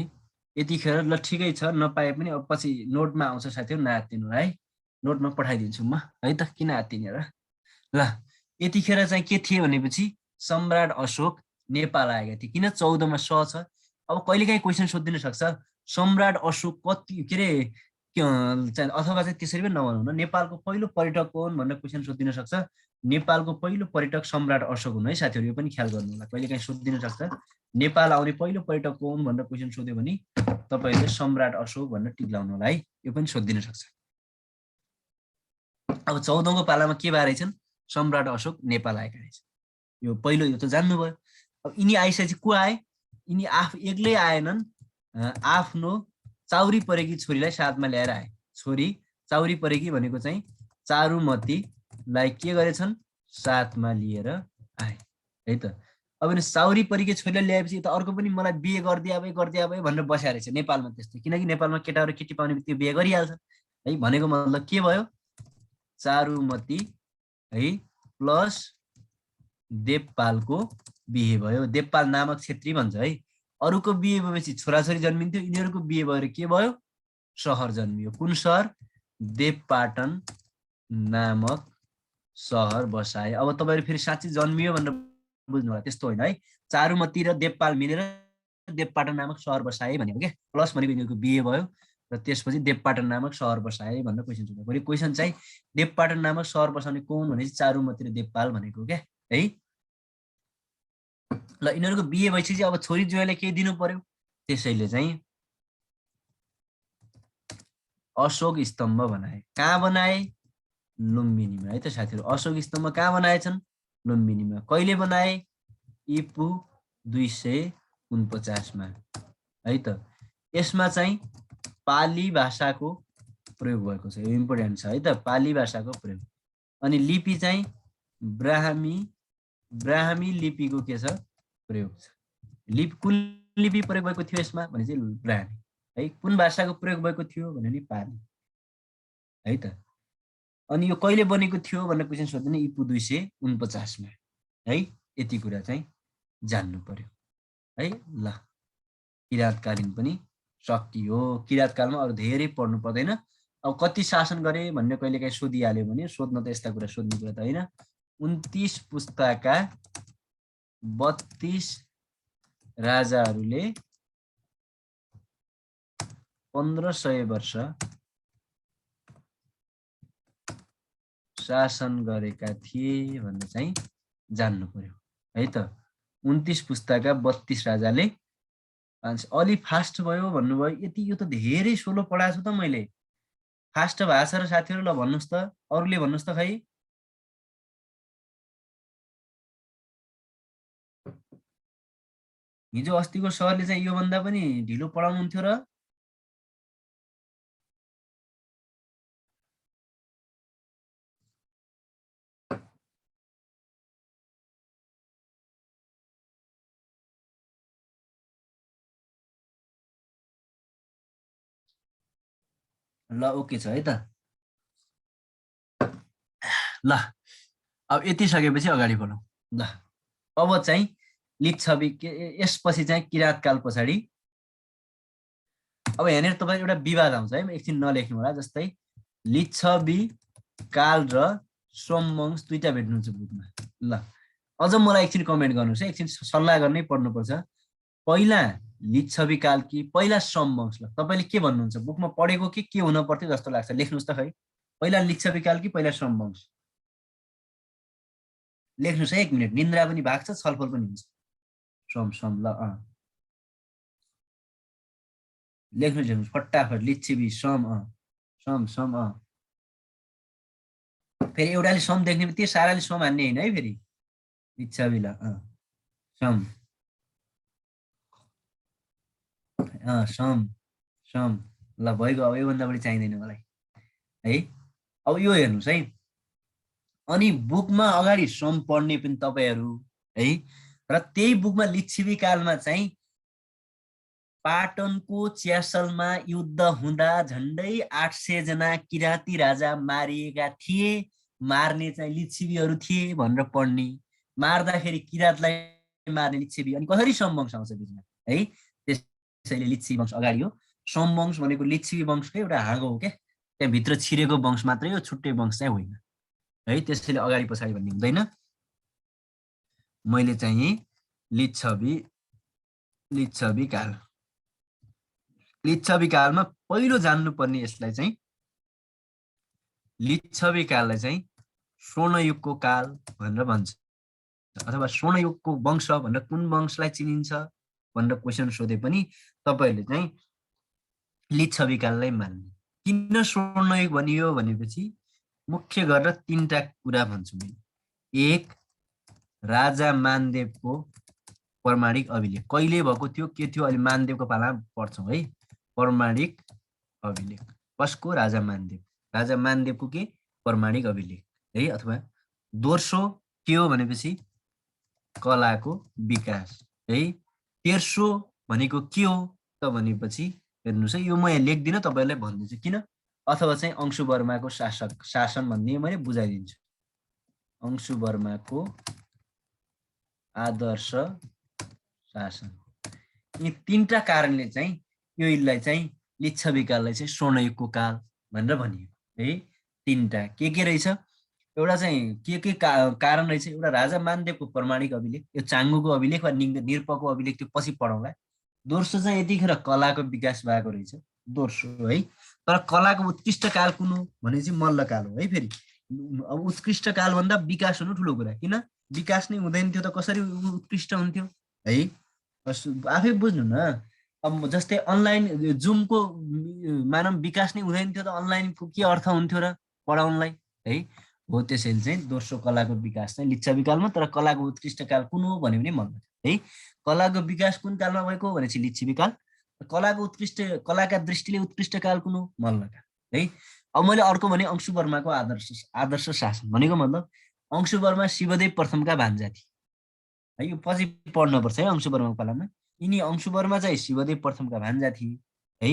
Speaker 1: यतिखेर ल ठिकै छ, नपाए पनि अब पछि नोटमा आउँछ साथीहरू, नआत्तिनु है। नोटमा पठाइदिन्छु म है त, किन आत्तिने र। ल यतिखेर चाहिँ के थिए भनेपछि सम्राट अशोक नेपाल आएका थिए। किन 14मा स छ। अब कहिलेकाहीँ क्वेसन सोधिदिन सक्छ सम्राट अशोक कति के अरे अथवा चाहिँ त्यसरी पनि नभनौँ न, नेपालको पहिलो पर्यटक कोन भनेर क्वेसन सोधिदिन सक्छ। नेपालको पहिलो पर्यटक सम्राट अशोक हुनु है साथीहरू, यो पनि ख्याल गर्नु होला। कहिलेकाहीँ सोधिदिन सक्छ नेपाल आउने पहिलो पर्यटक कोन भनेर क्वेसन सोध्यो भने तपाईँहरूले सम्राट अशोक भनेर टिक लाउनु होला है। यो पनि सोधिदिन सक्छ। अब 14औं पालामा के भए रहेछन् सम्राट अशोक नेपाल आएका रहेछन्। यो पहिलो, यो त जान्नुभयो। अब यिनी आइसकेपछि को आए, यिनी एक्लै आएनन्, आफ्नो चाउरी परेकी छोरीलाई साथमा ल्याएर आए। छोरी चाउरी परेकी भनेको चाहिँ चारुमतीलाई के गरेछन् साथमा लिएर आए है त। अब चाउरी परेकी छोरीलाई ल्याएपछि त अर्को पनि मलाई बिहे गरिदिया भए भनेर बसेको रहेछ नेपालमा। त्यस्तै किनकि नेपालमा केटा र केटी पाउने बित्तिकै बिहे गरिहाल्छ है। भनेको मतलब के भयो चारुमती है प्लस देवपालको बिहे भयो। देवपाल नामक क्षेत्री भन्छ है। अरूको बिहे भएपछि छोराछोरी जन्मिन्थ्यो, यिनीहरूको बिहे भएर के भयो सहर जन्मियो। कुन सहर देवपाटन नामक सहर बसाए। अब तपाईँहरू फेरि साँच्चै जन्मियो भनेर बुझ्नु होला, त्यस्तो होइन है। चारुमती र देवपाल मिलेर देवपाटन नामक सहर बसाए भनेको क्या। प्लस भनेको यिनीहरूको बिहे भयो र त्यसपछि देवपाटन नामक सहर बसाए भनेर क्वेसन सोध्नु पर्यो। क्वेसन चाहिँ देवपाटन नामक सहर बसाउने कोन भनेपछि चारुमती र देवपाल भनेको क्या है। ल यिनीहरूको बिहे भइसकेपछि अब छोरी ज्वाइँलाई केही दिनु पर्यो, त्यसैले चाहिँ अशोक स्तम्भ बनाए। कहाँ बनाए लुम्बिनीमा है त साथीहरू। अशोक स्तम्भ कहाँ बनाएछन् लुम्बिनीमा। कहिले बनाए ईपू 249 मा है त। यसमा चाहिँ पाली भाषाको प्रयोग भएको छ, यो इम्पोर्टेन्ट छ है त। पाली भाषाको प्रयोग। अनि लिपि चाहिँ ब्राह्मी लिपिको के छ प्रयोग छ। कुन लिपि प्रयोग भएको थियो यसमा भने चाहिँ ब्राह्मी है। कुन भाषाको प्रयोग भएको थियो भने नि पाली है त। अनि यो कहिले बनेको थियो भनेर क्वेसन सोध्दैन ईपू 249 मा है। यति कुरा चाहिँ जान्नु पर्यो है। ल किराँतकालीन पनि सकियो। किराँतकालमा अरू धेरै पढ्नु पर्दैन। अब कति शासन गरे भन्ने कहिलेकाहीँ सोधिहाल्यो भने सोध्न त यस्ता कुरा सोध्ने कुरा त होइन। 29 पुस्ताका 32 राजाहरूले 1500 वर्ष शासन गरेका थिए भनेर चाहिँ जान्नु पर्यो है त। 29 पुस्ताका 32 राजाले अलि फास्ट भयो भन्नुभयो यति। यो त धेरै 16 पढाएको छु त मैले। फास्ट भाषा र साथीहरू ल भन्नुहोस् त, अरूले भन्नुहोस् त खै। हिजो अस्तिको सरले चाहिँ योभन्दा पनि ढिलो पढाउनुहुन्थ्यो र। ल ओके छ है त। ल अब यति सकेपछि अगाडि बढौँ। ल अब चाहिँ लिच्छवी यसपछि चाहिँ किराँतकाल पछाडि अब यहाँनिर तपाईँ एउटा विवाद आउँछ है, एकछिन नलेख्नु होला। जस्तै लिच्छवी काल र सोमवंश दुईटा भेट्नुहुन्छ बुकमा। ल अझ मलाई एकछिन कमेन्ट गर्नुहोस् है, एकछिन सल्लाह गर्नै पर्नुपर्छ। पहिला लिच्छवी काल कि पहिला सोमवंश? ल तपाईँले के भन्नुहुन्छ? बुकमा पढेको के हुन पर्थ्यो जस्तो लाग्छ? लेख्नुहोस् त खै, पहिला लिच्छवी काल कि पहिला सोमवंश? लेख्नुहोस् है, 1 मिनट। निन्द्रा पनि भएको छ, छलफल पनि हुन्छ। सम ल लेख्नुहोस् फटाफट। लिच्छवी सम सम फेरि एउटाले सम देख्ने बित्तिकै साराले सम हान्ने होइन है फेरि। लिच्छवी ल सम सम ल भइगयो। अब योभन्दा बढी चाहिँदैन मलाई है। अब यो हेर्नुहोस् है, अनि बुकमा अगाडि सम पढ्ने पनि तपाईँहरू है, र त्यही बुकमा लिच्छवी कालमा चाहिँ पाटनको च्यासलमा युद्ध हुँदा झन्डै 800 जना किराँती राजा मारिएका थिए। मार्ने चाहिँ लिच्छवीहरू थिए भनेर पढ्ने, मार्दाखेरि किराँतलाई मार्ने लिच्छवी। अनि कसरी सोमवंश आउँछ बिचमा है? त्यसैले लिच्छवी वंश अगाडि हो। सोमवंश भनेको लिच्छवी वंशकै एउटा हाँगो हो क्या, त्यहाँभित्र छिरेको वंश मात्रै हो, छुट्टै वंश चाहिँ होइन है। त्यसैले अगाडि पछाडि भन्ने हुँदैन। मैले चाहिँ लिच्छवी काल, लिच्छवी कालमा पहिलो जान्नुपर्ने यसलाई चाहिँ लिच्छवी काललाई चाहिँ स्वर्णयुगको काल भनेर भन्छ, अथवा स्वर्णयुगको वंश भनेर कुन वंशलाई चिनिन्छ भनेर क्वेसन सोधे पनि तपाईँहरूले चाहिँ लिच्छवी काललाई मान्ने। किन स्वर्णयुग भनियो भनेपछि मुख्य गरेर 3टा कुरा भन्छु मैले। 1, राजा मानदेवको प्रमाणिक अभिलेख कहिले भएको थियो, के थियो? अहिले मानदेवको पालामा पढ्छौँ है। प्रमाणिक अभिलेख कसको? राजा मानदेव। राजा मानदेवको के? प्रमाणिक अभिलेख है। अथवा दोस्रो के हो भनेपछि कलाको विकास है। तेस्रो भनेको के हो त भनेपछि हेर्नुहोस् है, यो म यहाँ लेख्दिनँ, तपाईँलाई भन्दैछु किन। अथवा चाहिँ अंशुवर्माको शासन भन्ने मैले बुझाइदिन्छु। अंशुवर्माको आदर्श शासन। यी 3टा कारणले चाहिँ योलाई चाहिँ लिच्छवी काललाई चाहिँ स्वर्णयुगको काल भनेर भनियो है। 3टा के रहेछ? एउटा चाहिँ के कारण रहेछ? एउटा राजा मानदेवको प्रमाणिक अभिलेख, यो चाङ्गुको अभिलेख वा निरपको अभिलेख, त्यो पछि पढाउँला। दोस्रो चाहिँ यतिखेर कलाको विकास भएको रहेछ, दोस्रो है। तर कलाको उत्कृष्ट काल कुन हो भने चाहिँ मल्लकाल हो है। फेरि अब उत्कृष्ट काल भन्दा विकास हुनु ठुलो कुरा, किन? विकास नै हुँदैन थियो त कसरी उत्कृष्ट हुन्थ्यो है? आफै बुझ्नु न। अब जस्तै अनलाइन जुमको मानव विकास नै हुँदैन थियो त अनलाइनको के अर्थ हुन्थ्यो र पढाउनलाई है? हो त्यसैले चाहिँ दोस्रो कलाको विकास चाहिँ लिच्छवी कालमा। तर कलाको उत्कृष्ट काल कुन हो भन्यो भने मल्ल है। कलाको विकास कुन कालमा भएको भनेपछि लिच्छवी काल। कलाको उत्कृष्ट, कलाका दृष्टिले उत्कृष्ट काल कुन हो? मल्लकाल है। अब मैले अर्को भने अंशुवर्माको आदर्श शासन भनेको मतलब अंशुवर्मा शिवदेव प्रथमका भान्जा थिए है। यो पछि पढ्नुपर्छ है अंशुवर्माको पालामा। यिनी अंशुवर्मा चाहिँ शिवदेव प्रथमका भान्जा थिए है।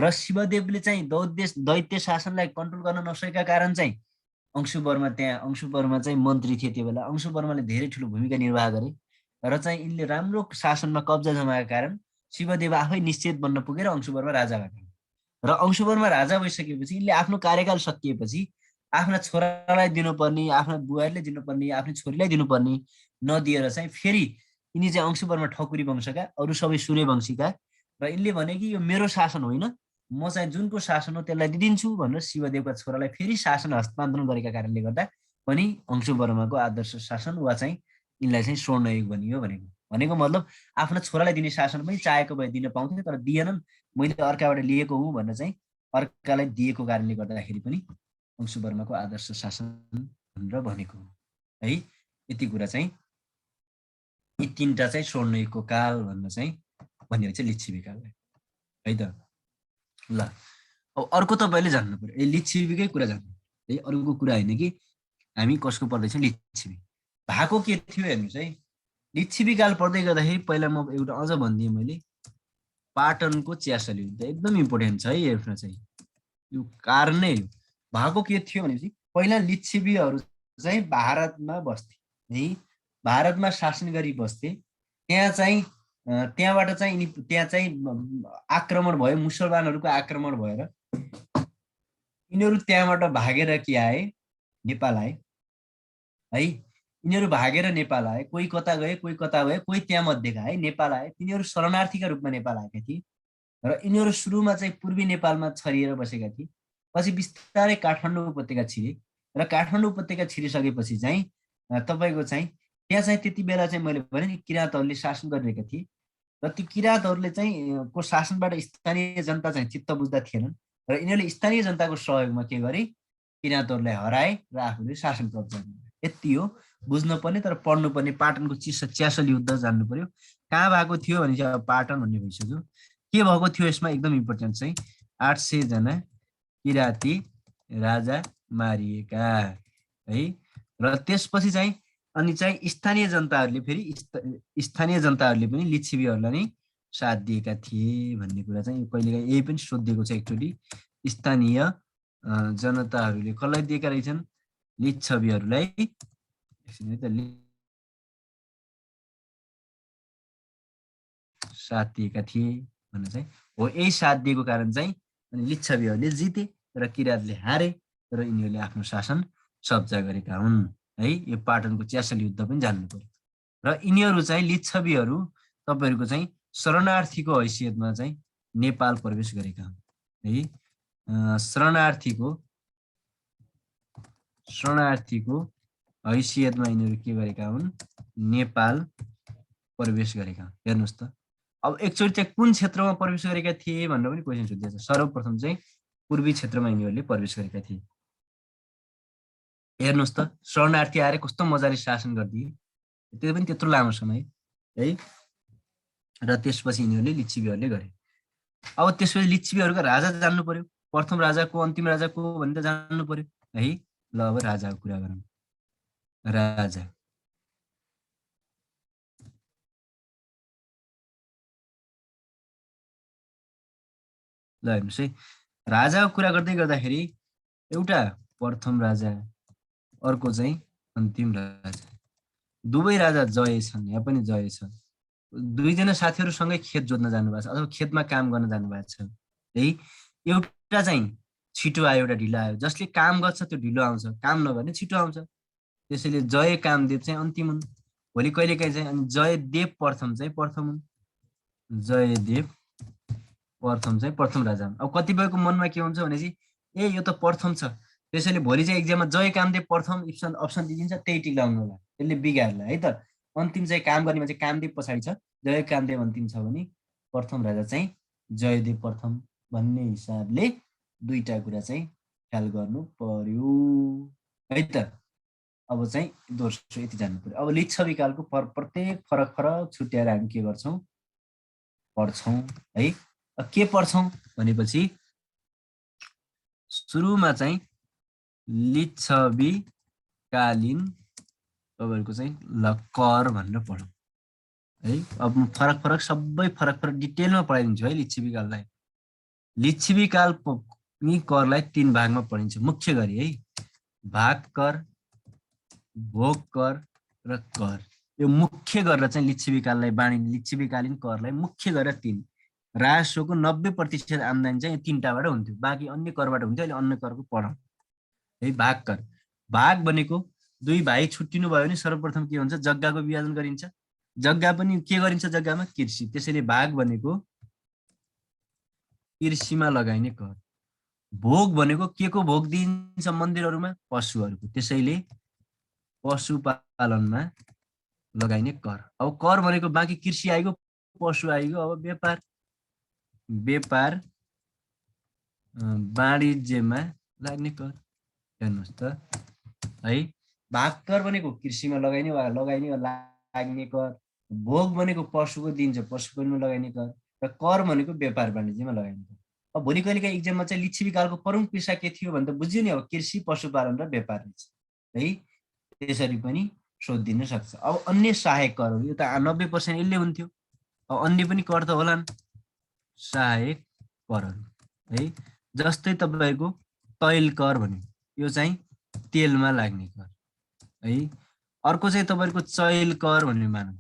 Speaker 1: र शिवदेवले चाहिँ दैत्य शासनलाई कन्ट्रोल गर्न नसकेका कारण चाहिँ अंशुवर्मा चाहिँ मन्त्री थिए त्यो बेला। अंशुवर्माले धेरै ठुलो भूमिका निर्वाह गरे र चाहिँ यिनले राम्रो शासनमा कब्जा जमाएको कारण शिवदेव आफै निश्चित बन्न पुगेर अंशुवर्मा राजा भएको। र अंशुवर्मा राजा भइसकेपछि यिनले आफ्नो कार्यकाल सकिएपछि आफ्ना छोरालाई दिनुपर्ने, आफ्ना बुहारीले दिनुपर्ने, आफ्नो छोरीलाई दिनुपर्ने नदिएर चाहिँ फेरि यिनी चाहिँ अंशुवर्मा ठकुरी वंशका, अरू सबै सूर्यवंशीका। र यिनले भने कि यो मेरो शासन होइन, म चाहिँ जुनको शासन हो त्यसलाई दिदिन्छु भनेर शिवदेवका छोरालाई फेरि शासन हस्तान्तरण गरेका कारणले गर्दा पनि अंशुवर्माको आदर्श शासन वा चाहिँ यिनलाई चाहिँ स्वर्णयुग भनियो भनेको मतलब आफ्नो छोरालाई दिने शासन पनि चाहेको भए दिन पाउँथे, तर दिएनन्, मैले अर्काबाट लिएको हुँ भनेर चाहिँ अर्कालाई दिएको कारणले गर्दाखेरि पनि अंशुवर्माको आदर्श शासन भनेर भनेको हो है। यति कुरा चाहिँ यी 3टा चाहिँ स्वर्णयुगको काल भनेर चाहिँ भनिएको चाहिँ लिच्छवी काललाई है त। ल अब अर्को तपाईँले जान्नु पर्यो, लिच्छवीकै कुरा जान्नु है, अरूको कुरा होइन कि हामी कसको पढ्दैछौँ। लिच्छवी भएको के थियो हेर्नुहोस् है। लिच्छवी काल पढ्दै गर्दाखेरि पहिला म एउटा अझ भनिदिएँ मैले, पाटनको च्यासली युद्ध एकदम इम्पोर्टेन्ट छ है। हेर्नु चाहिँ यो कारण नै हो। भएको के थियो भनेपछि पहिला लिच्छवीहरू चाहिँ भारतमा बस्थे है, भारतमा शासन गरी बस्थे। त्यहाँ चाहिँ त्यहाँबाट चाहिँ त्यहाँ चाहिँ आक्रमण भयो, मुसलमानहरूको आक्रमण भएर यिनीहरू त्यहाँबाट भागेर के आए, नेपाल आए है। यिनीहरू भागेर नेपाल आए, कोही कता गए, कोही कता गए, कोही त्यहाँ मध्येका है नेपाल आए। तिनीहरू शरणार्थीका रूपमा नेपाल आएका थिए र यिनीहरू सुरुमा चाहिँ पूर्वी नेपालमा छरिएर बसेका थिए। पछि बिस्तारै काठमाडौँ उपत्यका छिरे र काठमाडौँ उपत्यका छिरिसकेपछि चाहिँ तपाईँको चाहिँ त्यहाँ चाहिँ त्यति बेला चाहिँ मैले भने नि किराँतहरूले शासन गरिरहेका थिए र ती किराँतहरूले चाहिँ को शासनबाट स्थानीय जनता चाहिँ चित्त बुझ्दा थिएनन् र यिनीहरूले स्थानीय जनताको सहयोगमा के गरे, किराँतहरूलाई हराए र आफूले शासन कब्जा गरे। यति हो बुझ्नु पर्ने। तर पढ्नु पर्ने पाटनको च्यासल युद्ध जान्नु पर्यो। कहाँ भएको थियो भने चाहिँ अब पाटन भन्ने भइसक्यो। के भएको थियो यसमा एकदम इम्पोर्टेन्ट चाहिँ 800 जना किराँती राजा मारिएका है। र त्यसपछि चाहिँ अनि चाहिँ स्थानीय जनताहरूले फेरि स्थानीय जनताहरूले पनि लिच्छवीहरूलाई नै साथ दिएका थिए भन्ने कुरा चाहिँ कहिलेकाहीँ यही पनि सोधिएको छ एकचोटि। स्थानीय जनताहरूले कसलाई दिएका रहेछन्, लिच्छवीहरूलाई साथ दिएका थिए भन्ने चाहिँ हो। यही साथ दिएको कारण चाहिँ अनि लिच्छवीहरूले जिते र किराँतले हारे र यिनीहरूले आफ्नो शासन कब्जा गरेका हुन् है। यो पाटनको च्यासल युद्ध पनि जान्नु पर्यो। र यिनीहरू चाहिँ लिच्छवीहरू तपाईँहरूको चाहिँ शरणार्थीको हैसियतमा चाहिँ नेपाल प्रवेश गरेका हुन् है। शरणार्थीको हैसियतमा यिनीहरू के गरेका हुन्, नेपाल प्रवेश गरेका हुन्। हेर्नुहोस् त अब एकचोटि चाहिँ कुन क्षेत्रमा प्रवेश गरेका थिए भनेर पनि क्वेसन सोधिएको छ। सर्वप्रथम चाहिँ पूर्वी क्षेत्रमा यिनीहरूले प्रवेश गरेका थिए। हेर्नुहोस् त शरणार्थी आएर कस्तो मजाले शासन गरिदिए, त्यो पनि त्यत्रो लामो समय है। र त्यसपछि यिनीहरूले लिच्छवीहरूले गरे। अब त्यसपछि लिच्छवीहरूको राजा जान्नु पर्यो। प्रथम राजा को, अन्तिम राजा को भन्ने त जान्नु पर्यो है। ल अब राजाको कुरा गरौँ। राजा ल हेर्नुहोस् है, राजाको कुरा गर्दै गर्दाखेरि एउटा प्रथम राजा, अर्को चाहिँ अन्तिम राजा। दुवै राजा जय छन्, यहाँ पनि जय छ। दुईजना साथीहरूसँगै खेत जोत्न जानुभएको छ अथवा खेतमा काम गर्न जानुभएको छ है। एउटा चाहिँ छिटो आयो, एउटा ढिलो आयो। जसले काम गर्छ त्यो ढिलो आउँछ, काम नगर्ने छिटो आउँछ। त्यसैले जय कामदेव चाहिँ अन्तिम हुन्। भोलि कहिलेकाहीँ चाहिँ अनि जयदेव प्रथम चाहिँ प्रथम हुन्। जयदेव प्रथम चाहिँ प्रथम राजा हुन्। अब कतिपयको मनमा के हुन्छ भने चाहिँ ए यो त प्रथम छ, त्यसैले भोलि चाहिँ एक्जाममा जय कामदेव प्रथम अप्सन दिइदिन्छ, त्यही टिक लाउनु होला, त्यसले बिगार्ला है त। अन्तिम चाहिँ काम गर्ने मान्छे कामदेव पछाडि छ, जय कामदेव अन्तिम छ भने प्रथम राजा चाहिँ जयदेव प्रथम भन्ने हिसाबले दुईटा कुरा चाहिँ ख्याल गर्नु पर्यो है त। अब चाहिँ दोस्रो यति जान्नु पर्यो। अब लिच्छवी कालको प्रत्येक फरक फरक छुट्याएर हामी के गर्छौँ, पढ्छौँ है। के पढ्छौँ भनेपछि सुरुमा चाहिँ लिच्छवी कालीन तपाईँहरूको चाहिँ ल कर भनेर पढौँ है। अब फरक फरक सबै फरक फरक डिटेलमा पढाइदिन्छु है लिच्छवी काललाई। लिच्छवी काल करलाई 3 भागमा पढिन्छ मुख्य गरी है। भाग कर, भोग कर र कर। यो मुख्य गरेर चाहिँ लिच्छवी काललाई बाँडिने, लिच्छवीकालीन करलाई मुख्य गरेर 3। राजस्वको 90% आम्दानी चाहिँ 3टाबाट हुन्थ्यो, बाँकी अन्य करबाट हुन्थ्यो। अहिले अन्य करको पढौँ है। भाग कर, भाग भनेको दुई भाइ छुट्टिनु भयो भने सर्वप्रथम के हुन्छ, जग्गाको विभाजन गरिन्छ। जग्गा पनि के गरिन्छ, जग्गामा कृषि। त्यसैले भाग भनेको कृषिमा लगाइने कर। भोग भनेको के को भोग दिइन्छ मन्दिरहरूमा, पशुहरूको। त्यसैले पशुपालनमा लगाइने कर। अब कर भनेको बाँकी कृषि आइगयो, पशु आइगयो। अब व्यापार, व्यापार वाणिज्यमा लाग्ने कर। हेर्नुहोस् त है। भाग कर भनेको कृषिमा लगाइने वा लाग्ने कर। भोग भनेको पशुको दिन्छ, पशुपालनमा लगाइने कर। र कर भनेको व्यापार वाणिज्यमा लगाइने कर। अब भोलि कहिलेकाहीँ एक्जाममा चाहिँ लिच्छवी कालको प्रमुख पेसा के थियो भने त बुझ्यो नि। अब कृषि, पशुपालन र व्यापार है। त्यसरी पनि सोधिदिन सक्छ। अब अन्य सहायक करहरू, यो त 90% यसले हुन्थ्यो। अब अन्य पनि कर त होलान्, सहायक करहरू है। जस्तै तपाईँको तैल कर भन्यो, यो चाहिँ तेलमा लाग्ने कर है। अर्को चाहिँ तपाईँको चैल कर भन्ने मानौँ,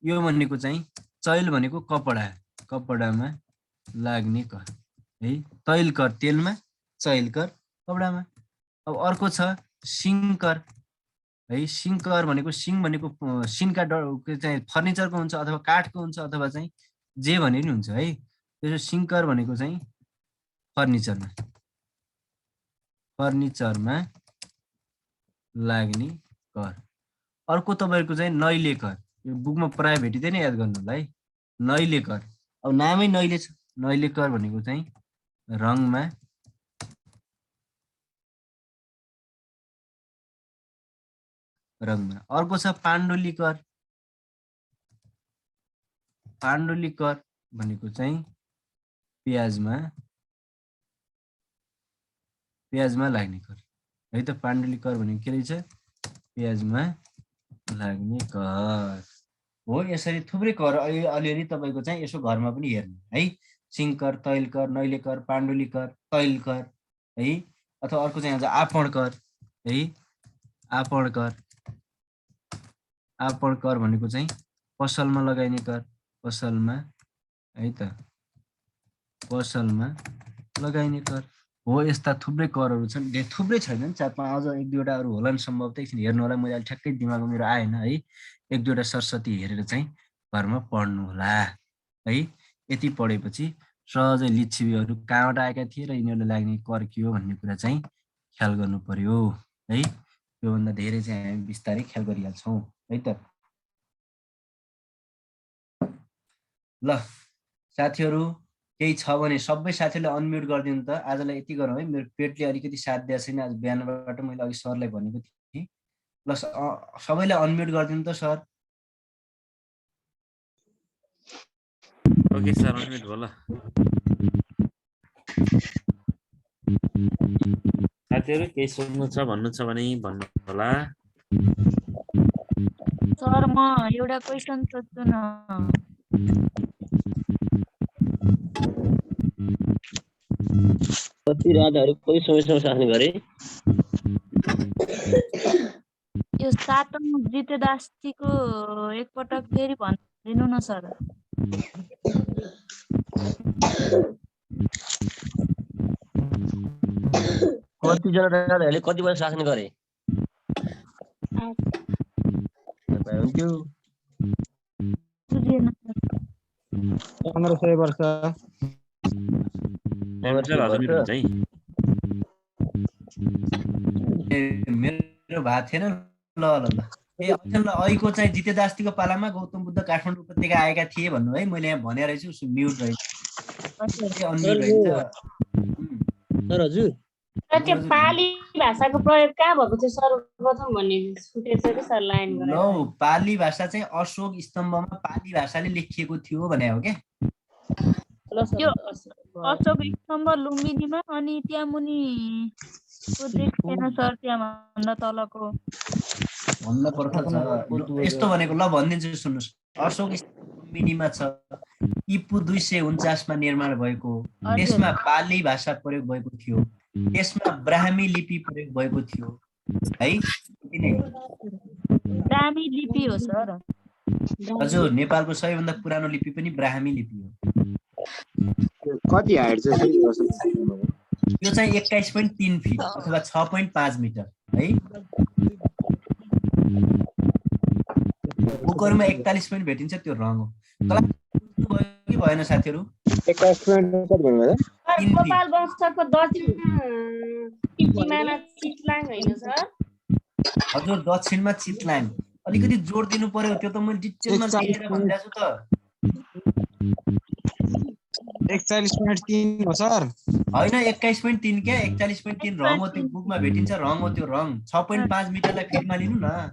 Speaker 1: यो भनेको चाहिँ चैल भनेको कपडा, कपडामा लाग्ने कर है। तैल कर तेलमा, चैल कर कपडामा। अब अर्को छ सिङ्कर है। सिङ्कर भनेको सिङ भनेको सिनका चाहिँ फर्निचरको हुन्छ अथवा काठको हुन्छ अथवा चाहिँ जे भने नि हुन्छ है। त्यसो सिङ्कर भनेको चाहिँ फर्निचरमा, फर्निचरमा लाग्ने कर। अर्को तपाईँको चाहिँ नैले कर, यो बुकमा प्राय भेटिँदैन, याद गर्नु होला है। नैले कर, अब नामै नैले छ। नैले कर भनेको चाहिँ रङमा, रङमा। अर्को छ पाण्डुली कर। पाण्डुली कर भनेको चाहिँ प्याजमा, प्याजमा लाग्ने कर है त। पाण्डुली कर भनेको के रहेछ? प्याजमा लाग्ने कर हो। यसरी थुप्रै कर अलिअलि तपाईँको चाहिँ यसो घरमा पनि हेर्नु है। सिङ्कर, तैल कर, नैले कर, पाण्डुली कर, तैल कर है। अथवा अर्को चाहिँ आउँछ आपण कर है। आपण कर, आपण कर भनेको चाहिँ पसलमा लगाइने कर, पसलमा है त, पसलमा लगाइने कर हो। यस्ता थुप्रै करहरू छन्, थुप्रै छैनन्, 4-5 अझ 1-2वटा अरू होला नि सम्भवतः। एकछिन हेर्नु होला, मैले अहिले ठ्याक्कै दिमागमा मेरो आएन है। 1-2वटा सरस्वती हेरेर चाहिँ घरमा पढ्नु होला है। यति पढेपछि सहजै लिच्छवीहरू कहाँबाट आएका थिए र यिनीहरूले लाग्ने कर के हो भन्ने कुरा चाहिँ ख्याल गर्नु पर्यो है। योभन्दा धेरै चाहिँ हामी बिस्तारै ख्याल गरिहाल्छौँ है त। ल साथीहरू, केही छ भने सबै साथीहरूले अनम्युट गरिदिनु त। आजलाई यति गरौँ है, मेरो पेटले अलिकति साथ दिएको छैन। आज बिहानबाट मैले अघि सरलाई भनेको थिएँ। ल सबैले अनम्युट गरिदिनु त सर।
Speaker 2: ओके सर, अनम्युट भयो ल। साथीहरू केही सोध्नु छ भन्नु छ भने भन्नु होला।
Speaker 3: सर म एउटा क्वेशन सोध्छु न।
Speaker 4: कति राजाहरू कति समयसम्म शासन गरे?
Speaker 3: यो 7औं जितेदास्तीको एकपटक फेरि भनिदिनु न सर।
Speaker 4: कतिजना राजाहरूले कति वर्ष शासन गरे? हुन्थ्यो
Speaker 5: 1500 वर्ष।
Speaker 1: मेरो भएको थिएन। ल ल ल अहिलेको चाहिँ जितेदास्तीको पालामा गौतम बुद्ध काठमाडौँ उपत्यका आएका थिए भन्नु है। मैले यहाँ भने रहेछु, म्युट रहेछ।
Speaker 4: सर हजुर,
Speaker 6: त्यो पाली भाषाको प्रयोग कहाँ भएको थियो सर्वप्रथम भन्ने छुटेछ कि सर लाइन गरेर?
Speaker 1: लौ, पाली भाषा चाहिँ अशोक स्तम्भमा पाली भाषाले लेखिएको थियो भने हो के।
Speaker 3: अशोक स्तम्भ लुम्बिनीमा, अनि त्यहाँ मुनि को देख्दैन सर, त्यहाँ भन्दा तलको
Speaker 1: भन्न पर्छ। यस्तो भनेको ल भनिदिन्छु सुन्नुहोस्। अशोक लुम्बिनीमा छ, ईपू 249 मा निर्माण भएको। त्यसमा पाली भाषा प्रयोग भएको थियो, त्यसमा ब्राह्मी लिपि प्रयोग भएको थियो है।
Speaker 3: ब्राह्मी लिपि हो सर।
Speaker 1: हजुर, नेपालको सबैभन्दा पुरानो लिपि पनि ब्राह्मी लिपि हो।
Speaker 5: कति हाइट चाहिँ
Speaker 1: यो चाहिँ 21.3 फिट अथवा 6.5 मिटर है। बुकहरुमा 41 पनि भेटिन्छ, त्यो रङ हो। कि भएन साथीहरु?
Speaker 5: 21 मिटर कति भन्नुभयो?
Speaker 6: गोपाल वंशको दक्षिण सिमाना चितलाङ हैन सर?
Speaker 1: हजुर, दक्षिणमा चितलाङ। अलिकति जोड दिनु पर्यो, त्यो त मैले डिटेलमा लेखेर भनिरहेछु त।
Speaker 5: 41.3 हो सर।
Speaker 1: हैन, 21.3 के 41.3 रङ हो, त्यो बुकमा भेटिन्छ रङ हो त्यो रङ। 6.5 मिटरलाई फिटमा लिनु न।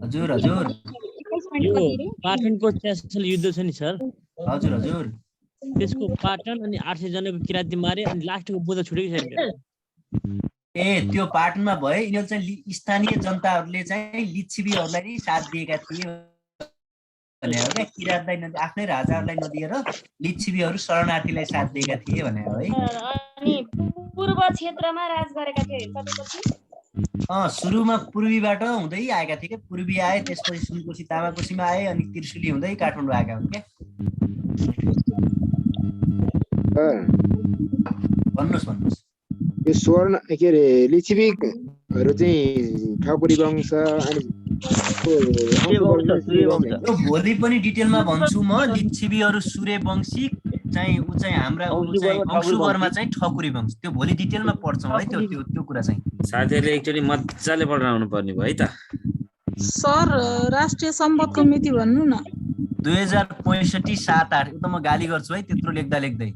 Speaker 1: हजुर हजुर,
Speaker 4: यो पाटनको 86 युद्ध छ नि सर।
Speaker 1: हजुर हजुर,
Speaker 4: त्यसको पाटन अनि 800 जनाको किराती मारे अनि लास्टको बुद्ध छुटेकै छैन।
Speaker 1: ए त्यो पाटनमा भए यिनीहरू चाहिँ स्थानीय जनताहरूले चाहिँ लिच्छवीहरूलाई नै साथ दिएका थिए भने हो क्या, किराँतलाई आफ्नै राजाहरूलाई नदिएर लिच्छवीहरू शरणार्थीलाई साथ दिएका थिए भने हो है।
Speaker 6: अनि पूर्व क्षेत्रमा राज गरेका थिए तपाईँपछि?
Speaker 1: सुरुमा पूर्वीबाट हुँदै आएका थिए क्या, पूर्वी आए, त्यसपछि सुनकोशी तामाकोशीमा आए, अनि त्रिशुली हुँदै काठमाडौँ आएका हुन् क्या। भन्नुहोस्।
Speaker 5: यो स्वर्ण के अरे लिच्छवीहरू चाहिँ ठकुरी वंश अनि
Speaker 1: यो भोलि पनि डिटेलमा भन्छु म। लिच्छवीहरू सूर्यवंशी चाहिँ ऊ चाहिँ हाम्रा अंशुवर्मा चाहिँ ठकुरी वंश, त्यो भोलि डिटेलमा पढ्छौँ है। त्यो कुरा चाहिँ
Speaker 2: साथीहरूले एकचोटि मजाले पढ्न आउनु पर्ने भयो है त।
Speaker 7: सर राष्ट्रिय सम्पदको मिति भन्नु न।
Speaker 1: 2065 7/8। यो त म गाली गर्छु है त्यत्रो लेख्दै।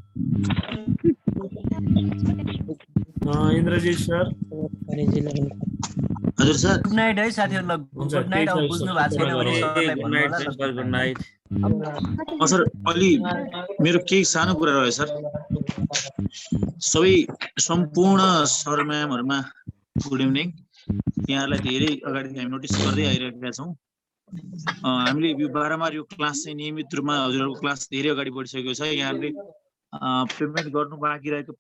Speaker 2: इन्द्रजीत सर।
Speaker 8: हजुर सर।
Speaker 1: गुड नाइट है साथीहरुलाई। Good night. अब बुझ्नु भएको छैन भने सरलाई भन्नु होला।
Speaker 2: Good night.
Speaker 8: सर अलि मेरो केही सानो कुरा रह्यो सर। सबै सम्पूर्ण सर म्यामहरुमा गुड इभिनिङ। यहाँलाई धेरै अगाडि हामी नोटिस गर्दै आइरहेका छौं। हामीले यो बारम्बार यो क्लास चाहिँ नियमित रूपमा हजुरहरुको क्लास धेरै अगाडि बढिसकेको छ। यहाँले पेमेन्ट गर्नु बाँकी रहेको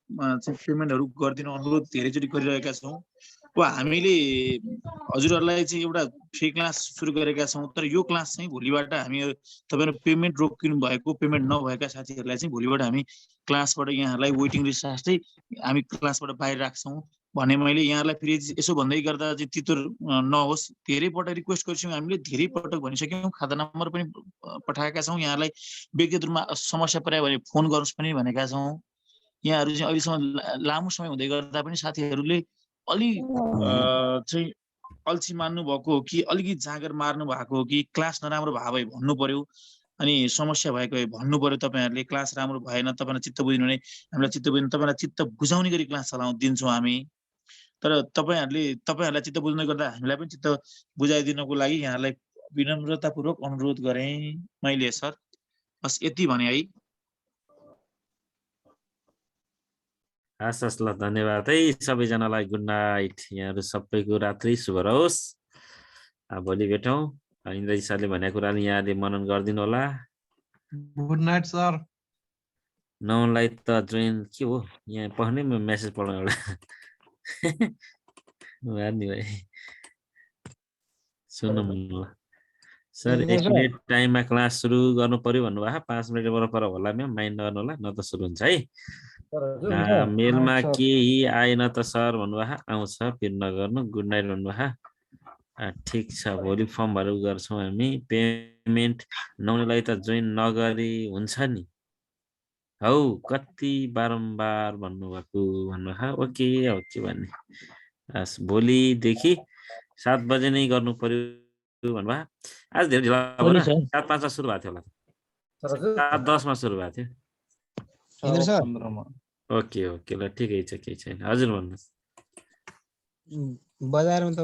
Speaker 8: चाहिँ पेमेन्टहरु गर्दिन अनुरोध धेरैचोटि गरिरहेका छौं। हामीले हजुरहरुलाई चाहिँ एउटा फ्री क्लास सुरु गरेका छौं, तर यो क्लास चाहिँ भोलिबाट हामी तपाईहरु पेमेन्ट रोकिनु भएको पेमेन्ट नभएका साथीहरुलाई चाहिँ भोलिबाट हामी क्लासबाट यहाँहरुलाई वेटिङ लिस्ट राख्दै हामी क्लासबाट बाहिर राख्छौं भने मैले यहाँहरुलाई फेरि यसो भन्दै गर्दा चाहिँ तितुर नहोस्। धेरै पटक रिक्वेस्ट गर्छौं, हामीले धेरै पटक भनिसक्यौं, खाता नम्बर पनि पठाएका छौं। यहाँहरुलाई व्यक्तिगत रूपमा समस्या पर्यो भने फोन गर्नुस् पनि भनेका छौं। यहाँहरु चाहिँ अहिलेसम्म लामो समय हुँदै गर्दा पनि साथीहरुले अलि चाहिँ अल्छी मान्नु भएको हो कि अलिकति जागर मार्नु भएको हो कि क्लास नराम्रो भयो भए भन्नु पर्यो, अनि समस्या भएको भए भन्नु पर्यो। तपाईहरुले क्लास राम्रो भएन, तपाईलाई चित्त बुझ्नु भने हामीलाई चित्त बुझ्नु, तपाईलाई चित्त बुझाउने गरी क्लास दिन्छौं हामी। तर तपाईहरुलाई चित्त बुझ्दै गर्दा हामीलाई पनि चित्त बुझाइदिनको लागि यहाँलाई विनम्रतापूर्वक अनुरोध गरे मैले सर। बस यति भने है।
Speaker 2: हस् ल, धन्यवाद है सबैजनालाई। Good night. यहाँहरु सबैको रात्रि शुभ रहोस्। भोलि भेटौं। इन्द्रजी सरले भनेको कुराले यहाँले मनन गर्दिनु होला।
Speaker 9: Good night sir.
Speaker 2: नौलाई त जोइन के हो यहाँ पढ्ने मेसेज पढ्नु एउटा भाइ सुन्नु ल सर। 1 मिनेट टाइममा क्लास सुरु गर्नु पर्यो भन्नुभयो। 5 मिनेट पर होला म्याम, माइन्ड गर्नु होला, न त सुरु हुन्छ है। मेलमा केही आएन त सर भन्नुभयो। आउँछ, फिर नगर्नु। गुड नाइट भन्नुभयो। ठिक छ, भोलि फर्महरु गर्छौं हामी। पेमेन्ट नहुनेलाई त जोइन नगरी हुन्छ नि हौ, कति बारम्बार भन्नुभएको भन्नुभयो। ओके भन्ने। भोलिदेखि 7 बजे नै गर्नु पर्यो भन्नुभयो। आज धेरै ढिला भयो। 7:05 मा सुरु भएको थियो होला, 7:10 मा सुरु भएको थियो। ओके ल, ठिकै छ, केही छैन। हजुर भन्नुहोस्।
Speaker 9: बजारमा त